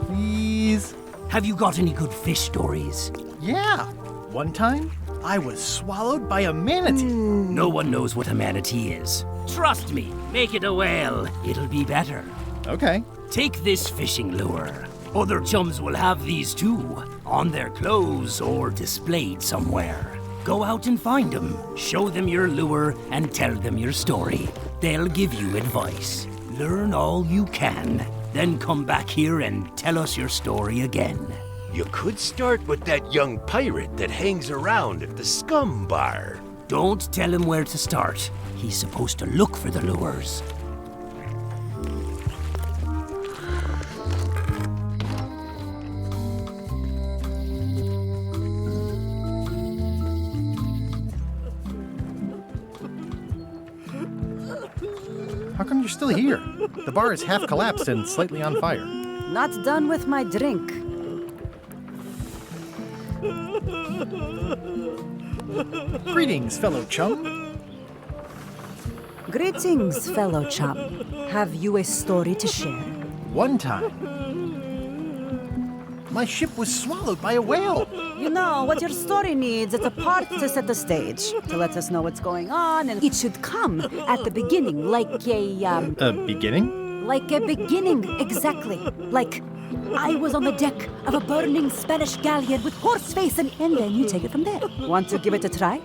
Please? Have you got any good fish stories? Yeah. One time, I was swallowed by a manatee. No one knows what a manatee is. Trust me, make it a whale. It'll be better. Okay. Take this fishing lure. Other chums will have these too, on their clothes or displayed somewhere. Go out and find them, show them your lure, and tell them your story. They'll give you advice. Learn all you can, then come back here and tell us your story again. You could start with that young pirate that hangs around at the scum bar. Don't tell him where to start. He's supposed to look for the lures. How come you're still here? The bar is half collapsed and slightly on fire. Not done with my drink. Greetings, fellow chum. Greetings, fellow chum. Have you a story to share? One time, my ship was swallowed by a whale. You know, what your story needs is a part to set the stage, to let us know what's going on, and it should come at the beginning, like A beginning? Like a beginning, exactly. Like, I was on the deck of a burning Spanish galleon with horse face, and then you take it from there. Want to give it a try?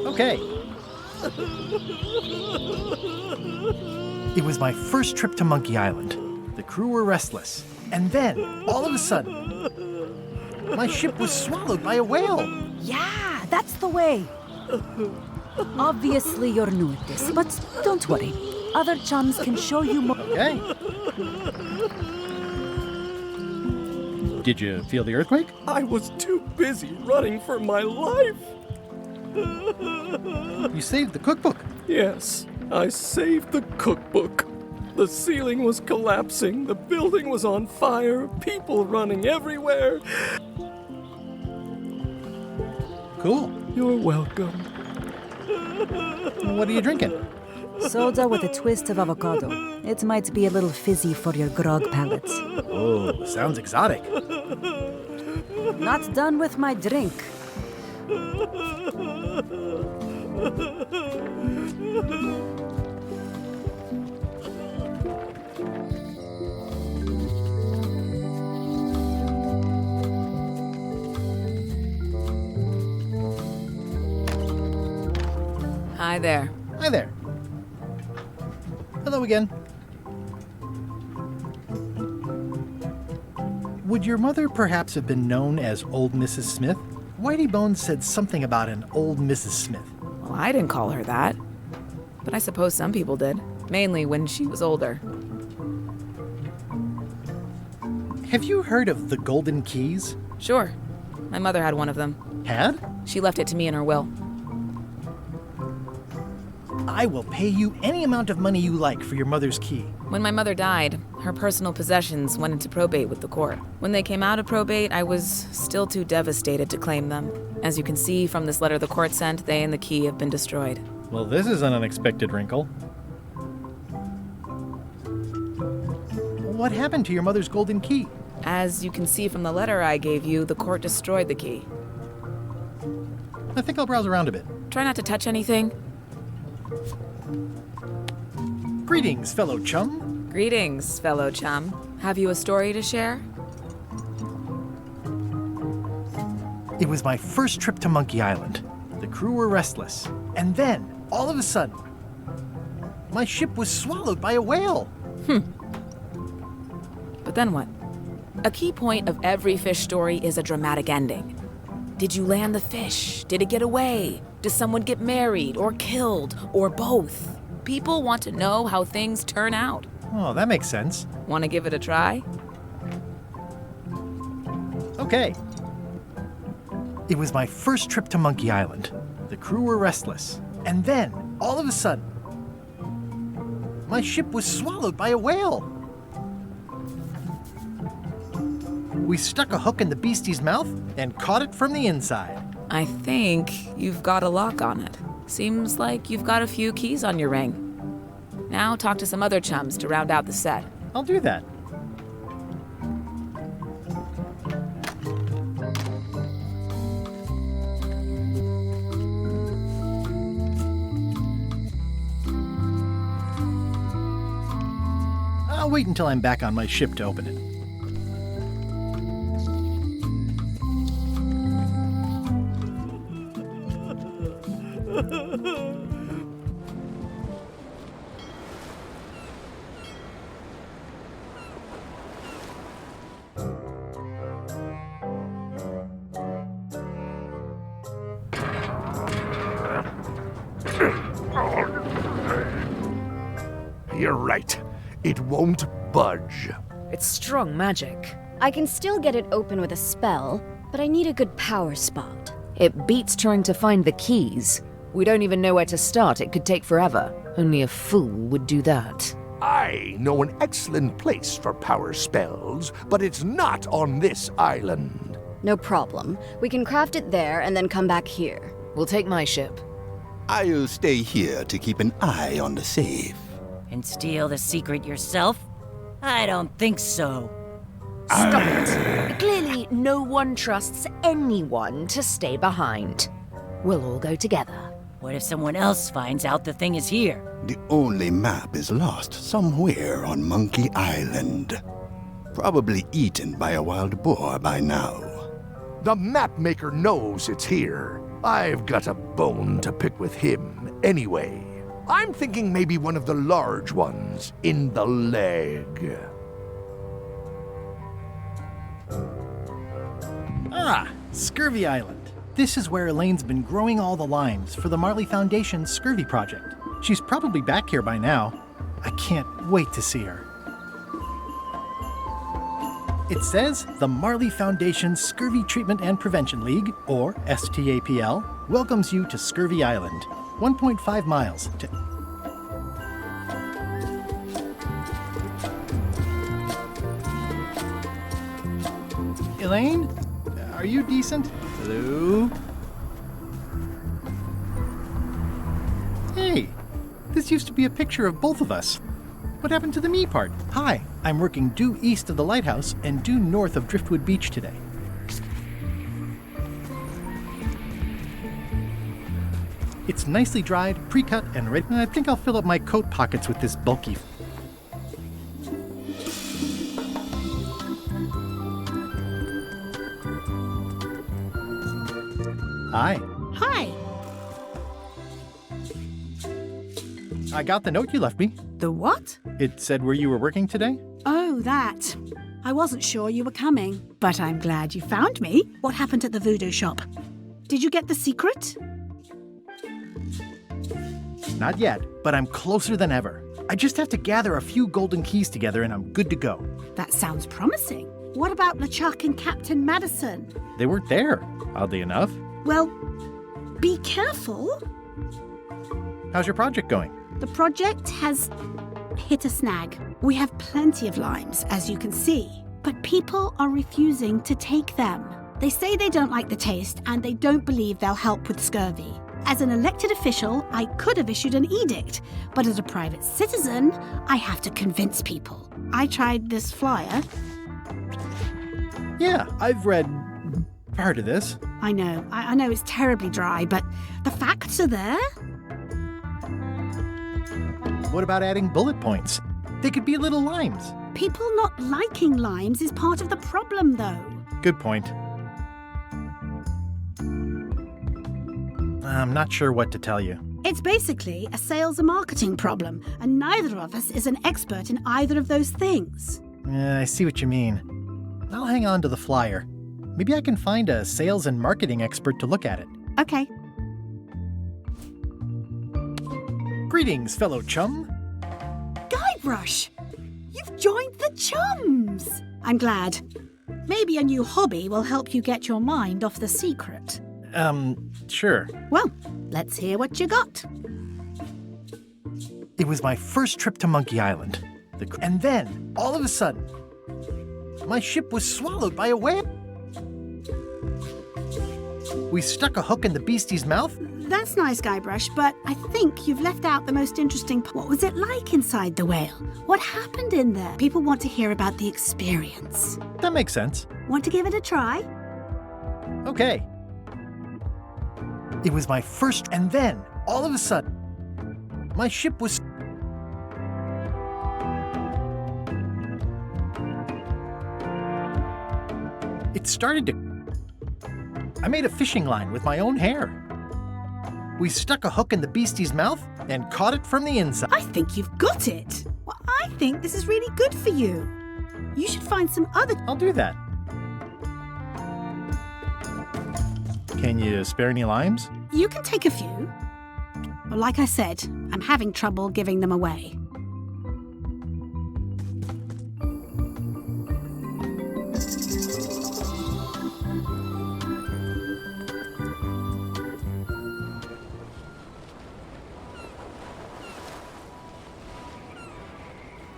Okay. It was my first trip to Monkey Island. The crew were restless. And then, all of a sudden, my ship was swallowed by a whale. Yeah, that's the way. Obviously, you're new at this, but don't worry. Other chums can show you more. Okay. Did you feel the earthquake? I was too busy running for my life. You saved the cookbook. Yes, I saved the cookbook. The ceiling was collapsing, the building was on fire, people running everywhere. Cool. You're welcome. What are you drinking? Soda with a twist of avocado. It might be a little fizzy for your grog palate. Oh, sounds exotic. Not done with my drink. Hi there. Hi there. Hello again. Would your mother perhaps have been known as Old Mrs. Smith? Whitey Bones said something about an old Mrs. Smith. Well, I didn't call her that. But I suppose some people did. Mainly when she was older. Have you heard of the Golden Keys? Sure. My mother had one of them. Had? She left it to me in her will. I will pay you any amount of money you like for your mother's key. When my mother died, her personal possessions went into probate with the court. When they came out of probate, I was still too devastated to claim them. As you can see from this letter the court sent, they and the key have been destroyed. Well, this is an unexpected wrinkle. What happened to your mother's golden key? As you can see from the letter I gave you, the court destroyed the key. I think I'll browse around a bit. Try not to touch anything. Greetings, fellow chum. Greetings, fellow chum. Have you a story to share? It was my first trip to Monkey Island. The crew were restless. And then, all of a sudden, my ship was swallowed by a whale. But then what? A key point of every fish story is a dramatic ending. Did you land the fish? Did it get away? Does someone get married or killed or both? People want to know how things turn out. Oh, that makes sense. Want to give it a try? Okay. It was my first trip to Monkey Island. The crew were restless. And then, all of a sudden, my ship was swallowed by a whale. We stuck a hook in the beastie's mouth and caught it from the inside. I think you've got a lock on it. Seems like you've got a few keys on your ring. Now talk to some other chums to round out the set. I'll do that. I'll wait until I'm back on my ship to open it. You're right. It won't budge. It's strong magic. I can still get it open with a spell, but I need a good power spot. It beats trying to find the keys. We don't even know where to start. It could take forever. Only a fool would do that. I know an excellent place for power spells, but it's not on this island. No problem. We can craft it there and then come back here. We'll take my ship. I'll stay here to keep an eye on the safe. And steal the secret yourself? I don't think so. Stop it. Clearly, no one trusts anyone to stay behind. We'll all go together. What if someone else finds out the thing is here? The only map is lost somewhere on Monkey Island. Probably eaten by a wild boar by now. The map maker knows it's here. I've got a bone to pick with him anyway. I'm thinking maybe one of the large ones in the leg. Ah, Scurvy Island. This is where Elaine's been growing all the limes for the Marley Foundation's Scurvy project. She's probably back here by now. I can't wait to see her. It says the Marley Foundation Scurvy Treatment and Prevention League, or STAPL, welcomes you to Scurvy Island, 1.5 miles to... Elaine? Are you decent? Hello? Hey, this used to be a picture of both of us. What happened to the me part? Hi, I'm working due east of the lighthouse and due north of Driftwood Beach today. It's nicely dried, pre-cut, and ready. I think I'll fill up my coat pockets with this bulky... Hi. Hi. I got the note you left me. The what? It said where you were working today. Oh, that. I wasn't sure you were coming, but I'm glad you found me. What happened at the voodoo shop? Did you get the secret? Not yet, but I'm closer than ever. I just have to gather a few golden keys together and I'm good to go. That sounds promising. What about LeChuck and Captain Madison? They weren't there, oddly enough. Well, be careful. How's your project going? The project has hit a snag. We have plenty of limes, as you can see, but people are refusing to take them. They say they don't like the taste and they don't believe they'll help with scurvy. As an elected official, I could have issued an edict, but as a private citizen, I have to convince people. I tried this flyer. Yeah, I've read part of this. I know it's terribly dry, but the facts are there. What about adding bullet points? They could be little limes. People not liking limes is part of the problem, though. Good point. I'm not sure what to tell you. It's basically a sales and marketing problem, and neither of us is an expert in either of those things. I see what you mean. I'll hang on to the flyer. Maybe I can find a sales and marketing expert to look at it. Okay. Greetings, fellow chum. Guybrush! You've joined the chums! I'm glad. Maybe a new hobby will help you get your mind off the secret. Sure. Well, let's hear what you got. It was my first trip to Monkey Island. And then, all of a sudden, my ship was swallowed by a whale. We stuck a hook in the beastie's mouth. That's nice, Guybrush, but I think you've left out the most interesting part. What was it like inside the whale? What happened in there? People want to hear about the experience. That makes sense. Want to give it a try? Okay. It was my first, and then, all of a sudden, my ship was... It started to... I made a fishing line with my own hair. We stuck a hook in the beastie's mouth and caught it from the inside. I think you've got it. Well, I think this is really good for you. You should find some other... I'll do that. Can you spare any limes? You can take a few. But like I said, I'm having trouble giving them away.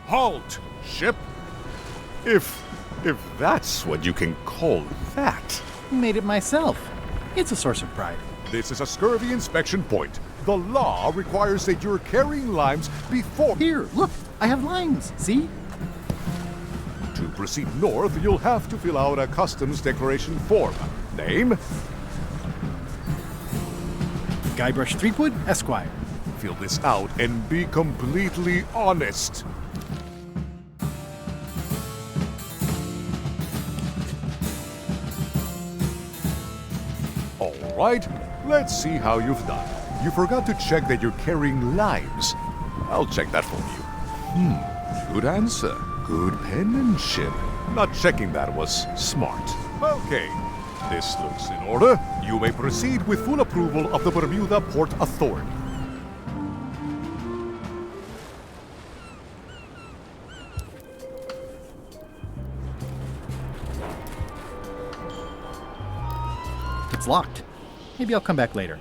Halt, ship! If that's what you can call that. Made it myself. It's a source of pride. This is a scurvy inspection point. The law requires that you're carrying limes before... Here, look, I have limes, see? To proceed north, you'll have to fill out a customs declaration form. Name? Guybrush Threepwood, Esquire. Fill this out and be completely honest. All right, let's see how you've done. You forgot to check that you're carrying limes. I'll check that for you. Good answer. Good penmanship. Not checking that was smart. Okay, this looks in order. You may proceed with full approval of the Bermuda Port Authority. It's locked. Maybe I'll come back later.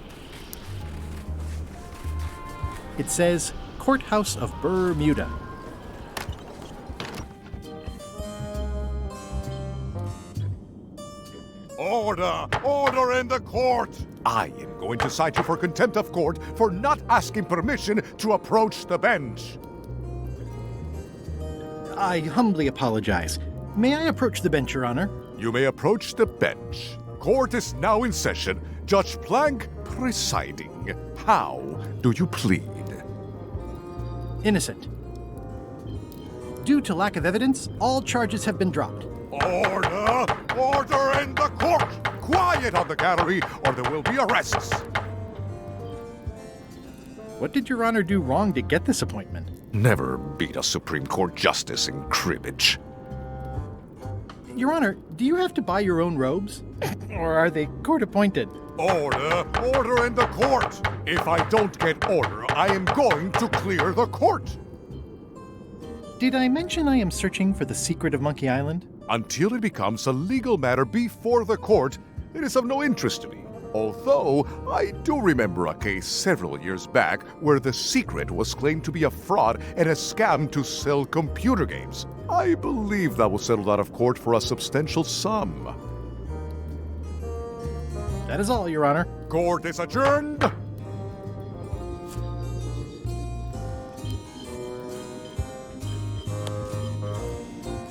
It says Courthouse of Bermuda. Order! Order in the court! I am going to cite you for contempt of court for not asking permission to approach the bench. I humbly apologize. May I approach the bench, Your Honor? You may approach the bench. Court is now in session. Judge Plank presiding. How do you plead? Innocent. Due to lack of evidence, all charges have been dropped. Order! Order in the court! Quiet on the gallery, or there will be arrests! What did Your Honor do wrong to get this appointment? Never beat a Supreme Court justice in cribbage. Your Honor, do you have to buy your own robes? Or are they court-appointed? Order! Order in the court! If I don't get order, I am going to clear the court! Did I mention I am searching for the secret of Monkey Island? Until it becomes a legal matter before the court, it is of no interest to me. Although, I do remember a case several years back where the secret was claimed to be a fraud and a scam to sell computer games. I believe that was settled out of court for a substantial sum. That is all, Your Honor. Court is adjourned!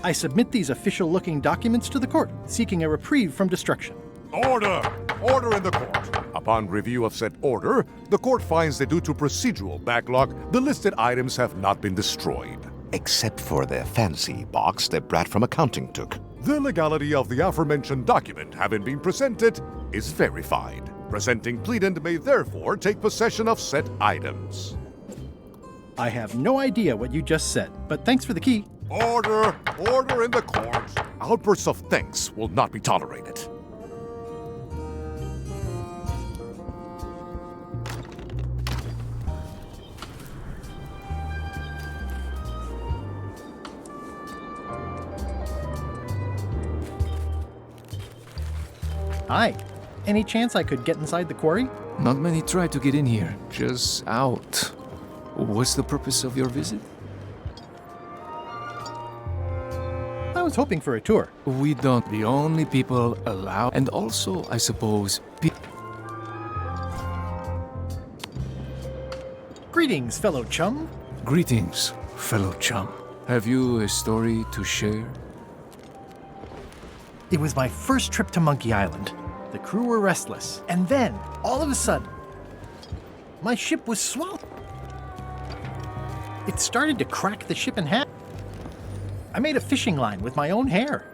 I submit these official-looking documents to the court, seeking a reprieve from destruction. Order! Order in the court. Upon review of said order, the court finds that due to procedural backlog, the listed items have not been destroyed. Except for the fancy box that Brad from accounting took. The legality of the aforementioned document having been presented is verified. Presenting pleadant may therefore take possession of said items. I have no idea what you just said, but thanks for the key. Order! Order in the court! Outbursts of thanks will not be tolerated. Hi. Any chance I could get inside the quarry? Not many try to get in here, just out. What's the purpose of your visit? I was hoping for a tour. We don't. The only people allowed. And also, I suppose, Greetings, fellow chum. Greetings, fellow chum. Have you a story to share? It was my first trip to Monkey Island. The crew were restless. And then, all of a sudden, my ship was swallowed. It started to crack the ship in half. I made a fishing line with my own hair.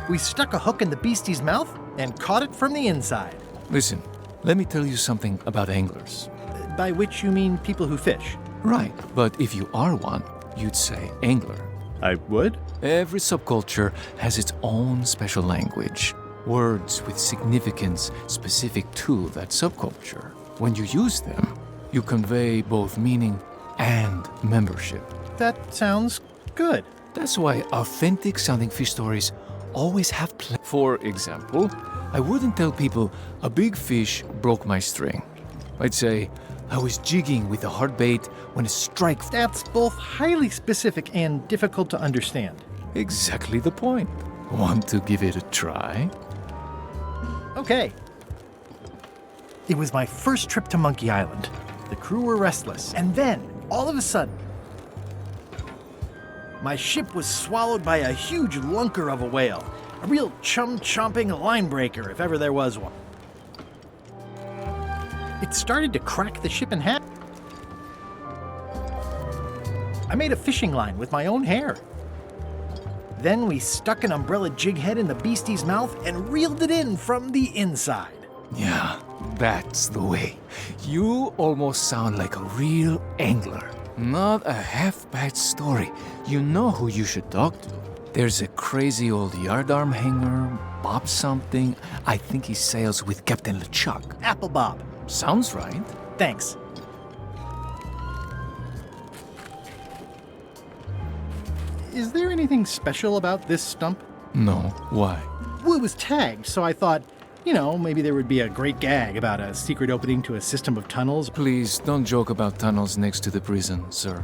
We stuck a hook in the beastie's mouth and caught it from the inside. Listen, let me tell you something about anglers. By which you mean people who fish? Right, but if you are one, you'd say angler. I would? Every subculture has its own special language. Words with significance specific to that subculture. When you use them, you convey both meaning and membership. That sounds good. That's why authentic sounding fish stories always have For example, I wouldn't tell people a big fish broke my string. I'd say I was jigging with a hard bait when a strike. That's both highly specific and difficult to understand. Exactly the point. Want to give it a try? Okay. It was my first trip to Monkey Island. The crew were restless, and then, all of a sudden, my ship was swallowed by a huge lunker of a whale. A real chum-chomping line breaker, if ever there was one. It started to crack the ship in half. I made a fishing line with my own hair. Then we stuck an umbrella jig head in the beastie's mouth and reeled it in from the inside. Yeah, that's the way. You almost sound like a real angler. Not a half-bad story. You know who you should talk to. There's a crazy old yardarm hanger, Bob something. I think he sails with Captain LeChuck. Apple Bob. Sounds right. Thanks. Is there anything special about this stump? No, why? Well, it was tagged, so I thought, maybe there would be a great gag about a secret opening to a system of tunnels. Please, don't joke about tunnels next to the prison, sir.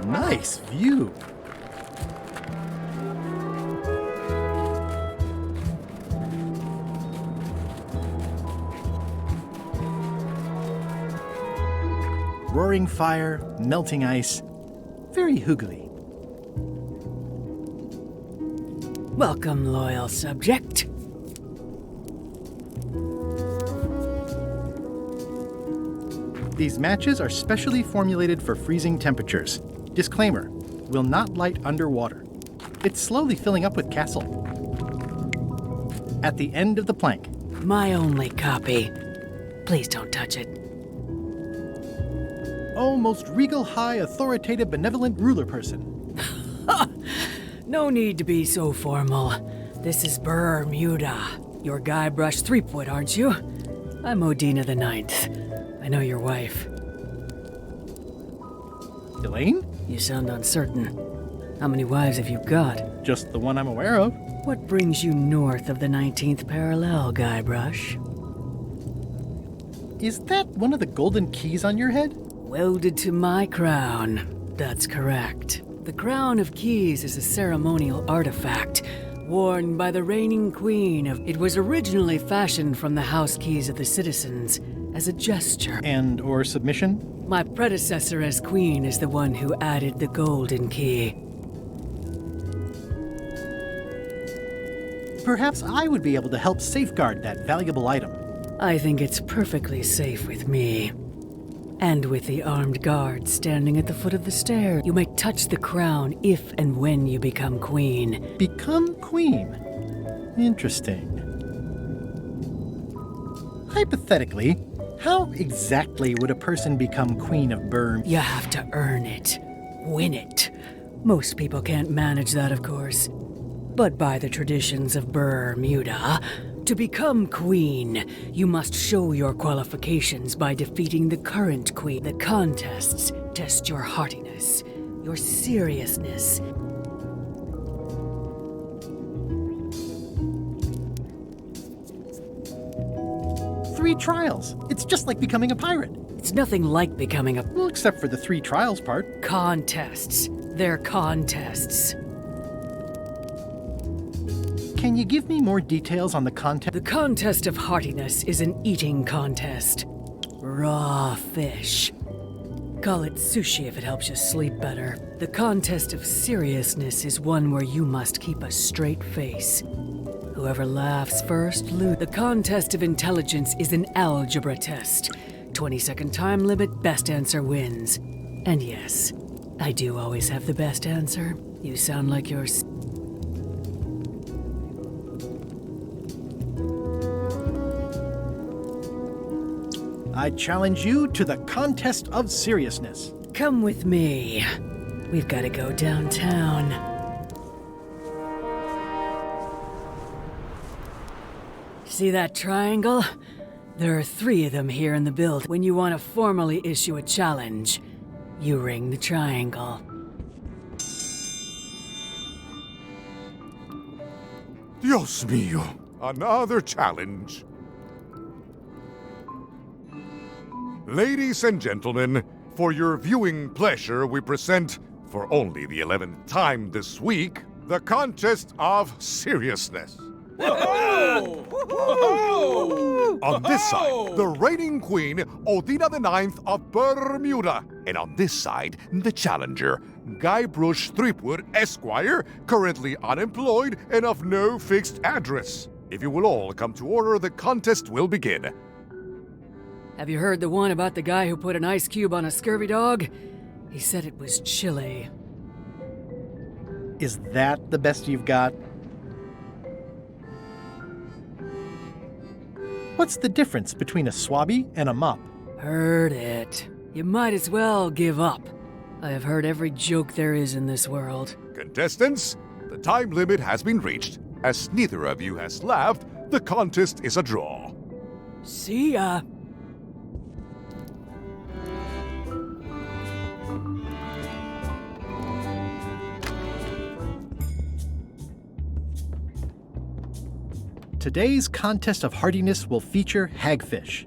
Nice view. Roaring fire, melting ice, very hoogly. Welcome, loyal subject. These matches are specially formulated for freezing temperatures. Disclaimer, will not light underwater. It's slowly filling up with castle. At the end of the plank. My only copy. Please don't touch it. Oh, most regal, high, authoritative, benevolent ruler person. No need to be so formal. This is Bermuda. You're Guybrush Threepwood, aren't you? I'm Odina the Ninth. I know your wife. Elaine? You sound uncertain. How many wives have you got? Just the one I'm aware of. What brings you north of the 19th parallel, Guybrush? Is that one of the golden keys on your head? Welded to my crown. That's correct. The Crown of Keys is a ceremonial artifact worn by the reigning queen of... It was originally fashioned from the house keys of the citizens as a gesture. And or submission? My predecessor as queen is the one who added the golden key. Perhaps I would be able to help safeguard that valuable item. I think it's perfectly safe with me. And with the armed guards standing at the foot of the stairs, you may touch the crown if and when you become queen. Become queen? Interesting. Hypothetically, how exactly would a person become queen of Berm? You have to earn it. Win it. Most people can't manage that, of course. But by the traditions of Bermuda, to become queen, you must show your qualifications by defeating the current queen. The contests test your heartiness, your seriousness. Three trials. It's just like becoming a pirate. It's nothing like becoming a... Well, except for the 3 trials part. Contests. They're contests. Can you give me more details on the contest? The contest of heartiness is an eating contest. Raw fish. Call it sushi if it helps you sleep better. The contest of seriousness is one where you must keep a straight face. Whoever laughs first loses. The contest of intelligence is an algebra test. 20-second time limit, best answer wins. And yes, I do always have the best answer. You sound like you're... I challenge you to the contest of seriousness. Come with me. We've got to go downtown. See that triangle? There are 3 of them here in the build. When you want to formally issue a challenge, you ring the triangle. Dios mío, another challenge. Ladies and gentlemen, for your viewing pleasure, we present, for only the 11th time this week, the contest of seriousness. Whoa! Whoa! On this side, the reigning queen, Odina IX of Bermuda. And on this side, the challenger, Guybrush Threepwood, Esquire, currently unemployed and of no fixed address. If you will all come to order, the contest will begin. Have you heard the one about the guy who put an ice cube on a scurvy dog? He said it was chilly. Is that the best you've got? What's the difference between a swabby and a mop? Heard it. You might as well give up. I have heard every joke there is in this world. Contestants, the time limit has been reached. As neither of you has laughed, the contest is a draw. See ya. Today's contest of hardiness will feature hagfish.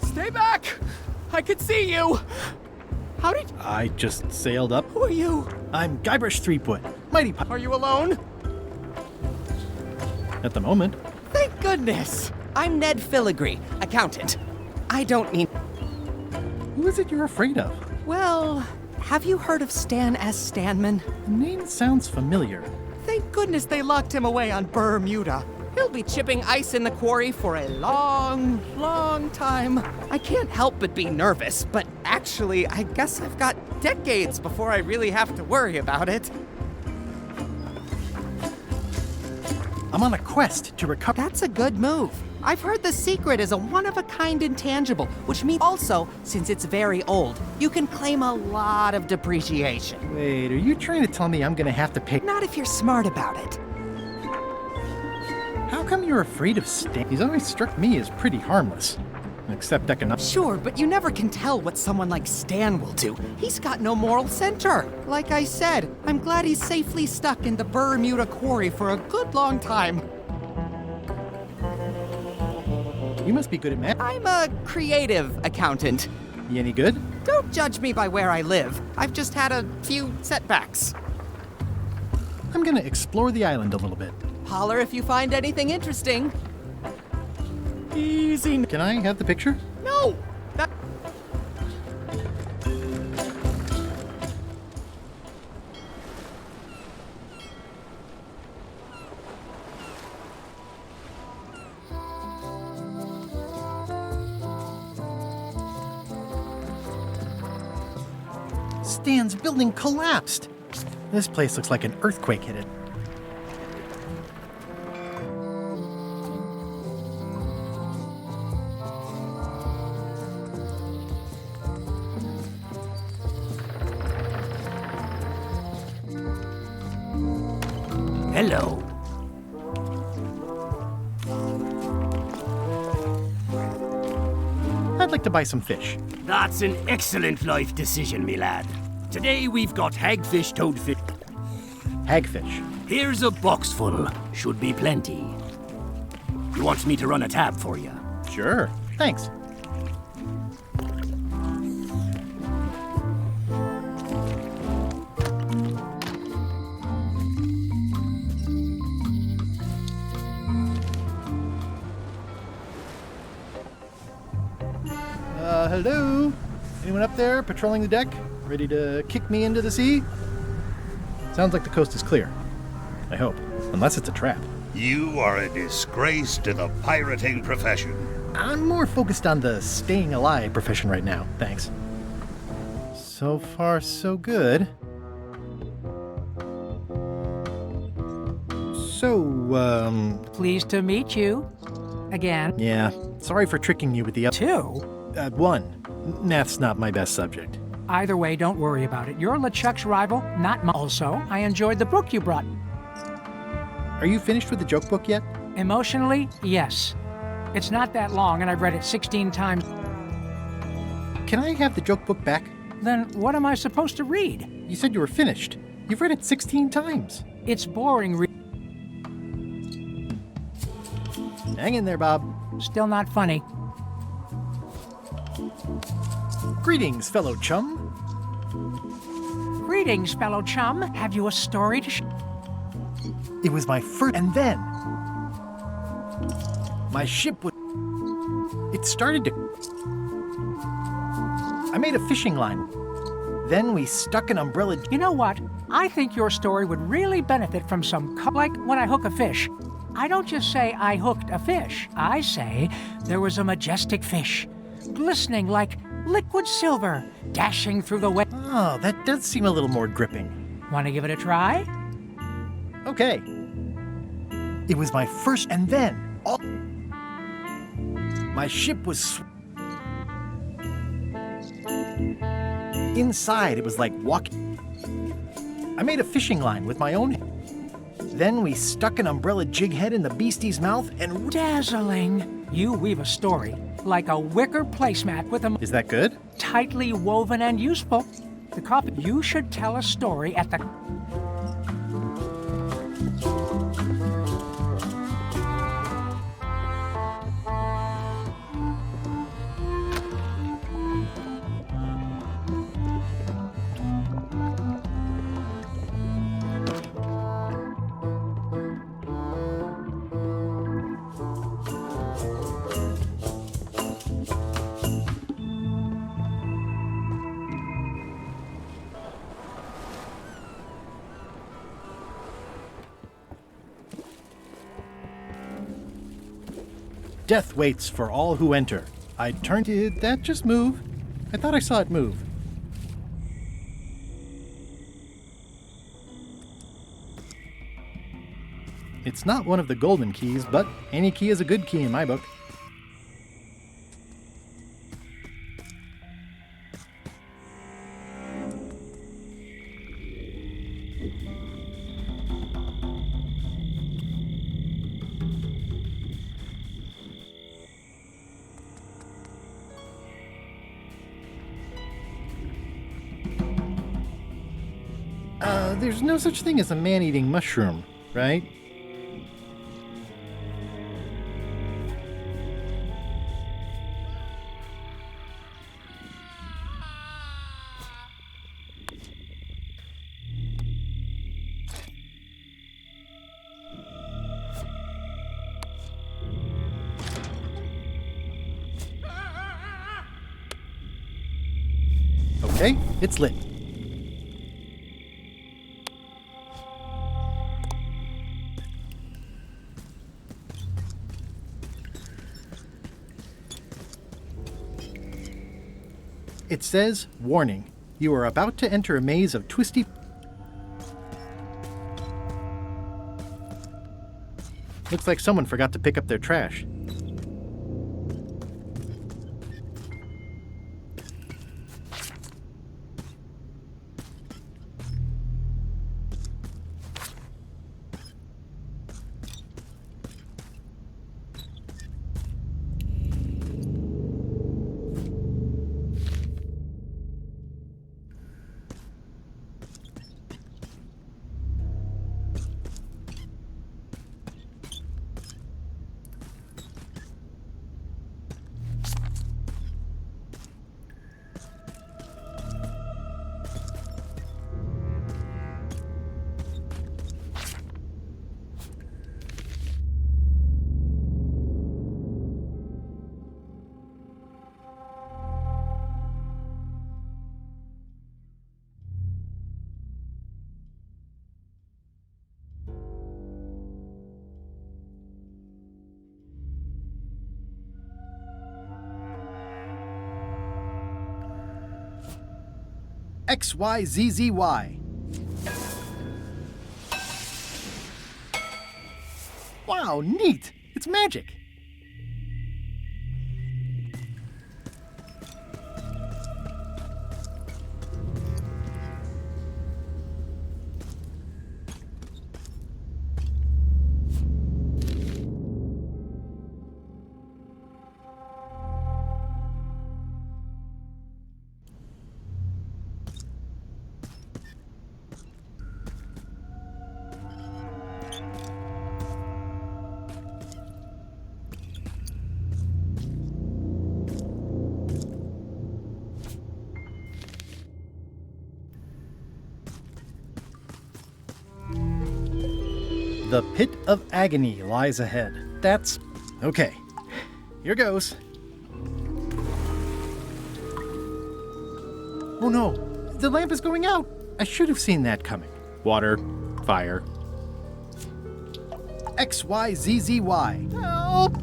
Stay back! I can see you! How did... I just sailed up. Who are you? I'm Guybrush Threepwood, mighty Are you alone? At the moment. Thank goodness! I'm Ned Filigree, accountant. I don't mean... Who is it you're afraid of? Well, have you heard of Stan S. Stanman? The name sounds familiar. Thank goodness they locked him away on Bermuda. He'll be chipping ice in the quarry for a long, long time. I can't help but be nervous, but actually, I guess I've got decades before I really have to worry about it. I'm on a quest to recover... That's a good move. I've heard the secret is a one-of-a-kind intangible, which means also, since it's very old, you can claim a lot of depreciation. Wait, are you trying to tell me I'm gonna have to pay... Not if you're smart about it. How come you're afraid of Stan? He's always struck me as pretty harmless. Except economic. Sure, but you never can tell what someone like Stan will do. He's got no moral center. Like I said, I'm glad he's safely stuck in the Bermuda quarry for a good long time. You must be good at math. I'm a creative accountant. You any good? Don't judge me by where I live. I've just had a few setbacks. I'm gonna explore the island a little bit. Holler if you find anything interesting. Easy. Can I have the picture? No! That... Stan's building collapsed. This place looks like an earthquake hit it. Hello. I'd like to buy some fish. That's an excellent life decision, me lad. Today we've got hagfish, toadfish. Hagfish. Here's a box full. Should be plenty. You want me to run a tab for you? Sure. Thanks. Hello? Anyone up there patrolling the deck? Ready to kick me into the sea? Sounds like the coast is clear. I hope. Unless it's a trap. You are a disgrace to the pirating profession. I'm more focused on the staying alive profession right now, thanks. So far, so good. So, Pleased to meet you. Again. Yeah, sorry for tricking you with the... Two? One. Math's not my best subject. Either way, don't worry about it. You're LeChuck's rival, not mine. Also, I enjoyed the book you brought. Are you finished with the joke book yet? Emotionally, yes. It's not that long, and I've read it 16 times. Can I have the joke book back? Then what am I supposed to read? You said you were finished. You've read it 16 times. It's boring. Hang in there, Bob. Still not funny. Greetings, fellow chum. Greetings, fellow chum. Have you a story to It was my first... And then... My ship was... It started to... I made a fishing line. Then we stuck an umbrella... You know what? I think your story would really benefit from some... Like when I hook a fish. I don't just say I hooked a fish. I say there was a majestic fish, glistening like liquid silver, dashing through the wet... Oh, that does seem a little more gripping. Want to give it a try? Okay. It was my first... And then... My ship was... Inside, it was like walking... I made a fishing line with my own... Then we stuck an umbrella jig head in the beastie's mouth and... Dazzling! You weave a story like a wicker placemat with a... Is that good? Tightly woven and useful. The copy... You should tell a story at the... Death waits for all who enter. I turned... Did that just move? I thought I saw it move. It's not one of the golden keys, but any key is a good key in my book. There's no such thing as a man-eating mushroom, right? Okay, it's lit. It says, warning, you are about to enter a maze of twisty... Looks like someone forgot to pick up their trash. XYZZY. Wow, neat! It's magic! The pit of agony lies ahead. That's... okay. Here goes. Oh no! The lamp is going out! I should have seen that coming. Water. Fire. XYZZY. Help!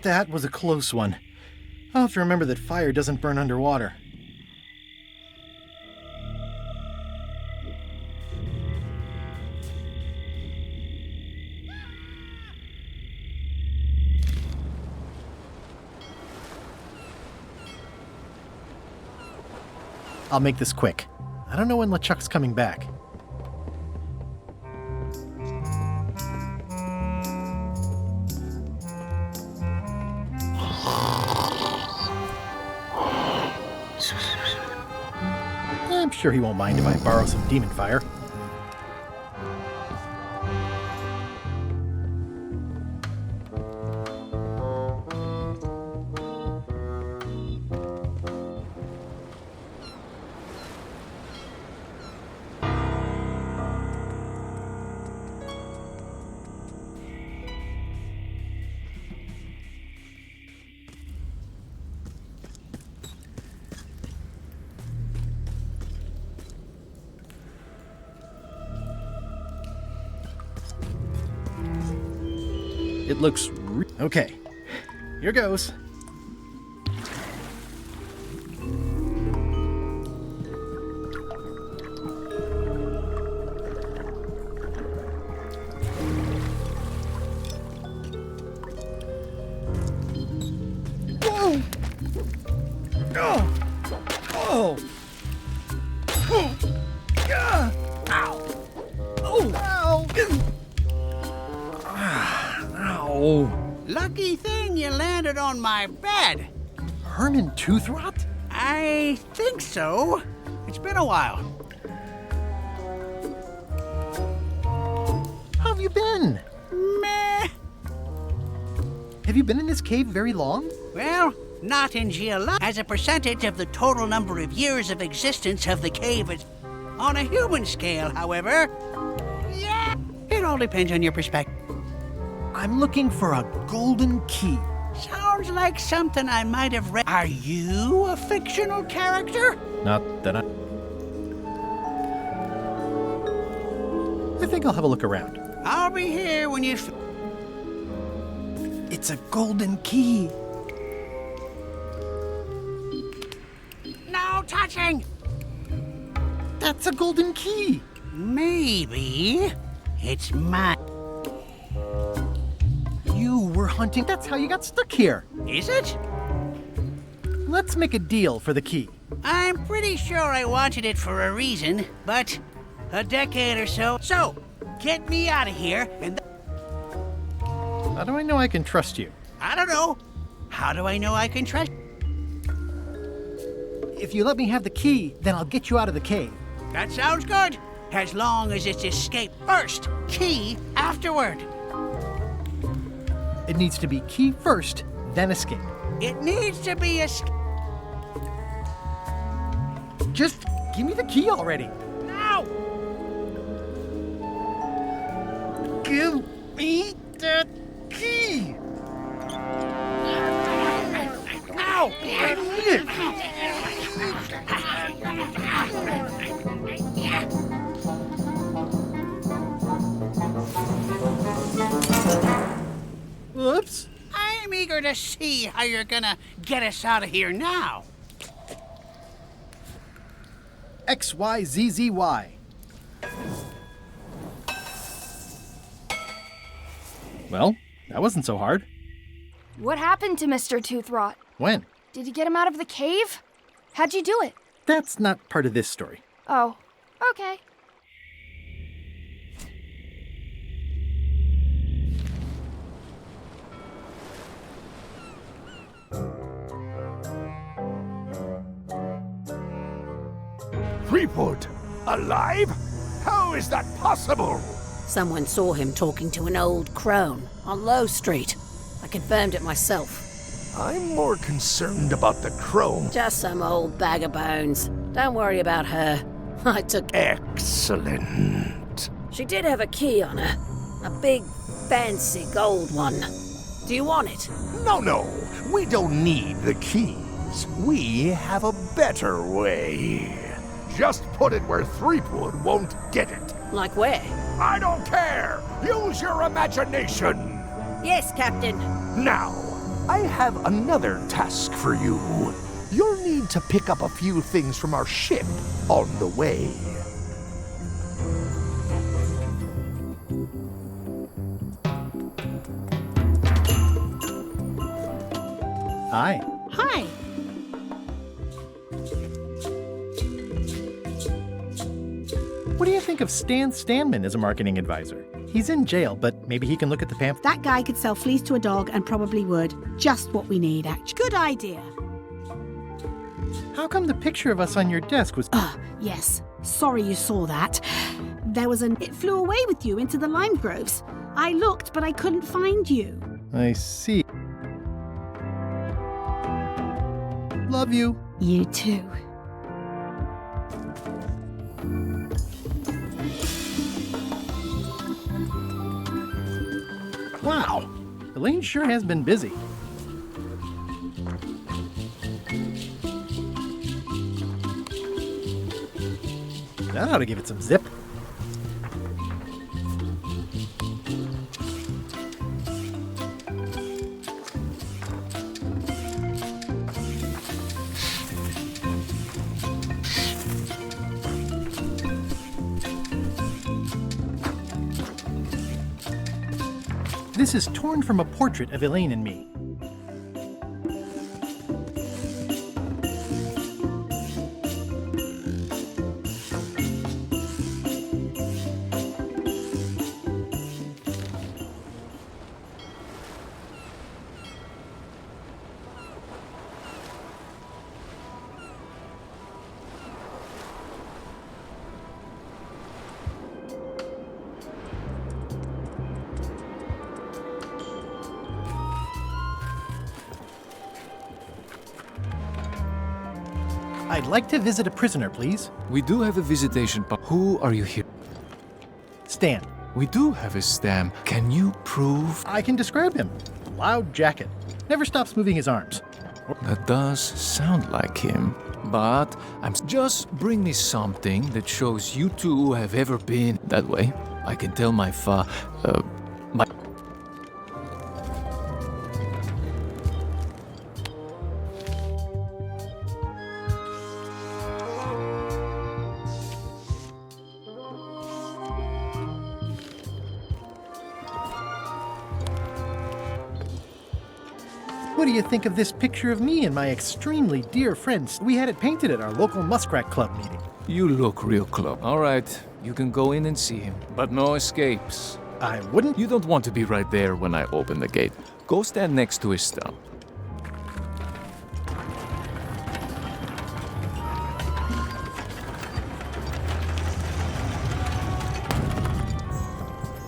That was a close one. I'll have to remember that fire doesn't burn underwater. I'll make this quick. I don't know when LeChuck's coming back. I'm sure he won't mind if I borrow some demon fire. It looks okay. Here goes. Whoa! Oh! Oh! Yeah! Ow! Oh! Ow! Oh. Lucky thing you landed on my bed. Herman tooth rot? I think so. It's been a while. How have you been? Meh. Have you been in this cave very long? Well, not in geology. As a percentage of the total number of years of existence of the cave is on a human scale, however. Yeah. It all depends on your perspective. I'm looking for a golden key. Sounds like something I might have read. Are you a fictional character? Not that I think I'll have a look around. I'll be here when you... It's a golden key. No touching! That's a golden key. Maybe it's mine. You were hunting. That's how you got stuck here. Is it? Let's make a deal for the key. I'm pretty sure I wanted it for a reason, but a decade or so. So, get me out of here and... How do I know I can trust you? I don't know. How do I know I can trust... If you let me have the key, then I'll get you out of the cave. That sounds good. As long as it's escape first, key afterward. It needs to be key first, then escape. It needs to be escape. Just give me the key already. No! Give me the key! No! Whoops. I'm eager eager to see how you're gonna get us out of here now. XYZZY. Well, that wasn't so hard. What happened to Mr. Toothrot? When? Did you get him out of the cave? How'd you do it? That's not part of this story. Oh, okay. Threepwood? Alive? How is that possible? Someone saw him talking to an old crone on Low Street. I confirmed it myself. I'm more concerned about the crone. Just some old bag of bones. Don't worry about her. I took... Excellent. She did have a key on her. A big, fancy gold one. Do you want it? No. We don't need the keys. We have a better way. Just put it where Threepwood won't get it. Like where? I don't care. Use your imagination. Yes, Captain. Now, I have another task for you. You'll need to pick up a few things from our ship on the way. Hi. Hi. What do you think of Stan Stanman as a marketing advisor? He's in jail, but maybe he can look at the pamphlet. That guy could sell fleece to a dog and probably would. Just what we need, actually. Good idea. How come the picture of us on your desk was... Yes. Sorry you saw that. There was It flew away with you into the lime groves. I looked, but I couldn't find you. I see. Love you. You too. Wow. Elaine sure has been busy. That ought to give it some zip. This is torn from a portrait of Elaine and me. I'd like to visit a prisoner, please. We do have a visitation, but who are you here? Stan. We do have a stamp. Can you prove? I can describe him. Loud jacket. Never stops moving his arms. That does sound like him. But just bring me something that shows you two have ever been that way. I can tell my What do you think of this picture of me and my extremely dear friends? We had it painted at our local Muskrat Club meeting. You look real close. All right, you can go in and see him, but no escapes. I wouldn't. You don't want to be right there when I open the gate. Go stand next to his stump.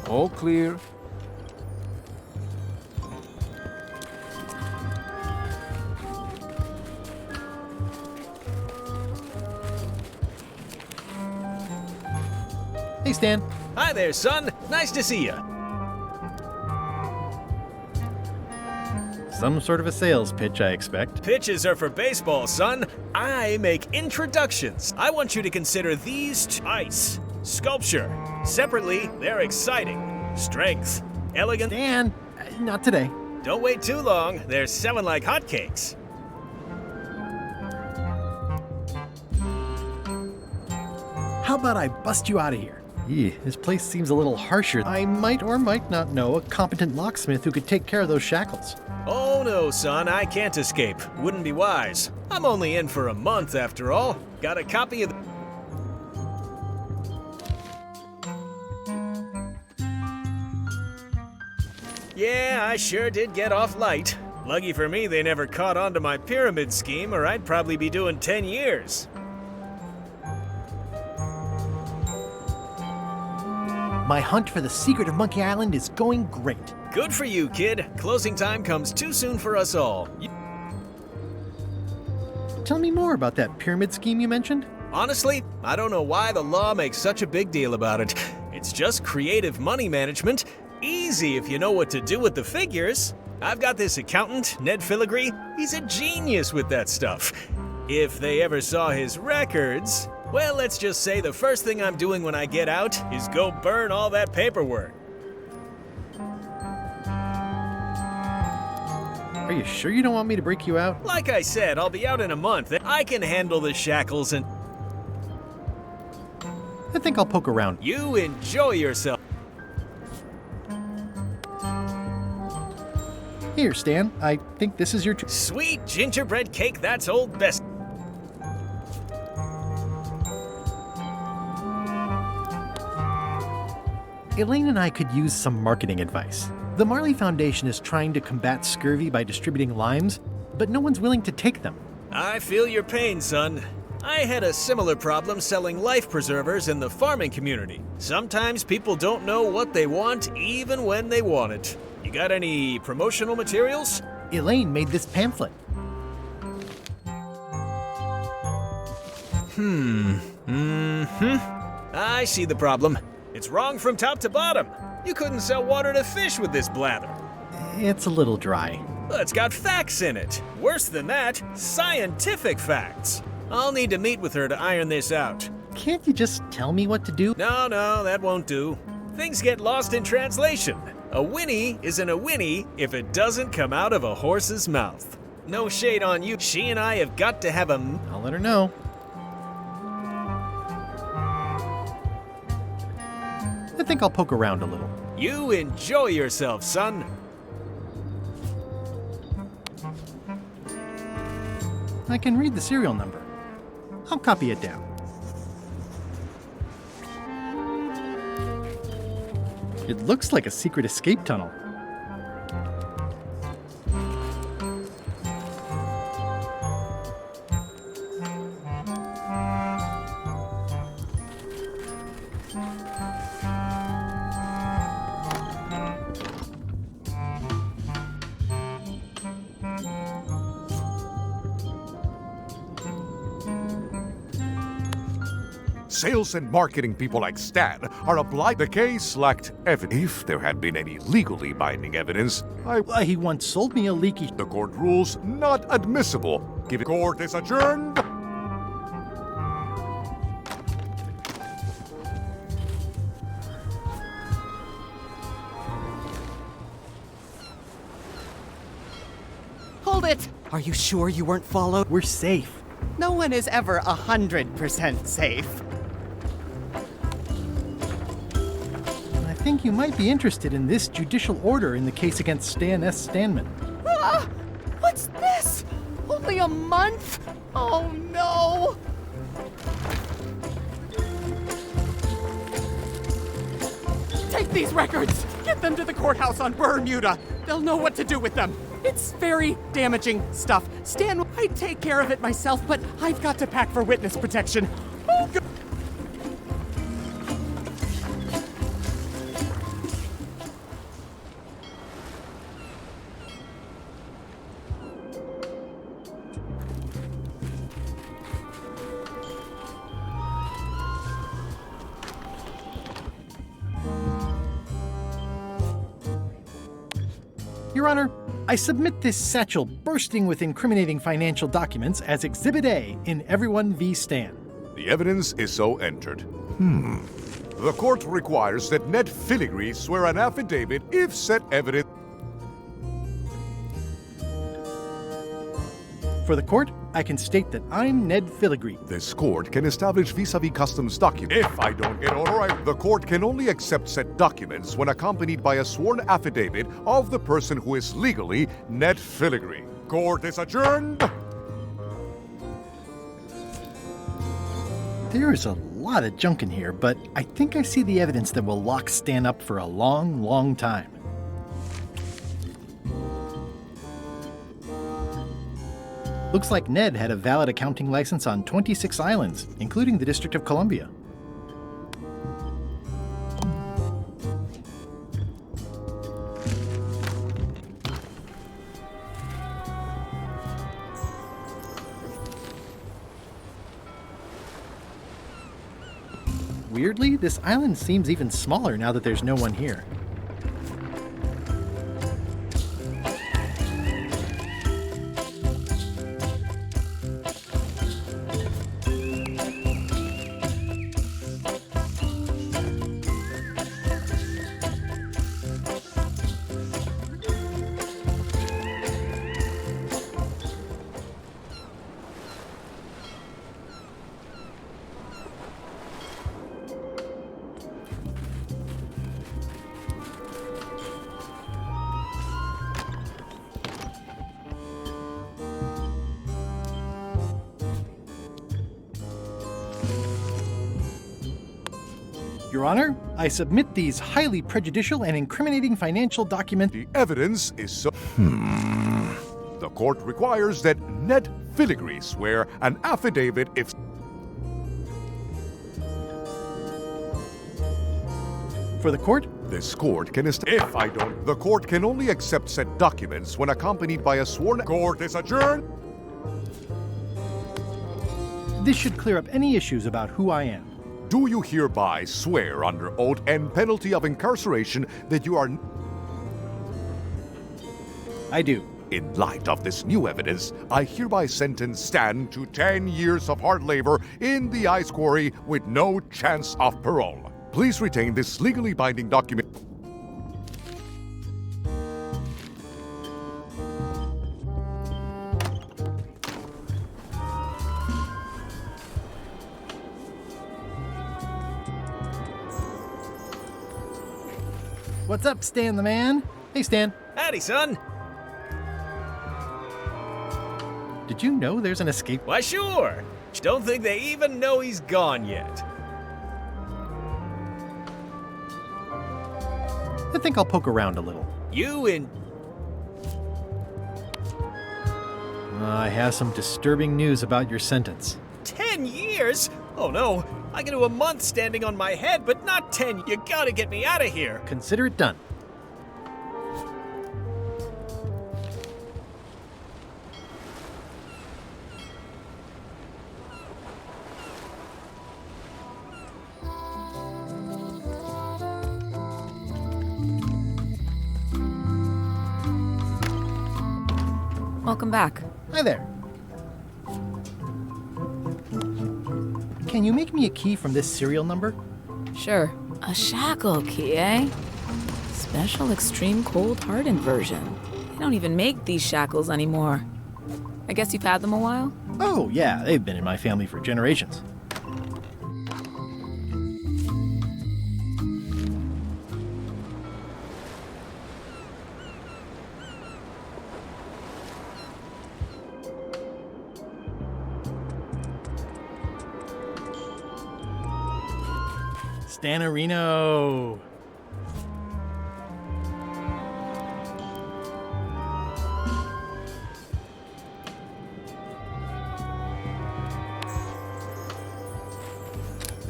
All clear. Hey, Stan. Hi there, son. Nice to see you. Some sort of a sales pitch, I expect. Pitches are for baseball, son. I make introductions. I want you to consider these ice, sculpture. Separately, they're exciting. Strength, elegance. Stan, not today. Don't wait too long. They're selling like hotcakes. How about I bust you out of here? This place seems a little harsher. I might or might not know a competent locksmith who could take care of those shackles. Oh no, son, I can't escape. Wouldn't be wise. I'm only in for a month after all. Got a copy of the... Yeah, I sure did get off light. Lucky for me they never caught on to my pyramid scheme, or I'd probably be doing 10 years. My hunt for the secret of Monkey Island is going great. Good for you, kid. Closing time comes too soon for us all. Tell me more about that pyramid scheme you mentioned. Honestly, I don't know why the law makes such a big deal about it. It's just creative money management. Easy if you know what to do with the figures. I've got this accountant, Ned Filigree. He's a genius with that stuff. If they ever saw his records, well, let's just say the first thing I'm doing when I get out is go burn all that paperwork. Are you sure you don't want me to break you out? Like I said, I'll be out in a month. I can handle the shackles and... I think I'll poke around. You enjoy yourself. Here, Stan. I think this is your... Sweet gingerbread cake, that's old best. Elaine and I could use some marketing advice. The Marley Foundation is trying to combat scurvy by distributing limes, but no one's willing to take them. I feel your pain, son. I had a similar problem selling life preservers in the farming community. Sometimes people don't know what they want, even when they want it. You got any promotional materials? Elaine made this pamphlet. I see the problem. It's wrong from top to bottom. You couldn't sell water to fish with this blather. It's a little dry. Well, it's got facts in it. Worse than that, scientific facts. I'll need to meet with her to iron this out. Can't you just tell me what to do? No, that won't do. Things get lost in translation. A whinny isn't a whinny if it doesn't come out of a horse's mouth. No shade on you. She and I have got to have a... I'll let her know. I think I'll poke around a little. You enjoy yourself, son. I can read the serial number. I'll copy it down. It looks like a secret escape tunnel. Sales and marketing people like Stan are obliged. The case lacked evidence. If there had been any legally binding evidence, he once sold me a leaky... The court rules not admissible. Given court is adjourned. Hold it! Are you sure you weren't followed? We're safe. No one is ever 100% safe. I think you might be interested in this judicial order in the case against Stan S. Stanman. Ah! What's this? Only a month? Oh no! Take these records! Get them to the courthouse on Bermuda! They'll know what to do with them. It's very damaging stuff. Stan, I'd take care of it myself, but I've got to pack for witness protection. Oh, God. Your Honor, I submit this satchel bursting with incriminating financial documents as Exhibit A in Everyone v. Stan. The evidence is so entered. The court requires that Ned Filigree swear an affidavit if said evidence... For the court, I can state that I'm Ned Filigree. This court can establish vis-a-vis customs documents. If I don't get all right, the court can only accept said documents when accompanied by a sworn affidavit of the person who is legally Ned Filigree. Court is adjourned. There is a lot of junk in here, but I think I see the evidence that will lock Stan up for a long, long time. Looks like Ned had a valid accounting license on 26 islands, including the District of Columbia. Weirdly, this island seems even smaller now that there's no one here. Your Honor, I submit these highly prejudicial and incriminating financial documents. The evidence is so... The court requires that Ned Filigree swear an affidavit if... For the court? This court can if I don't... The court can only accept said documents when accompanied by a sworn... Court is adjourned. This should clear up any issues about who I am. Do you hereby swear under oath and penalty of incarceration that you are... I do. In light of this new evidence, I hereby sentence Stan to 10 years of hard labor in the ice quarry with no chance of parole. Please retain this legally binding document. What's up, Stan the man? Hey, Stan. Howdy, son. Did you know there's an escape? Why, sure. Don't think they even know he's gone yet. I think I'll poke around a little. You in... I have some disturbing news about your sentence. 10 years? Oh no, I can do a month standing on my head, but not 10. You gotta get me out of here. Consider it done. Welcome back. Hi there. Can you make me a key from this serial number? Sure. A shackle key, eh? Special extreme cold hardened version. They don't even make these shackles anymore. I guess you've had them a while? Oh, yeah, they've been in my family for generations. Stanarino.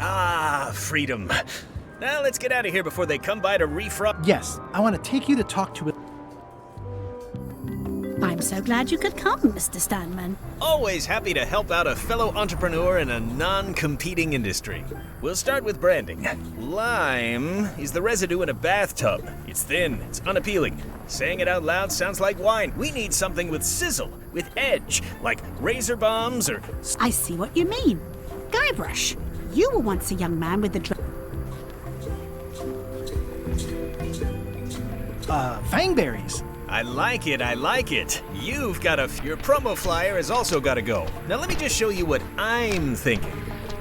Ah, freedom. Now let's get out of here before they come by to refrup. Yes, I want to take you to talk to a... I'm so glad you could come, Mr. Stanman. Always happy to help out a fellow entrepreneur in a non-competing industry. We'll start with branding. Lime is the residue in a bathtub. It's thin, it's unappealing. Saying it out loud sounds like wine. We need something with sizzle, with edge, like razor bombs or... I see what you mean. Guybrush, you were once a young man with the... Fangberries. I like it, I like it. You've got your promo flyer has also got to go. Now let me just show you what I'm thinking.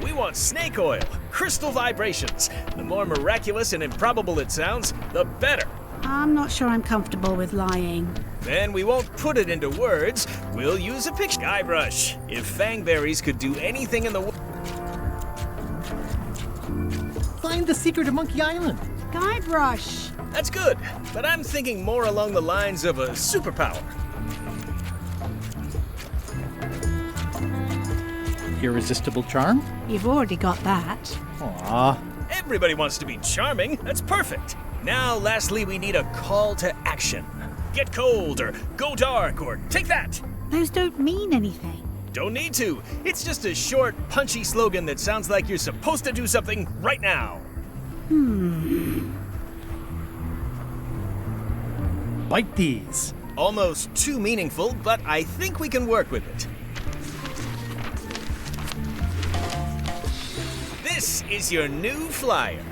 We want snake oil, crystal vibrations. The more miraculous and improbable it sounds, the better. I'm not sure I'm comfortable with lying. Then we won't put it into words. We'll use a picture. Guybrush. If fangberries could do anything in the world. Find the secret of Monkey Island. Guybrush. That's good, but I'm thinking more along the lines of a superpower. Irresistible charm? You've already got that. Aw. Everybody wants to be charming. That's perfect. Now, lastly, we need a call to action. Get cold, or go dark, or take that. Those don't mean anything. Don't need to. It's just a short, punchy slogan that sounds like you're supposed to do something right now. Bite these. Almost too meaningful, but I think we can work with it. This is your new flyer.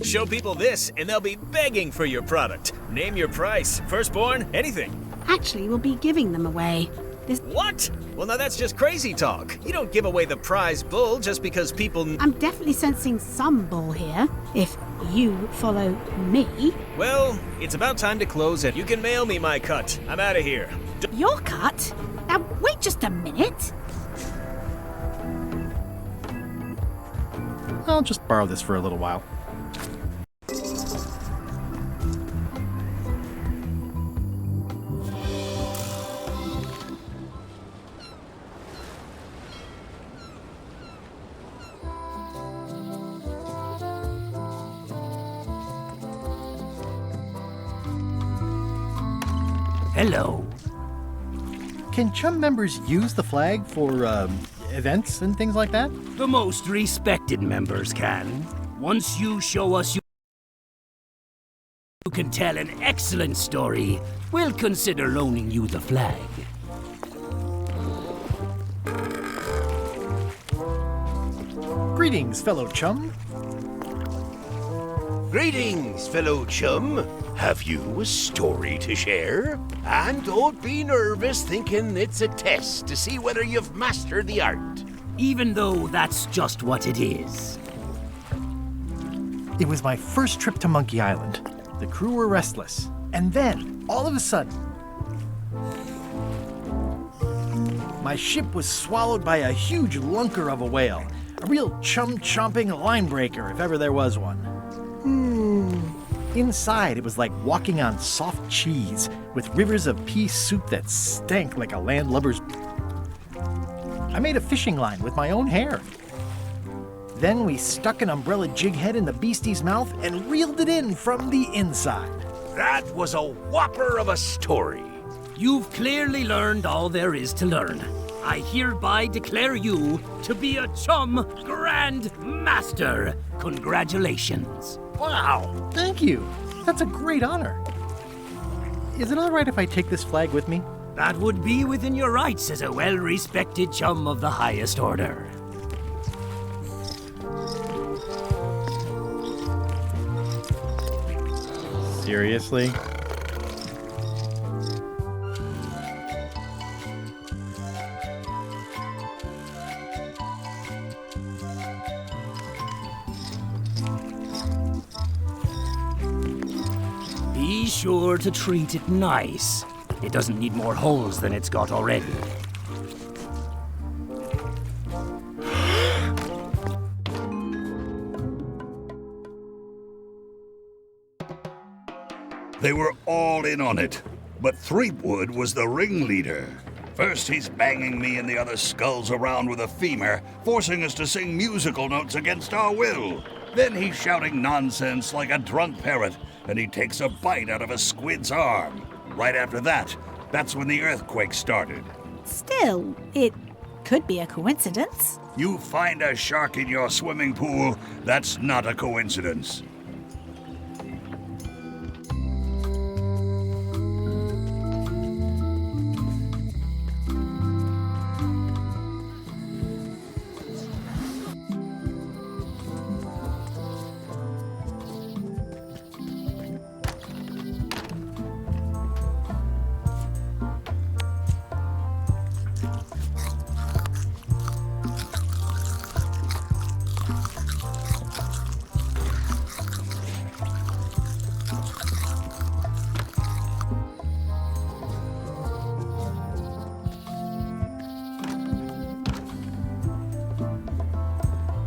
Show people this, and they'll be begging for your product. Name your price, firstborn, anything. Actually, we'll be giving them away. What? Well, now that's just crazy talk. You don't give away the prize bull just because people... I'm definitely sensing some bull here. If you follow me... Well, it's about time to close and you can mail me my cut. I'm out of here. Your cut? Now, wait just a minute. I'll just borrow this for a little while. Hello. Can Chum members use the flag for, events and things like that? The most respected members can. Once you show us you can tell an excellent story, we'll consider loaning you the flag. Greetings, fellow chum. Greetings, fellow chum. Have you a story to share? And don't be nervous thinking it's a test to see whether you've mastered the art. Even though that's just what it is. It was my first trip to Monkey Island. The crew were restless. And then, all of a sudden, my ship was swallowed by a huge lunker of a whale. A real chum-chomping line breaker, if ever there was one. Inside, it was like walking on soft cheese, with rivers of pea soup that stank like a landlubber's... I made a fishing line with my own hair. Then we stuck an umbrella jig head in the beastie's mouth and reeled it in from the inside. That was a whopper of a story. You've clearly learned all there is to learn. I hereby declare you to be a Chum Grand Master. Congratulations. Wow, thank you. That's a great honor. Is it all right if I take this flag with me? That would be within your rights as a well-respected chum of the highest order. Seriously? Be sure to treat it nice. It doesn't need more holes than it's got already. They were all in on it, but Threepwood was the ringleader. First, he's banging me and the other skulls around with a femur, forcing us to sing musical notes against our will. Then he's shouting nonsense like a drunk parrot, and he takes a bite out of a squid's arm. Right after that, that's when the earthquake started. Still, it could be a coincidence. You find a shark in your swimming pool, that's not a coincidence.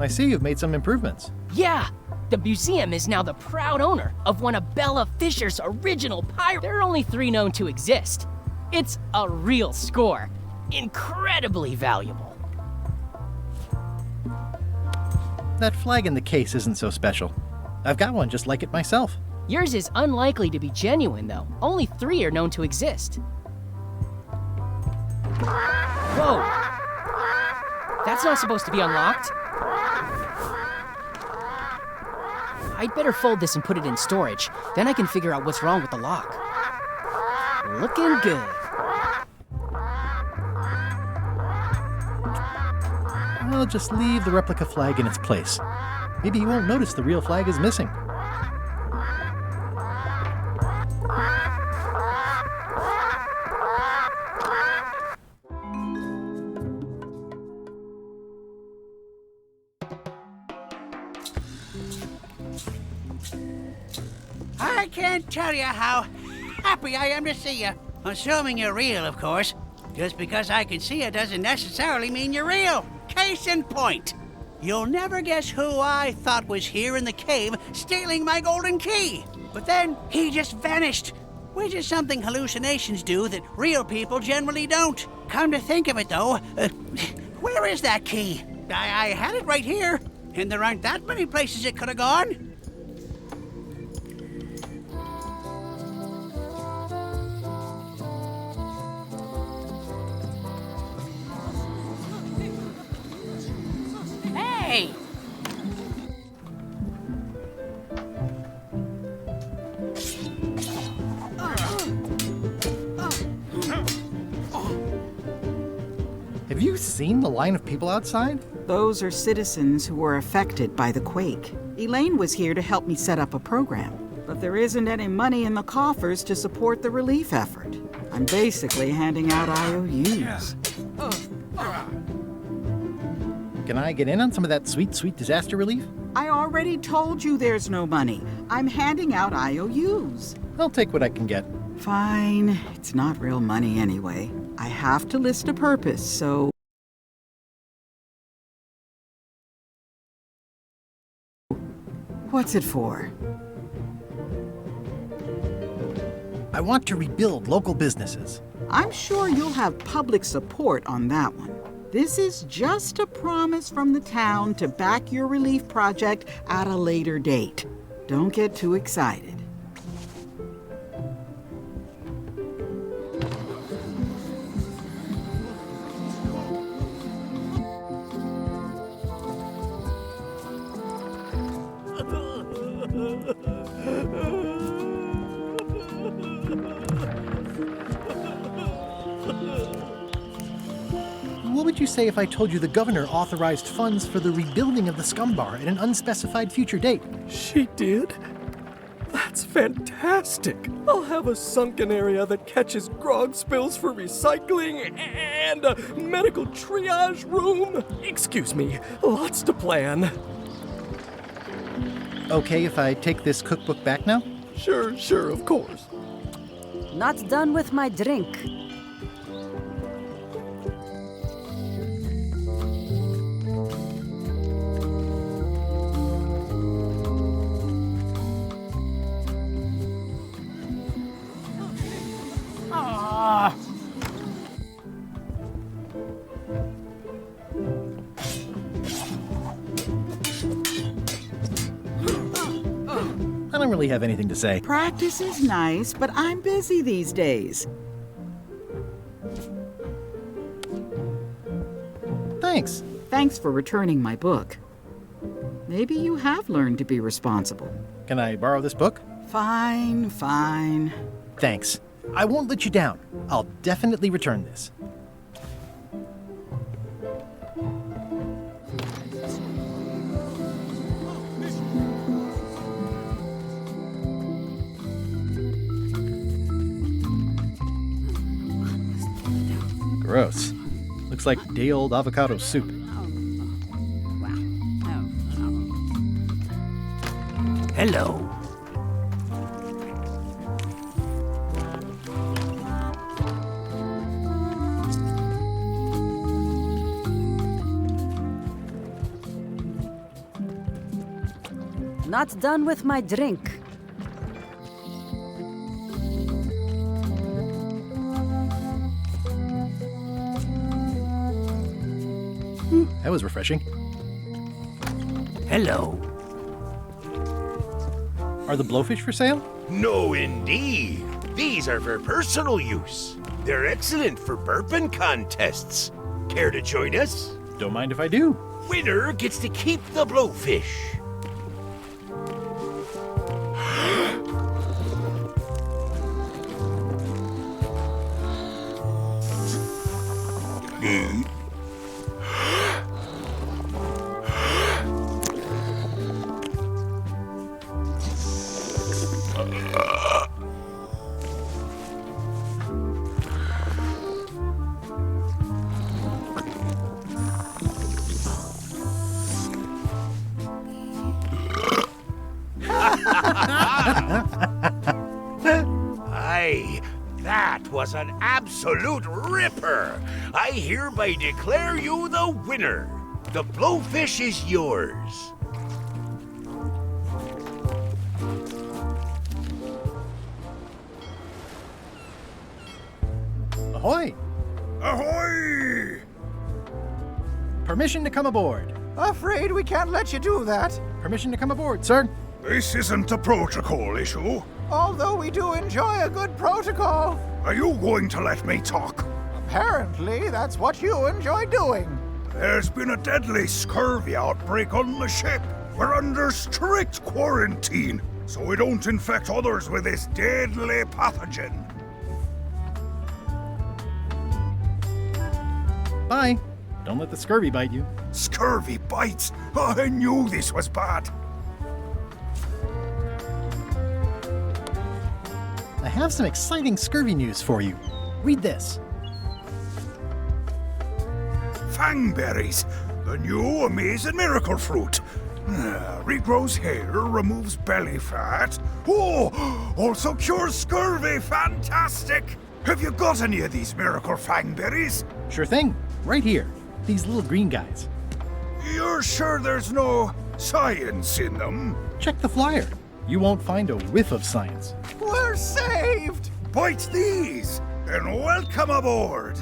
I see you've made some improvements. Yeah! The museum is now the proud owner of one of Bella Fisher's original pirates. There are only 3 known to exist. It's a real score. Incredibly valuable. That flag in the case isn't so special. I've got one just like it myself. Yours is unlikely to be genuine, though. Only 3 are known to exist. Whoa! That's not supposed to be unlocked. I'd better fold this and put it in storage. Then I can figure out what's wrong with the lock. Looking good. I'll just leave the replica flag in its place. Maybe he won't notice the real flag is missing. I can't tell you how happy I am to see you. Assuming you're real, of course. Just because I can see you doesn't necessarily mean you're real. Case in point. You'll never guess who I thought was here in the cave stealing my golden key. But then he just vanished. Which is something hallucinations do that real people generally don't. Come to think of it, though, where is that key? I had it right here, and there aren't that many places it could have gone. Hey! Have you seen the line of people outside? Those are citizens who were affected by the quake. Elaine was here to help me set up a program, but there isn't any money in the coffers to support the relief effort. I'm basically handing out IOUs. Can I get in on some of that sweet, sweet disaster relief? I already told you there's no money. I'm handing out IOUs. I'll take what I can get. Fine. It's not real money anyway. I have to list a purpose, so... What's it for? I want to rebuild local businesses. I'm sure you'll have public support on that one. This is just a promise from the town to back your relief project at a later date. Don't get too excited. What would you say if I told you the governor authorized funds for the rebuilding of the scum bar at an unspecified future date? She did? That's fantastic. I'll have a sunken area that catches grog spills for recycling and a medical triage room. Excuse me, lots to plan. Okay if I take this cookbook back now? Sure, of course. Not done with my drink. I don't really have anything to say. Practice is nice, but I'm busy these days. Thanks. Thanks for returning my book. Maybe you have learned to be responsible. Can I borrow this book? Fine. Thanks. I won't let you down. I'll definitely return this. Gross. Looks like day-old avocado soup. Hello. Not done with my drink. That was refreshing. Hello. Are the blowfish for sale? No, indeed. These are for personal use. They're excellent for burping contests. Care to join us? Don't mind if I do. Winner gets to keep the blowfish. Aye, that was an absolute ripper. I hereby declare you the winner. The blowfish is yours. Ahoy! Ahoy! Permission to come aboard. Afraid we can't let you do that. Permission to come aboard, sir. This isn't a protocol issue. Although we do enjoy a good protocol. Are you going to let me talk? Apparently, that's what you enjoy doing. There's been a deadly scurvy outbreak on the ship. We're under strict quarantine, so we don't infect others with this deadly pathogen. Bye. Don't let the scurvy bite you. Scurvy bites? I knew this was bad. I have some exciting scurvy news for you. Read this. Fangberries, the new amazing miracle fruit. Regrows hair, removes belly fat. Oh, also cures scurvy. Fantastic! Have you got any of these miracle fangberries? Sure thing. Right here. These little green guys. You're sure there's no science in them? Check the flyer. You won't find a whiff of science. We're saved! Bite these, and welcome aboard.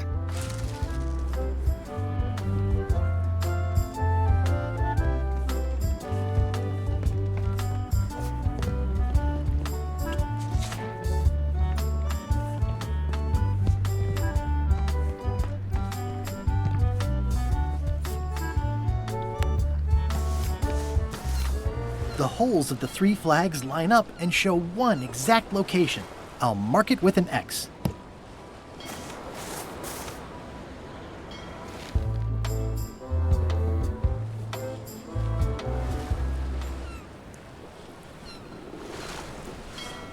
The holes of the 3 flags line up and show one exact location. I'll mark it with an X.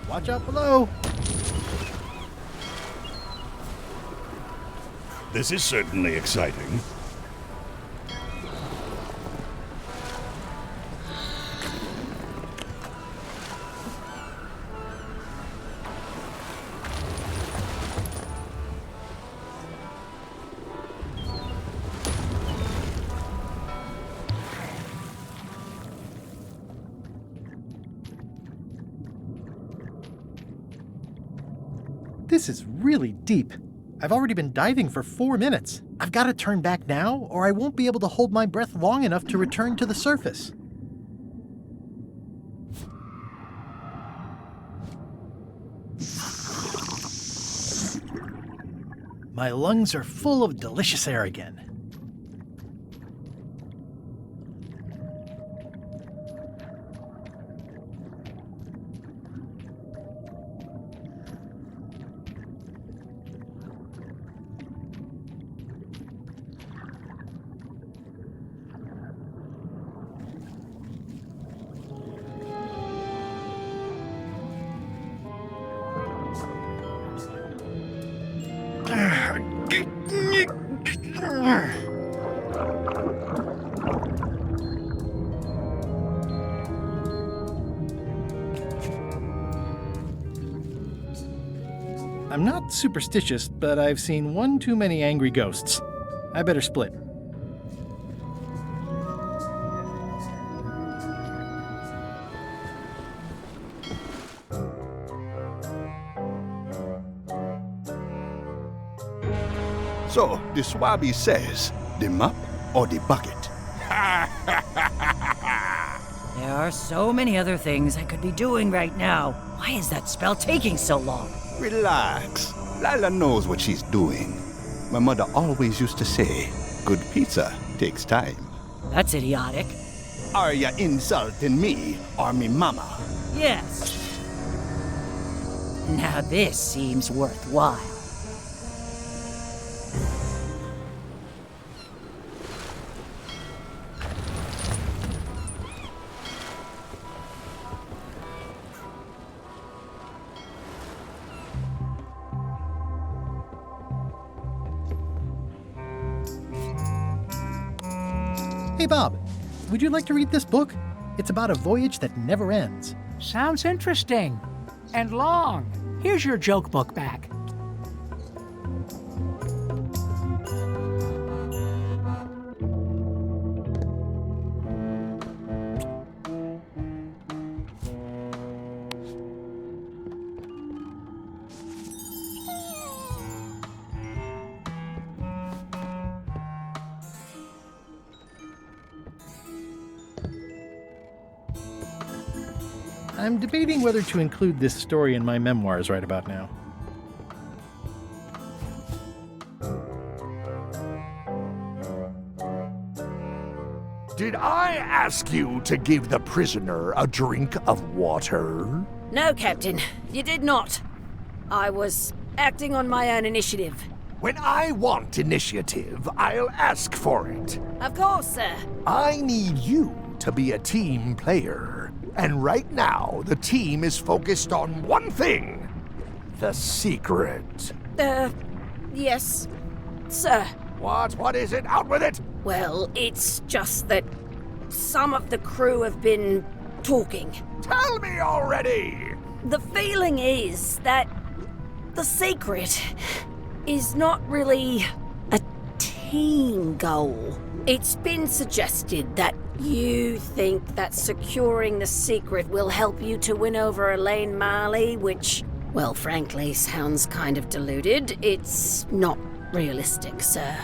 Watch out below. This is certainly exciting. This is really deep. I've already been diving for 4 minutes. I've got to turn back now, or I won't be able to hold my breath long enough to return to the surface. My lungs are full of delicious air again. I'm not superstitious, but I've seen one too many angry ghosts. I better split. So, the Swabby says, the mop or the bucket? There are so many other things I could be doing right now. Why is that spell taking so long? Relax. Lila knows what she's doing. My mother always used to say, good pizza takes time. That's idiotic. Are ya insulting me or me mama? Yes. Now this seems worthwhile. Hey Bob, would you like to read this book? It's about a voyage that never ends. Sounds interesting. And long. Here's your joke book back. I'm debating whether to include this story in my memoirs right about now. Did I ask you to give the prisoner a drink of water? No, Captain, you did not. I was acting on my own initiative. When I want initiative, I'll ask for it. Of course, sir. I need you to be a team player. And right now, the team is focused on one thing. The secret. Yes, sir. What is it? Out with it! Well, it's just that some of the crew have been talking. Tell me already! The feeling is that the secret is not really a team goal. It's been suggested that you think that securing the secret will help you to win over Elaine Marley, which, well, frankly, sounds kind of deluded. It's not realistic, sir.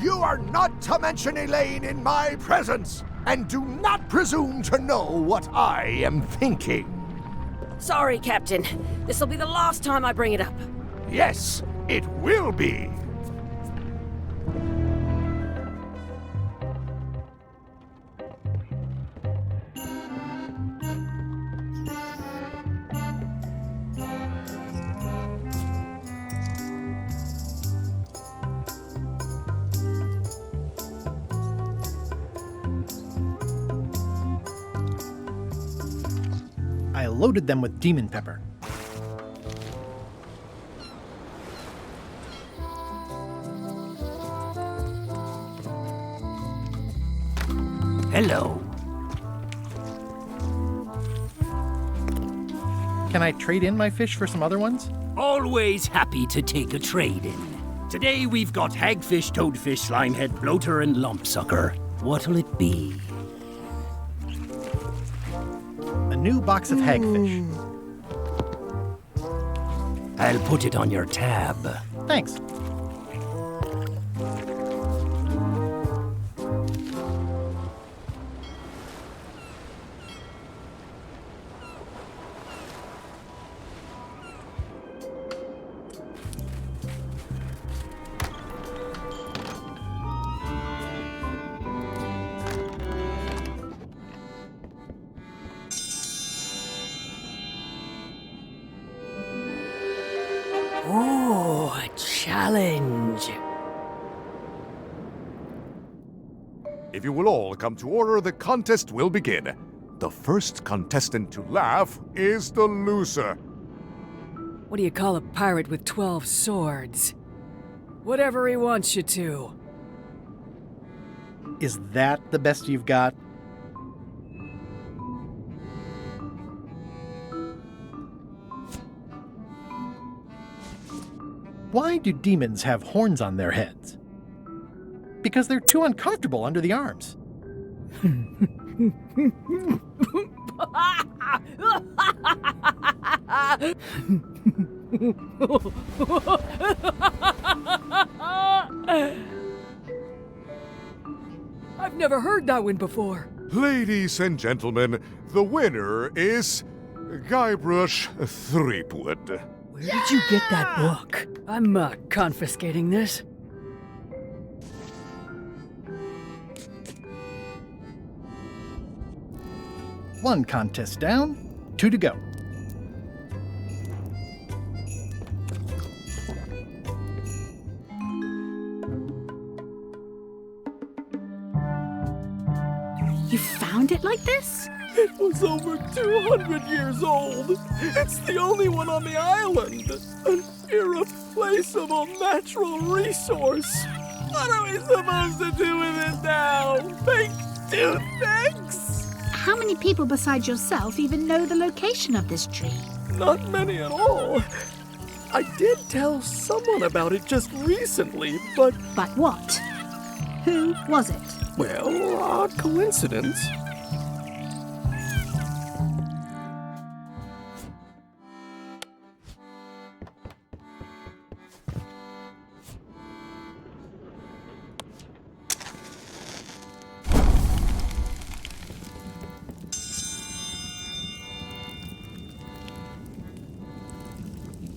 You are not to mention Elaine in my presence, and do not presume to know what I am thinking. Sorry, Captain. This'll be the last time I bring it up. Yes, it will be. I loaded them with demon pepper. Hello. Can I trade in my fish for some other ones? Always happy to take a trade-in. Today we've got hagfish, toadfish, slimehead, bloater, and lumpsucker. What'll it be? A new box of hagfish. I'll put it on your tab. Thanks. Ooh, a challenge. If you will all come to order, the contest will begin. The first contestant to laugh is the loser. What do you call a pirate with 12 swords? Whatever he wants you to. Is that the best you've got? Why do demons have horns on their heads? Because they're too uncomfortable under the arms. I've never heard that one before. Ladies and gentlemen, the winner is Guybrush Threepwood. Where did you get that book? I'm confiscating this. One contest down, 2 to go. You found it like this? It was over 200 years old. It's the only one on the island. An irreplaceable natural resource. What are we supposed to do with it now? Make toothpicks? How many people besides yourself even know the location of this tree? Not many at all. I did tell someone about it just recently, but... But what? Who was it? Well, odd coincidence.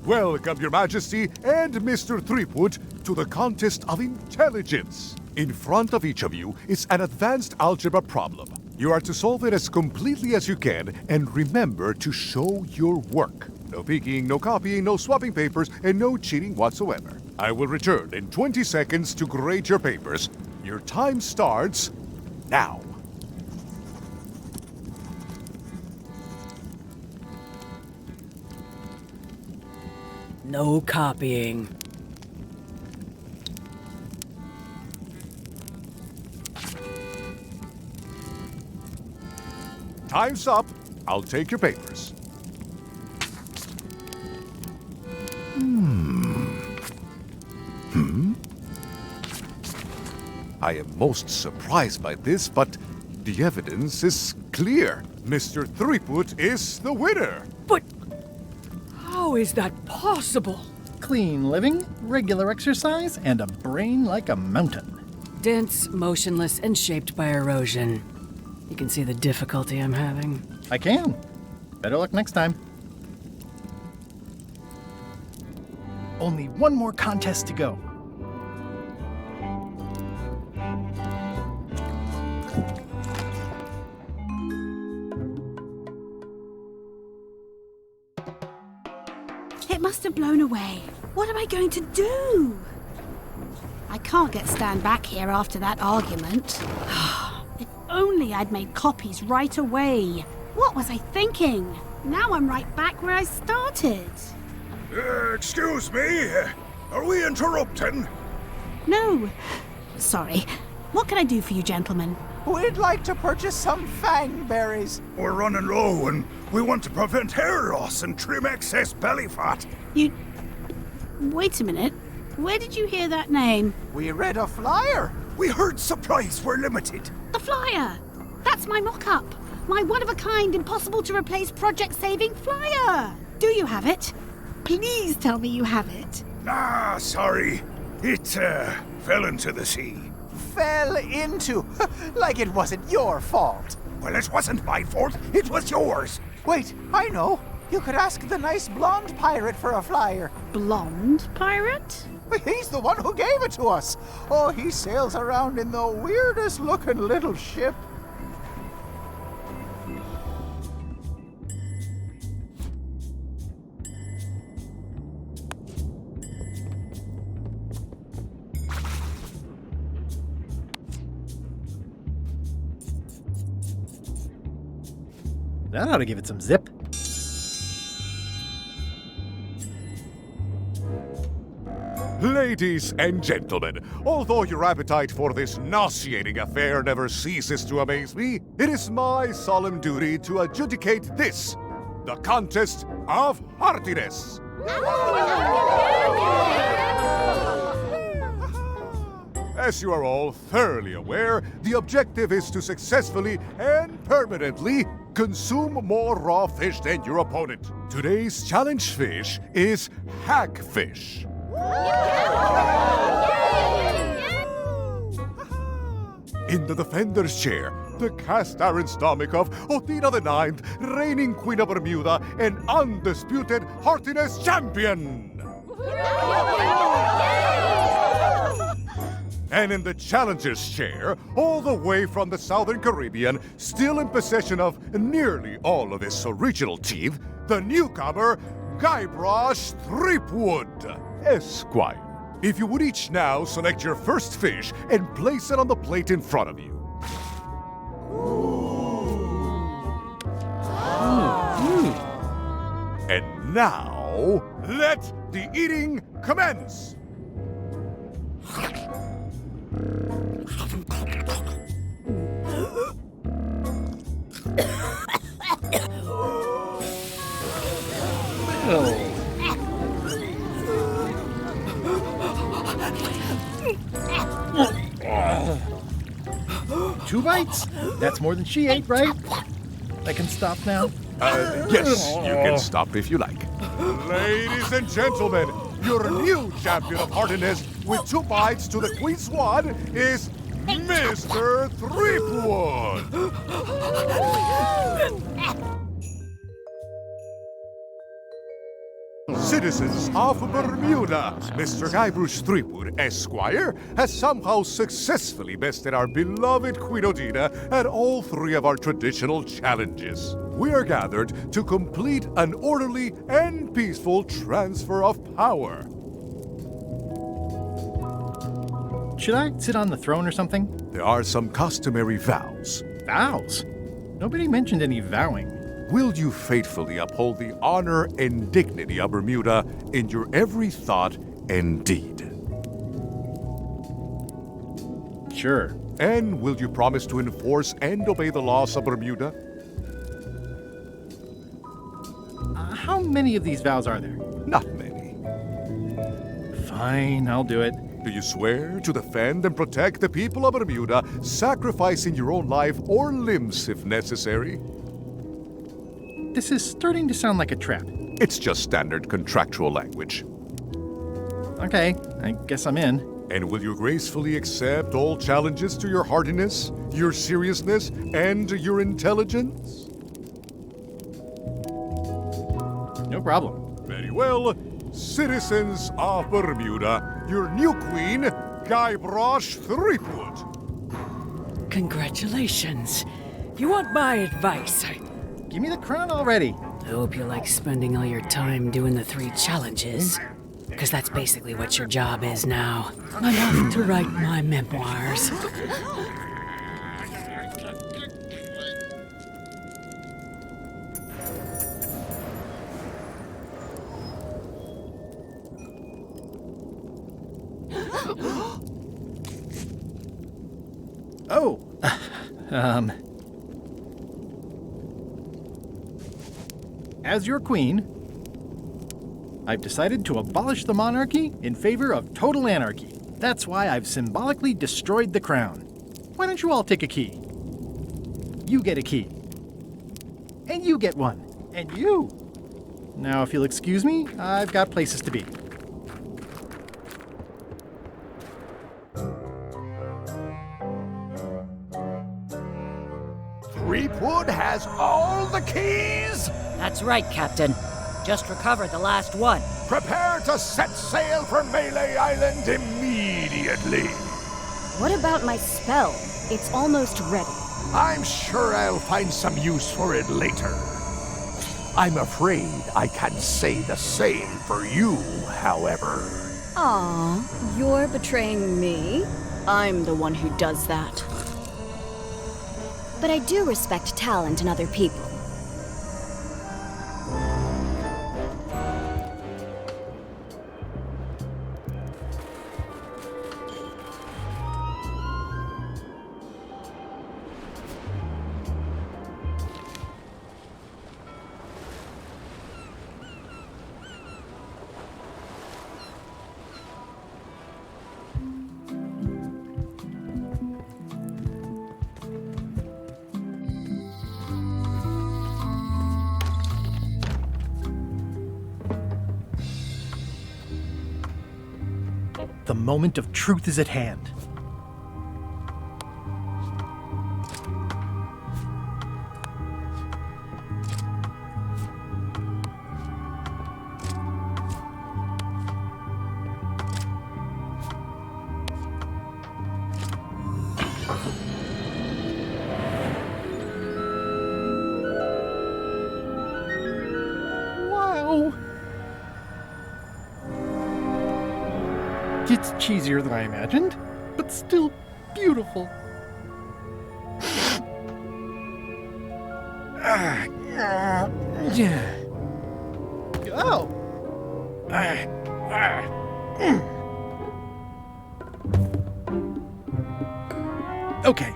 Welcome, Your Majesty and Mr. Threepwood, to the contest of intelligence. In front of each of you is an advanced algebra problem. You are to solve it as completely as you can, and remember to show your work. No peeking, no copying, no swapping papers, and no cheating whatsoever. I will return in 20 seconds to grade your papers. Your time starts now. No copying. Time's up. I'll take your papers. I am most surprised by this, but the evidence is clear. Mr. Threepwood is the winner. But how is that possible? Clean living, regular exercise, and a brain like a mountain. Dense, motionless, and shaped by erosion. You can see the difficulty I'm having. I can. Better luck next time. Only one more contest to go. It must have blown away. What am I going to do? I can't get Stan back here after that argument. If only I'd made copies right away. What was I thinking? Now I'm right back where I started. Excuse me? Are we interrupting? No. Sorry. What can I do for you, gentlemen? We'd like to purchase some fang berries. We're running low and we want to prevent hair loss and trim excess belly fat. Wait a minute. Where did you hear that name? We read a flyer. We heard supplies were limited. The flyer! That's my mock-up. My one-of-a-kind, impossible-to-replace project-saving flyer. Do you have it? Please tell me you have it. Ah, sorry. It, fell into the sea. Fell into? Like it wasn't your fault. Well, it wasn't my fault. It was yours. Wait, I know. You could ask the nice blonde pirate for a flyer. Blonde pirate? He's the one who gave it to us. Oh, he sails around in the weirdest looking little ship. That ought to give it some zip. Ladies and gentlemen, although your appetite for this nauseating affair never ceases to amaze me, it is my solemn duty to adjudicate this, the contest of heartiness. As you are all thoroughly aware, the objective is to successfully and permanently consume more raw fish than your opponent. Today's challenge fish is hagfish. In the defender's chair, the cast-iron stomach of Othina IX, reigning Queen of Bermuda and undisputed heartiness champion! And in the challenger's chair, all the way from the Southern Caribbean, still in possession of nearly all of his original teeth, the newcomer, Guybrush Threepwood, Esquire. If you would each now select your first fish and place it on the plate in front of you. And now, let the eating commence! Two bites? That's more than she ate, right? I can stop now? Yes, you can stop if you like. Ladies and gentlemen, your new champion of heartiness with 2 bites to the Queen's one is Mr. Threepwood! Citizens of Bermuda, Mr. Guybrush Threepwood, Esquire, has somehow successfully bested our beloved Queen Othina at all 3 of our traditional challenges. We are gathered to complete an orderly and peaceful transfer of power. Should I sit on the throne or something? There are some customary vows. Vows? Nobody mentioned any vowing. Will you faithfully uphold the honor and dignity of Bermuda in your every thought and deed? Sure. And will you promise to enforce and obey the laws of Bermuda? How many of these vows are there? Not many. Fine, I'll do it. Do you swear to defend and protect the people of Bermuda, sacrificing your own life or limbs if necessary? This is starting to sound like a trap. It's just standard contractual language. Okay, I guess I'm in. And will you gracefully accept all challenges to your heartiness, your seriousness, and your intelligence? No problem. Very well. Citizens of Bermuda, your new queen, Guybrush Threepwood. Congratulations. If you want my advice, Give me the crown already. I hope you like spending all your time doing the 3 challenges, because that's basically what your job is now. I'm off to write my memoirs. Oh, As your queen, I've decided to abolish the monarchy in favor of total anarchy. That's why I've symbolically destroyed the crown. Why don't you all take a key? You get a key. And you get one. And you. Now, if you'll excuse me, I've got places to be. Threepwood has all the keys? That's right, Captain. Just recovered the last one. Prepare to set sail for Melee Island immediately. What about my spell? It's almost ready. I'm sure I'll find some use for it later. I'm afraid I can't say the same for you, however. Aw, you're betraying me? I'm the one who does that. But I do respect talent in other people. The moment of truth is at hand. It's cheesier than I imagined, but still beautiful. Oh! Okay.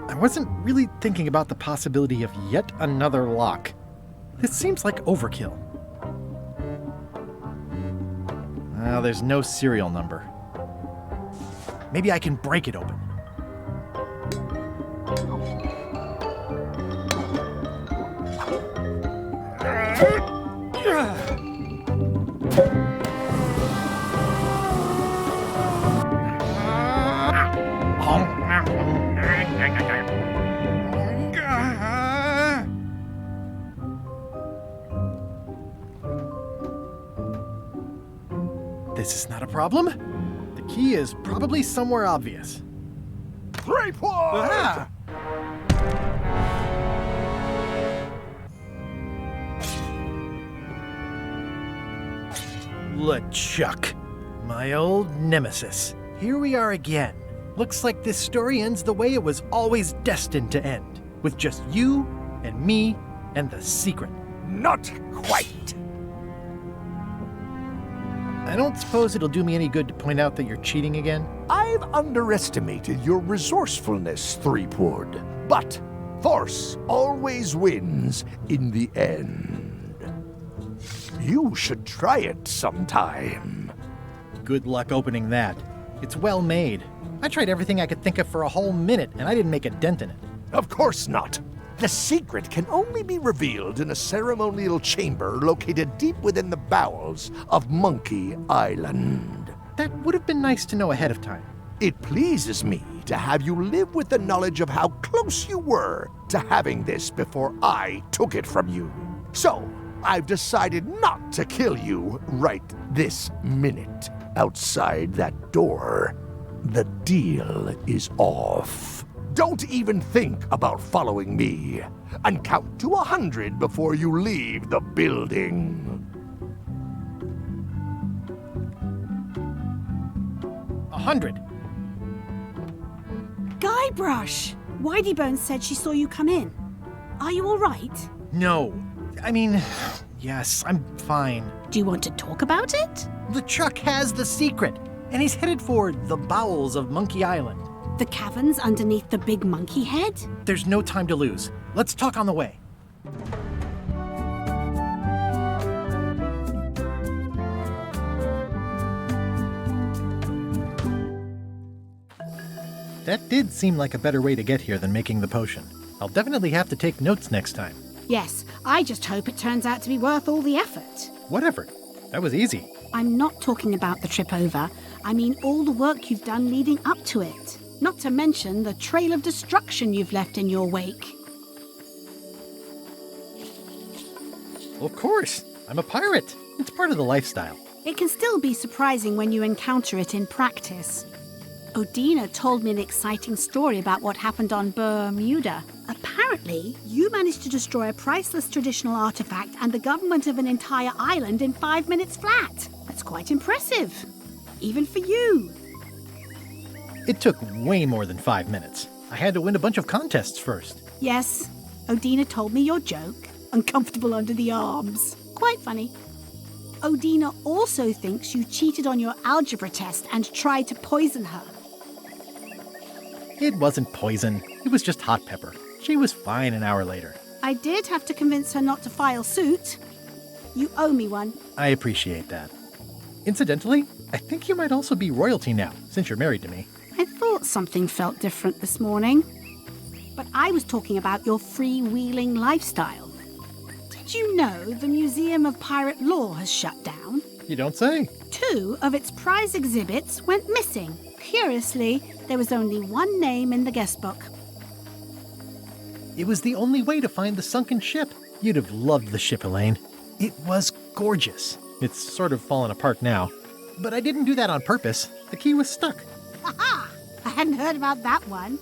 I wasn't really thinking about the possibility of yet another lock. This seems like overkill. Well, there's no serial number. Maybe I can break it open. This is not a problem. The key is probably somewhere obvious. 3 points! LeChuck, my old nemesis. Here we are again. Looks like this story ends the way it was always destined to end, with just you and me and the secret. Not quite. I don't suppose it'll do me any good to point out that you're cheating again? I've underestimated your resourcefulness, Threepwood. But force always wins in the end. You should try it sometime. Good luck opening that. It's well made. I tried everything I could think of for a whole minute, and I didn't make a dent in it. Of course not. The secret can only be revealed in a ceremonial chamber located deep within the bowels of Monkey Island. That would have been nice to know ahead of time. It pleases me to have you live with the knowledge of how close you were to having this before I took it from you. So, I've decided not to kill you right this minute. Outside that door, the deal is off. Don't even think about following me, and count to 100 before you leave the building. 100. Guybrush! Whiteybones said she saw you come in. Are you all right? No. I mean, yes, I'm fine. Do you want to talk about it? LeChuck has the secret, and he's headed for the bowels of Monkey Island. The caverns underneath the big monkey head? There's no time to lose. Let's talk on the way. That did seem like a better way to get here than making the potion. I'll definitely have to take notes next time. Yes, I just hope it turns out to be worth all the effort. Whatever. That was easy. I'm not talking about the trip over. I mean all the work you've done leading up to it. Not to mention the trail of destruction you've left in your wake. Of course. I'm a pirate. It's part of the lifestyle. It can still be surprising when you encounter it in practice. Odina told me an exciting story about what happened on Bermuda. Apparently, you managed to destroy a priceless traditional artifact and the government of an entire island in 5 minutes flat. That's quite impressive. Even for you. It took way more than 5 minutes. I had to win a bunch of contests first. Yes, Odina told me your joke. Uncomfortable under the arms. Quite funny. Odina also thinks you cheated on your algebra test and tried to poison her. It wasn't poison. It was just hot pepper. She was fine an hour later. I did have to convince her not to file suit. You owe me one. I appreciate that. Incidentally, I think you might also be royalty now, since you're married to me. I thought something felt different this morning. But I was talking about your freewheeling lifestyle. Did you know the Museum of Pirate Lore has shut down? You don't say. 2 of its prize exhibits went missing. Curiously, there was only one name in the guest book. It was the only way to find the sunken ship. You'd have loved the ship, Elaine. It was gorgeous. It's sort of fallen apart now. But I didn't do that on purpose. The key was stuck. Aha! I hadn't heard about that one.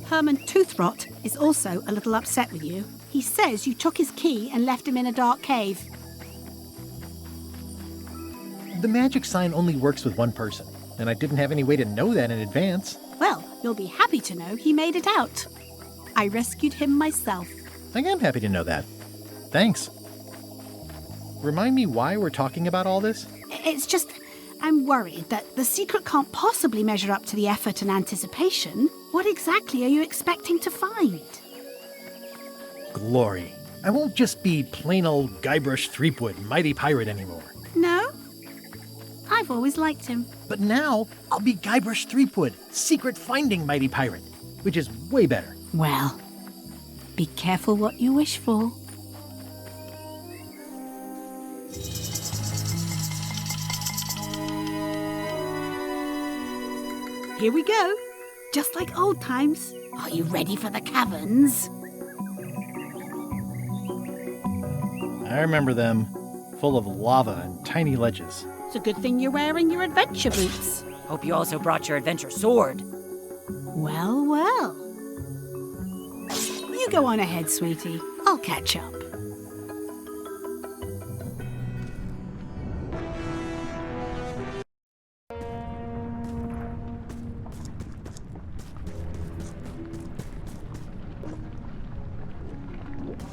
Herman Toothrot is also a little upset with you. He says you took his key and left him in a dark cave. The magic sign only works with one person, and I didn't have any way to know that in advance. Well, you'll be happy to know he made it out. I rescued him myself. I am happy to know that. Thanks. Remind me why we're talking about all this? It's just, I'm worried that the secret can't possibly measure up to the effort and anticipation. What exactly are you expecting to find? Glory. I won't just be plain old Guybrush Threepwood, mighty pirate anymore. No? I've always liked him. But now, I'll be Guybrush Threepwood, secret finding mighty pirate, which is way better. Well, be careful what you wish for. Here we go. Just like old times. Are you ready for the caverns? I remember them, full of lava and tiny ledges. It's a good thing you're wearing your adventure boots. Hope you also brought your adventure sword. Well, well. You go on ahead, sweetie. I'll catch up.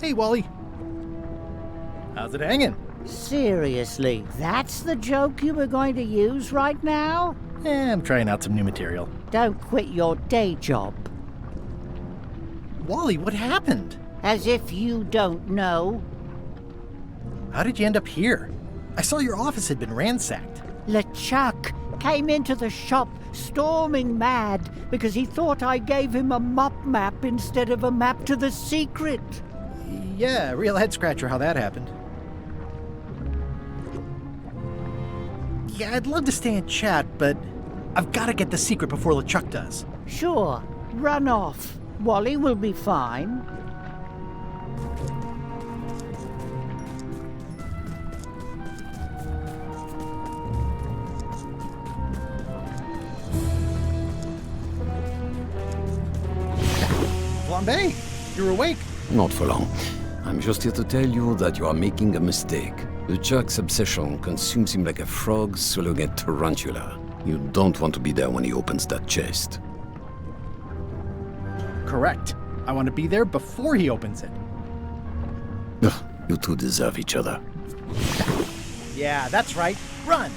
Hey, Wally. How's it hanging? Seriously, that's the joke you were going to use right now? I'm trying out some new material. Don't quit your day job. Wally, what happened? As if you don't know. How did you end up here? I saw your office had been ransacked. LeChuck came into the shop storming mad because he thought I gave him a mop map instead of a map to the secret. Yeah, real head-scratcher how that happened. Yeah, I'd love to stay and chat, but I've got to get the secret before LeChuck does. Sure, run off. Wally will be fine. Flambe, you're awake. Not for long. I'm just here to tell you that you are making a mistake. LeChuck's obsession consumes him like a frog swallowing a tarantula. You don't want to be there when he opens that chest. Correct. I want to be there before he opens it. Ugh, you two deserve each other. Yeah, that's right. Run!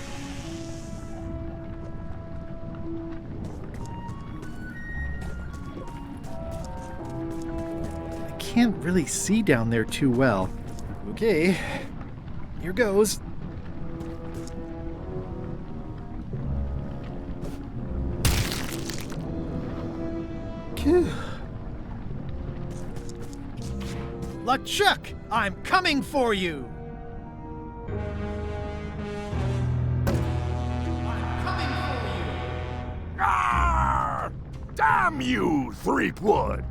I can't really see down there too well. Okay, here goes. LeChuck, I'm coming for you! Ah! Damn you, Threepwood!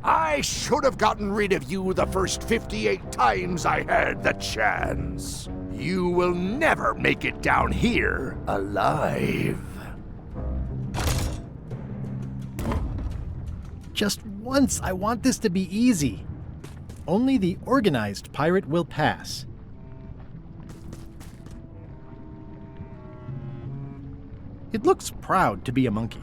I should have gotten rid of you the first 58 times I had the chance. You will never make it down here alive. Just once, I want this to be easy. Only the organized pirate will pass. It looks proud to be a monkey.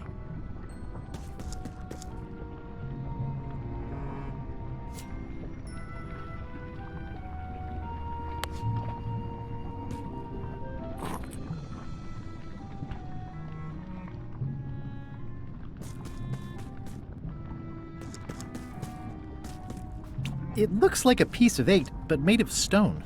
It looks like a piece of 8, but made of stone.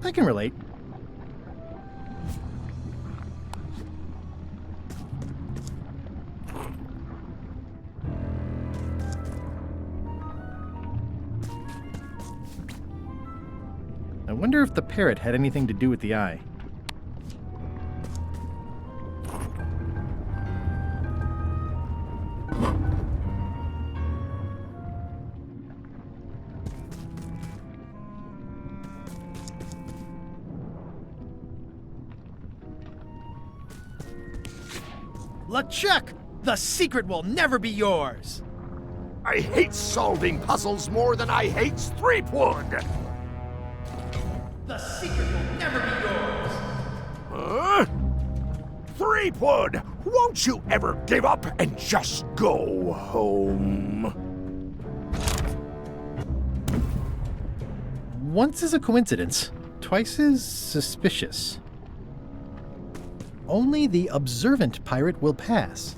I can relate. I wonder if the parrot had anything to do with the eye. LeChuck! The secret will never be yours! I hate solving puzzles more than I hate Threepwood! The secret will never be yours! Huh? Threepwood, won't you ever give up and just go home? Once is a coincidence, twice is suspicious. Only the observant pirate will pass.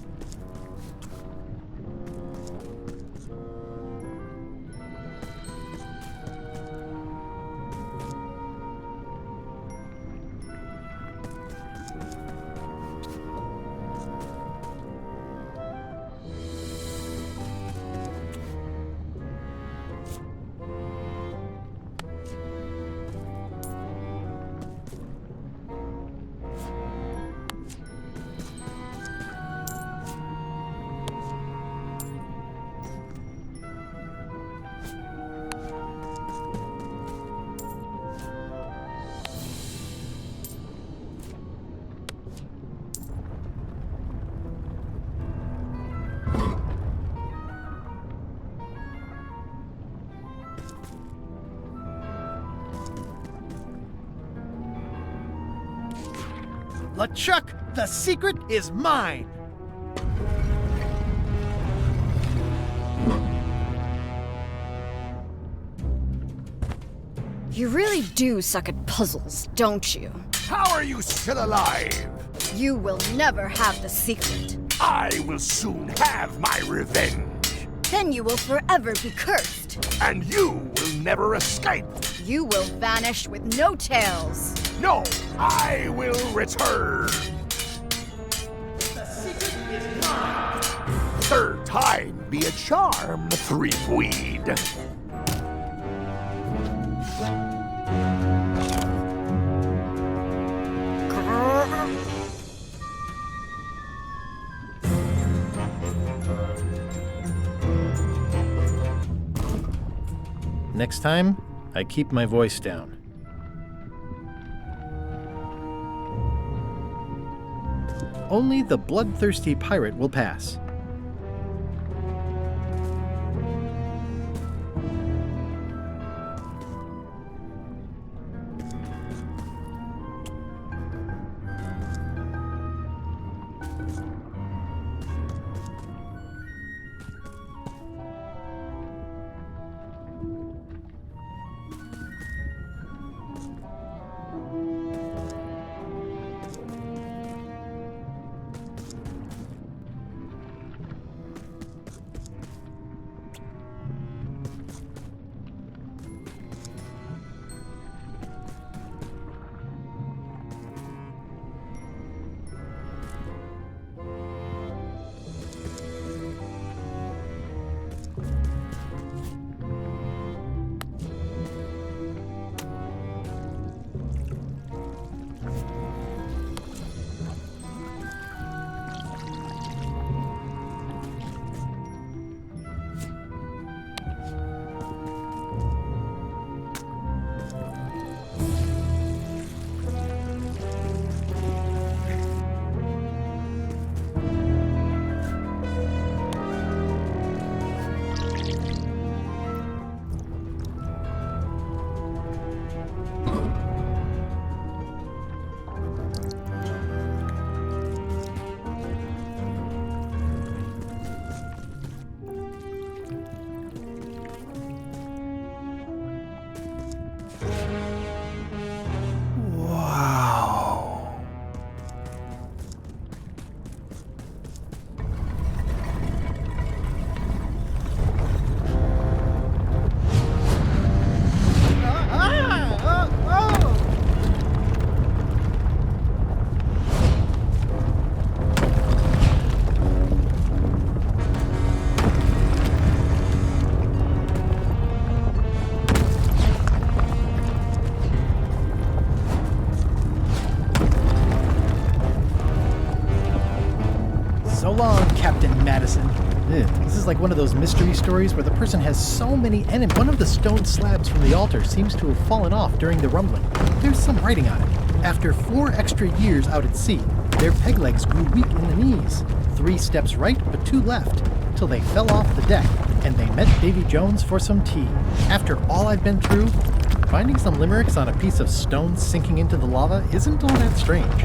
LeChuck, the secret is mine! You really do suck at puzzles, don't you? How are you still alive? You will never have the secret. I will soon have my revenge. Then you will forever be cursed. And you will never escape. You will vanish with no tails. No, I will return. The secret is mine! Third time be a charm, Threepweed. Next time, I keep my voice down. Only the bloodthirsty pirate will pass. Madison. This is like one of those mystery stories where the person has so many enemies. One of the stone slabs from the altar seems to have fallen off during the rumbling. There's some writing on it. After 4 extra years out at sea, their peg legs grew weak in the knees. 3 steps right, but 2 left, till they fell off the deck, and they met Davy Jones for some tea. After all I've been through, finding some limericks on a piece of stone sinking into the lava isn't all that strange.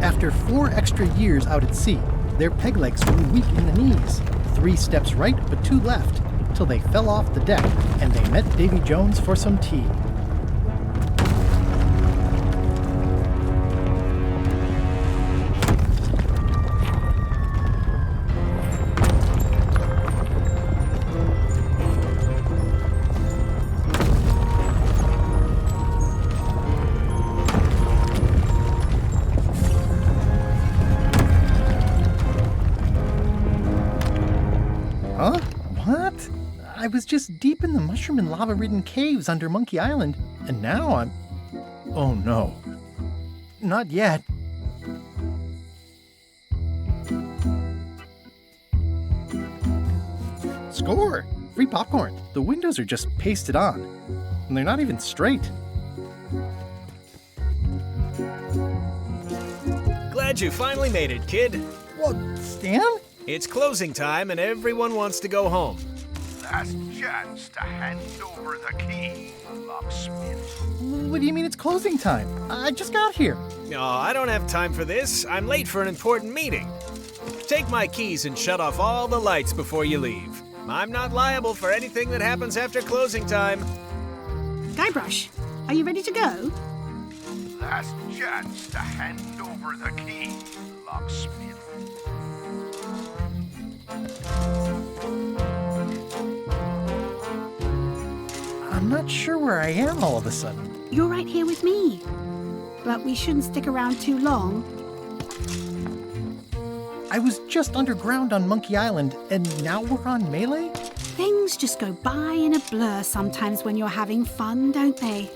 After 4 extra years out at sea, their peg legs grew weak in the knees. 3 steps right, but 2 left, till they fell off the deck, and they met Davy Jones for some tea. Huh? What? I was just deep in the mushroom and lava-ridden caves under Monkey Island, and now I'm... Oh no. Not yet. Score! Free popcorn. The windows are just pasted on, and they're not even straight. Glad you finally made it, kid. What, Stan? It's closing time and everyone wants to go home. Last chance to hand over the key, locksmith. What do you mean it's closing time? I just got here. No, I don't have time for this. I'm late for an important meeting. Take my keys and shut off all the lights before you leave. I'm not liable for anything that happens after closing time. Guybrush, are you ready to go? Last chance to hand over the key, locksmith. I'm not sure where I am all of a sudden. You're right here with me. But we shouldn't stick around too long. I was just underground on Monkey Island, and now we're on Melee? Things just go by in a blur sometimes when you're having fun, don't they?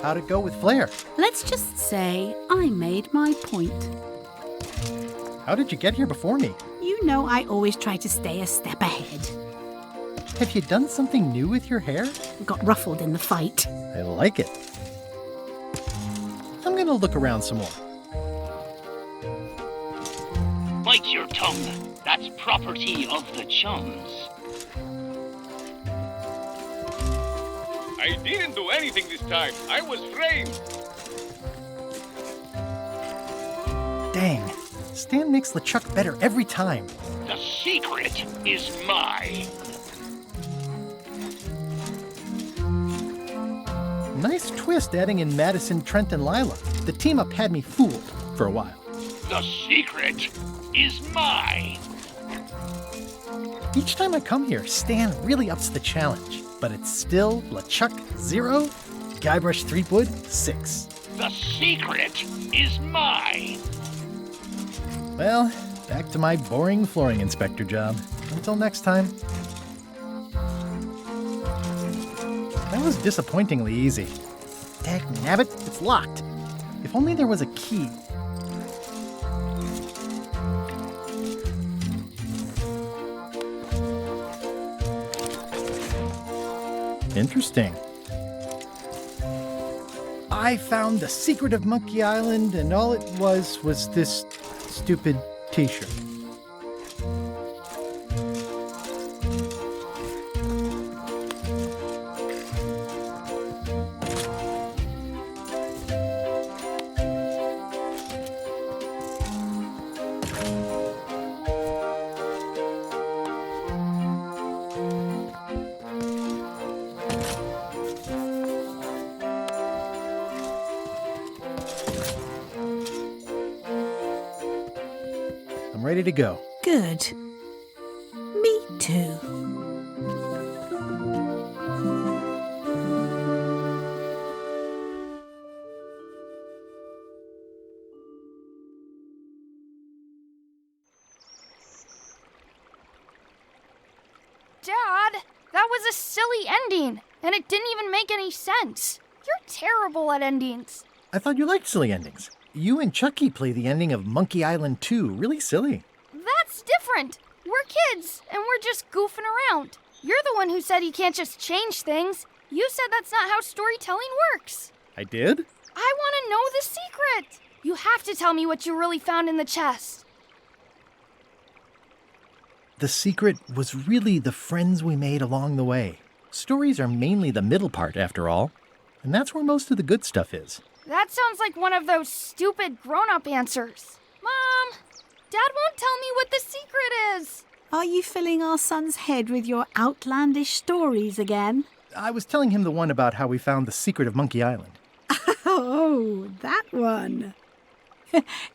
How'd it go with Flair? Let's just say I made my point. How did you get here before me? You know I always try to stay a step ahead. Have you done something new with your hair? Got ruffled in the fight. I like it. I'm gonna look around some more. Bite your tongue. That's property of the chums. I didn't do anything this time. I was framed. Dang. Stan makes LeChuck better every time. The secret is mine. Nice twist adding in Madison, Trent, and Lila. The team-up had me fooled for a while. The secret is mine. Each time I come here, Stan really ups the challenge. But it's still LeChuck 0, Guybrush Threepwood 6. The secret is mine. Well, back to my boring flooring inspector job. Until next time. That was disappointingly easy. Dagnabbit, it's locked. If only there was a key. Interesting. I found the secret of Monkey Island, and all it was this stupid t-shirt. Ready to go. Good. Me too. Dad, that was a silly ending, and it didn't even make any sense. You're terrible at endings. I thought you liked silly endings. You and Chucky play the ending of Monkey Island 2. Really silly. That's different. We're kids, and we're just goofing around. You're the one who said you can't just change things. You said that's not how storytelling works. I did? I want to know the secret. You have to tell me what you really found in the chest. The secret was really the friends we made along the way. Stories are mainly the middle part, after all. And that's where most of the good stuff is. That sounds like one of those stupid grown-up answers. Mom, Dad won't tell me what the secret is. Are you filling our son's head with your outlandish stories again? I was telling him the one about how we found the secret of Monkey Island. Oh, that one.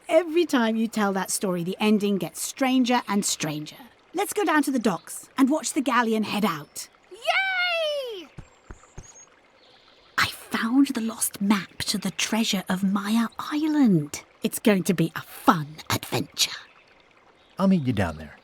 Every time you tell that story, the ending gets stranger and stranger. Let's go down to the docks and watch the galleon head out. Yay! I found the lost map to the treasure of Maya Island. It's going to be a fun adventure. I'll meet you down there.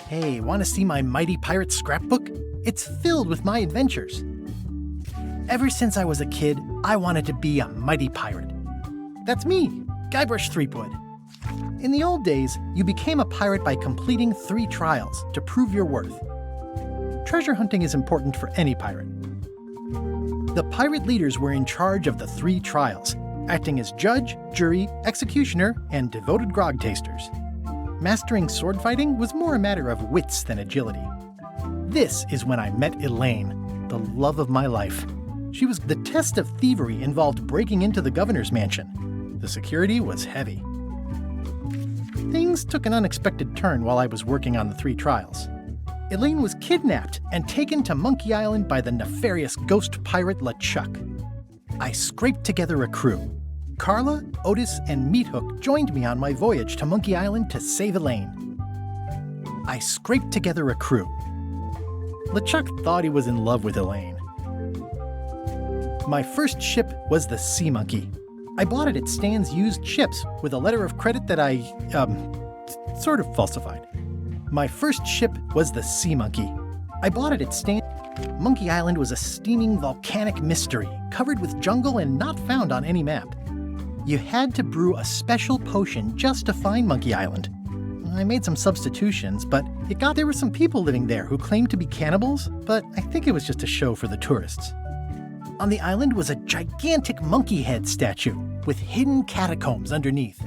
Hey, want to see my mighty pirate scrapbook? It's filled with my adventures. Ever since I was a kid, I wanted to be a mighty pirate. That's me, Guybrush Threepwood. In the old days, you became a pirate by completing 3 trials to prove your worth. Treasure hunting is important for any pirate. The pirate leaders were in charge of the 3 trials, acting as judge, jury, executioner, and devoted grog tasters. Mastering sword fighting was more a matter of wits than agility. This is when I met Elaine, the love of my life. The test of thievery involved breaking into the governor's mansion. The security was heavy. Things took an unexpected turn while I was working on the 3 trials. Elaine was kidnapped and taken to Monkey Island by the nefarious ghost pirate LeChuck. I scraped together a crew. Carla, Otis, and Meathook joined me on my voyage to Monkey Island to save Elaine. I scraped together a crew. LeChuck thought he was in love with Elaine. My first ship was the Sea Monkey. I bought it at Stan's used ships with a letter of credit that I, sort of falsified. My first ship was the Sea Monkey. I bought it at Stan. Monkey Island was a steaming volcanic mystery, covered with jungle and not found on any map. You had to brew a special potion just to find Monkey Island. I made some substitutions, but there were some people living there who claimed to be cannibals, but I think it was just a show for the tourists. On the island was a gigantic monkey head statue with hidden catacombs underneath.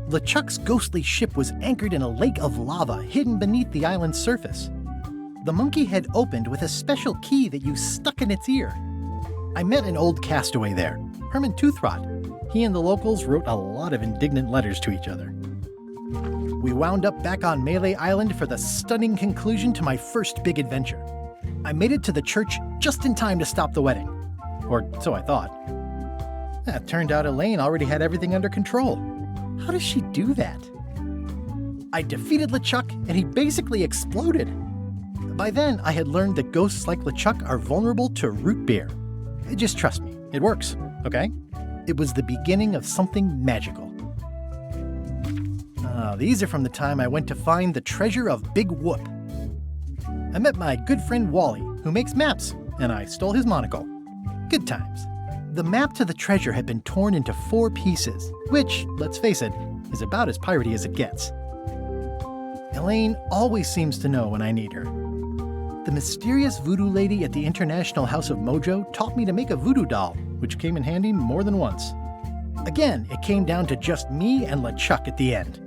LeChuck's ghostly ship was anchored in a lake of lava hidden beneath the island's surface. The monkey head opened with a special key that you stuck in its ear. I met an old castaway there, Herman Toothrot. He and the locals wrote a lot of indignant letters to each other. We wound up back on Melee Island for the stunning conclusion to my first big adventure. I made it to the church just in time to stop the wedding. Or so I thought. It turned out Elaine already had everything under control. How does she do that? I defeated LeChuck, and he basically exploded. By then, I had learned that ghosts like LeChuck are vulnerable to root beer. Just trust me, it works, okay? It was the beginning of something magical. These are from the time I went to find the treasure of Big Whoop. I met my good friend Wally, who makes maps, and I stole his monocle. Good times. The map to the treasure had been torn into 4 pieces, which, let's face it, is about as piratey as it gets. Elaine always seems to know when I need her. The mysterious voodoo lady at the International House of Mojo taught me to make a voodoo doll, which came in handy more than once. Again, it came down to just me and LeChuck at the end.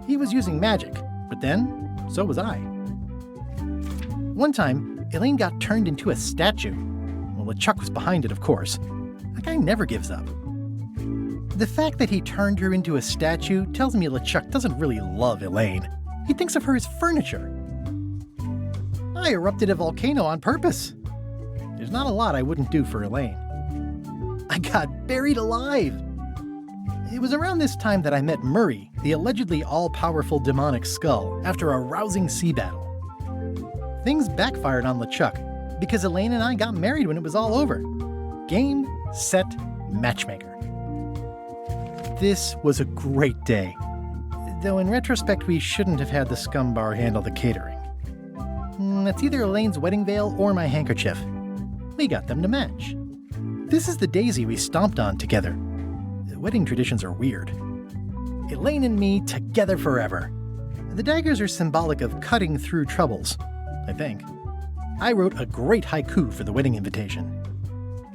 He was using magic, but then, so was I. One time, Elaine got turned into a statue. Well, LeChuck was behind it, of course. That guy never gives up. The fact that he turned her into a statue tells me LeChuck doesn't really love Elaine. He thinks of her as furniture. I erupted a volcano on purpose. There's not a lot I wouldn't do for Elaine. I got buried alive. It was around this time that I met Murray, the allegedly all-powerful demonic skull, after a rousing sea battle. Things backfired on LeChuck, because Elaine and I got married when it was all over. Game, set, matchmaker. This was a great day. Though in retrospect, we shouldn't have had the scum bar handle the catering. It's either Elaine's wedding veil or my handkerchief. We got them to match. This is the daisy we stomped on together. Wedding traditions are weird. Elaine and me together forever. The daggers are symbolic of cutting through troubles, I think. I wrote a great haiku for the wedding invitation.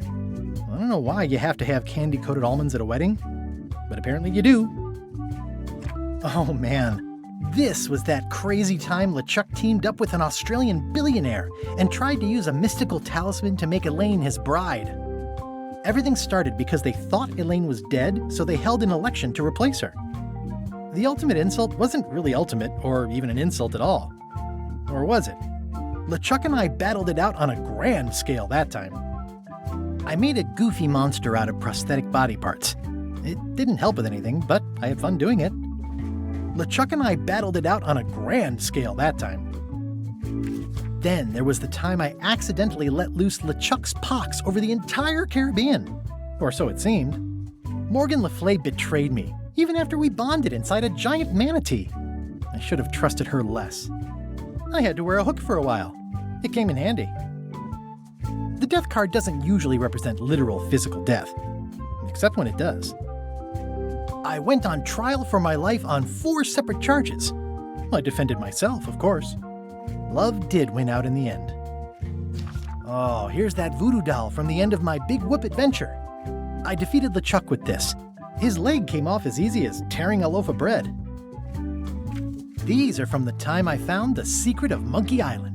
I don't know why you have to have candy-coated almonds at a wedding, but apparently you do. Oh man, this was that crazy time LeChuck teamed up with an Australian billionaire and tried to use a mystical talisman to make Elaine his bride. Everything started because they thought Elaine was dead, so they held an election to replace her. The ultimate insult wasn't really ultimate, or even an insult at all. Or was it? LeChuck and I battled it out on a grand scale that time. I made a goofy monster out of prosthetic body parts. It didn't help with anything, but I had fun doing it. LeChuck and I battled it out on a grand scale that time. Then there was the time I accidentally let loose LeChuck's pox over the entire Caribbean. Or so it seemed. Morgan Le Fay betrayed me, even after we bonded inside a giant manatee. I should have trusted her less. I had to wear a hook for a while. It came in handy. The death card doesn't usually represent literal physical death, except when it does. I went on trial for my life on 4 separate charges. I defended myself, of course. Love did win out in the end. Oh, here's that voodoo doll from the end of my Big Whoop adventure. I defeated LeChuck with this. His leg came off as easy as tearing a loaf of bread. These are from the time I found the secret of Monkey Island.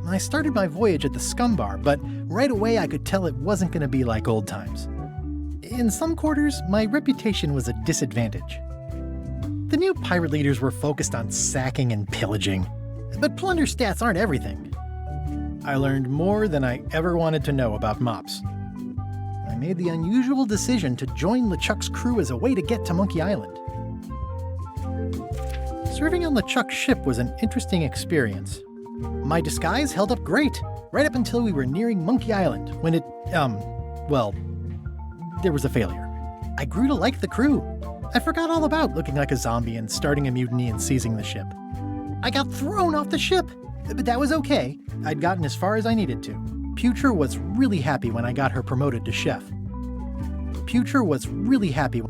I started my voyage at the Scum Bar, but right away I could tell it wasn't going to be like old times. In some quarters, my reputation was a disadvantage. The new pirate leaders were focused on sacking and pillaging, but plunder stats aren't everything. I learned more than I ever wanted to know about mops. I made the unusual decision to join LeChuck's crew as a way to get to Monkey Island. Serving on LeChuck's ship was an interesting experience. My disguise held up great, right up until we were nearing Monkey Island, when there was a failure. I grew to like the crew. I forgot all about looking like a zombie and starting a mutiny and seizing the ship. I got thrown off the ship, but that was okay. I'd gotten as far as I needed to. Pucher was really happy when I got her promoted to chef. Pucher was really happy.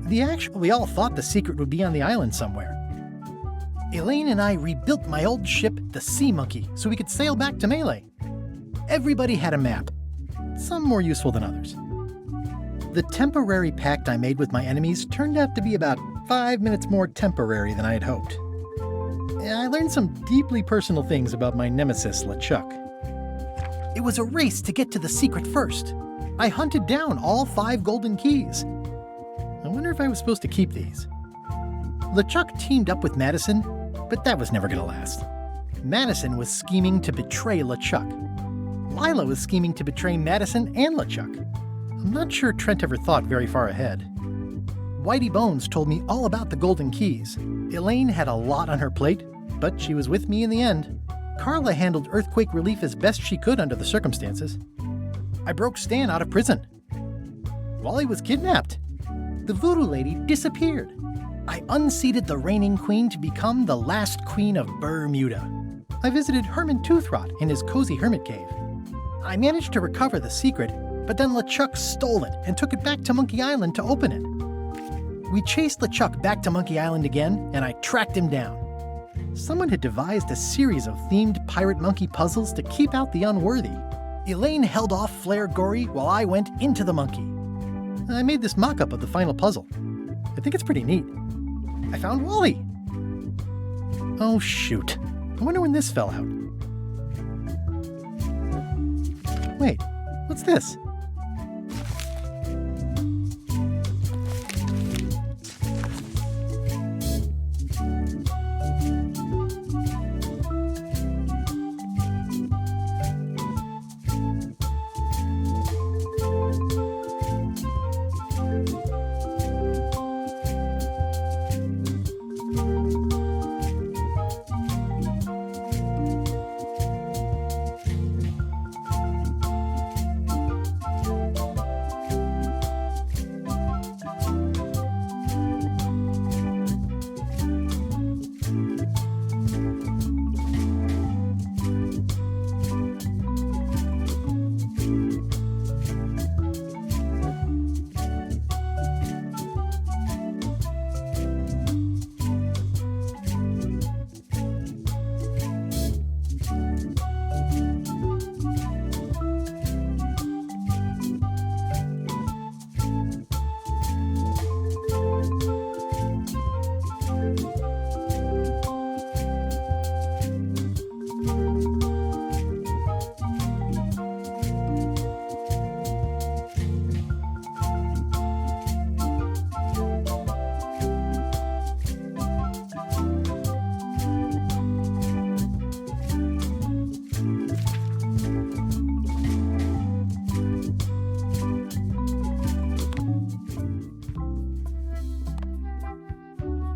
We all thought the secret would be on the island somewhere. Elaine and I rebuilt my old ship, the Sea Monkey, so we could sail back to Melee. Everybody had a map, some more useful than others. The temporary pact I made with my enemies turned out to be about 5 minutes more temporary than I had hoped. I learned some deeply personal things about my nemesis, LeChuck. It was a race to get to the secret first. I hunted down all 5 golden keys. I wonder if I was supposed to keep these. LeChuck teamed up with Madison, but that was never going to last. Madison was scheming to betray LeChuck. Lila was scheming to betray Madison and LeChuck. I'm not sure Trent ever thought very far ahead. Whitey Bones told me all about the golden keys. Elaine had a lot on her plate, but she was with me in the end. Carla handled earthquake relief as best she could under the circumstances. I broke Stan out of prison. Wally was kidnapped. The voodoo lady disappeared. I unseated the reigning queen to become the last queen of Bermuda. I visited Herman Toothrot in his cozy hermit cave. I managed to recover the secret, but then LeChuck stole it and took it back to Monkey Island to open it. We chased LeChuck back to Monkey Island again, and I tracked him down. Someone had devised a series of themed pirate monkey puzzles to keep out the unworthy. Elaine held off Flair Gory while I went into the monkey. I made this mock-up of the final puzzle. I think it's pretty neat. I found Wally. Oh shoot, I wonder when this fell out. Wait, what's this?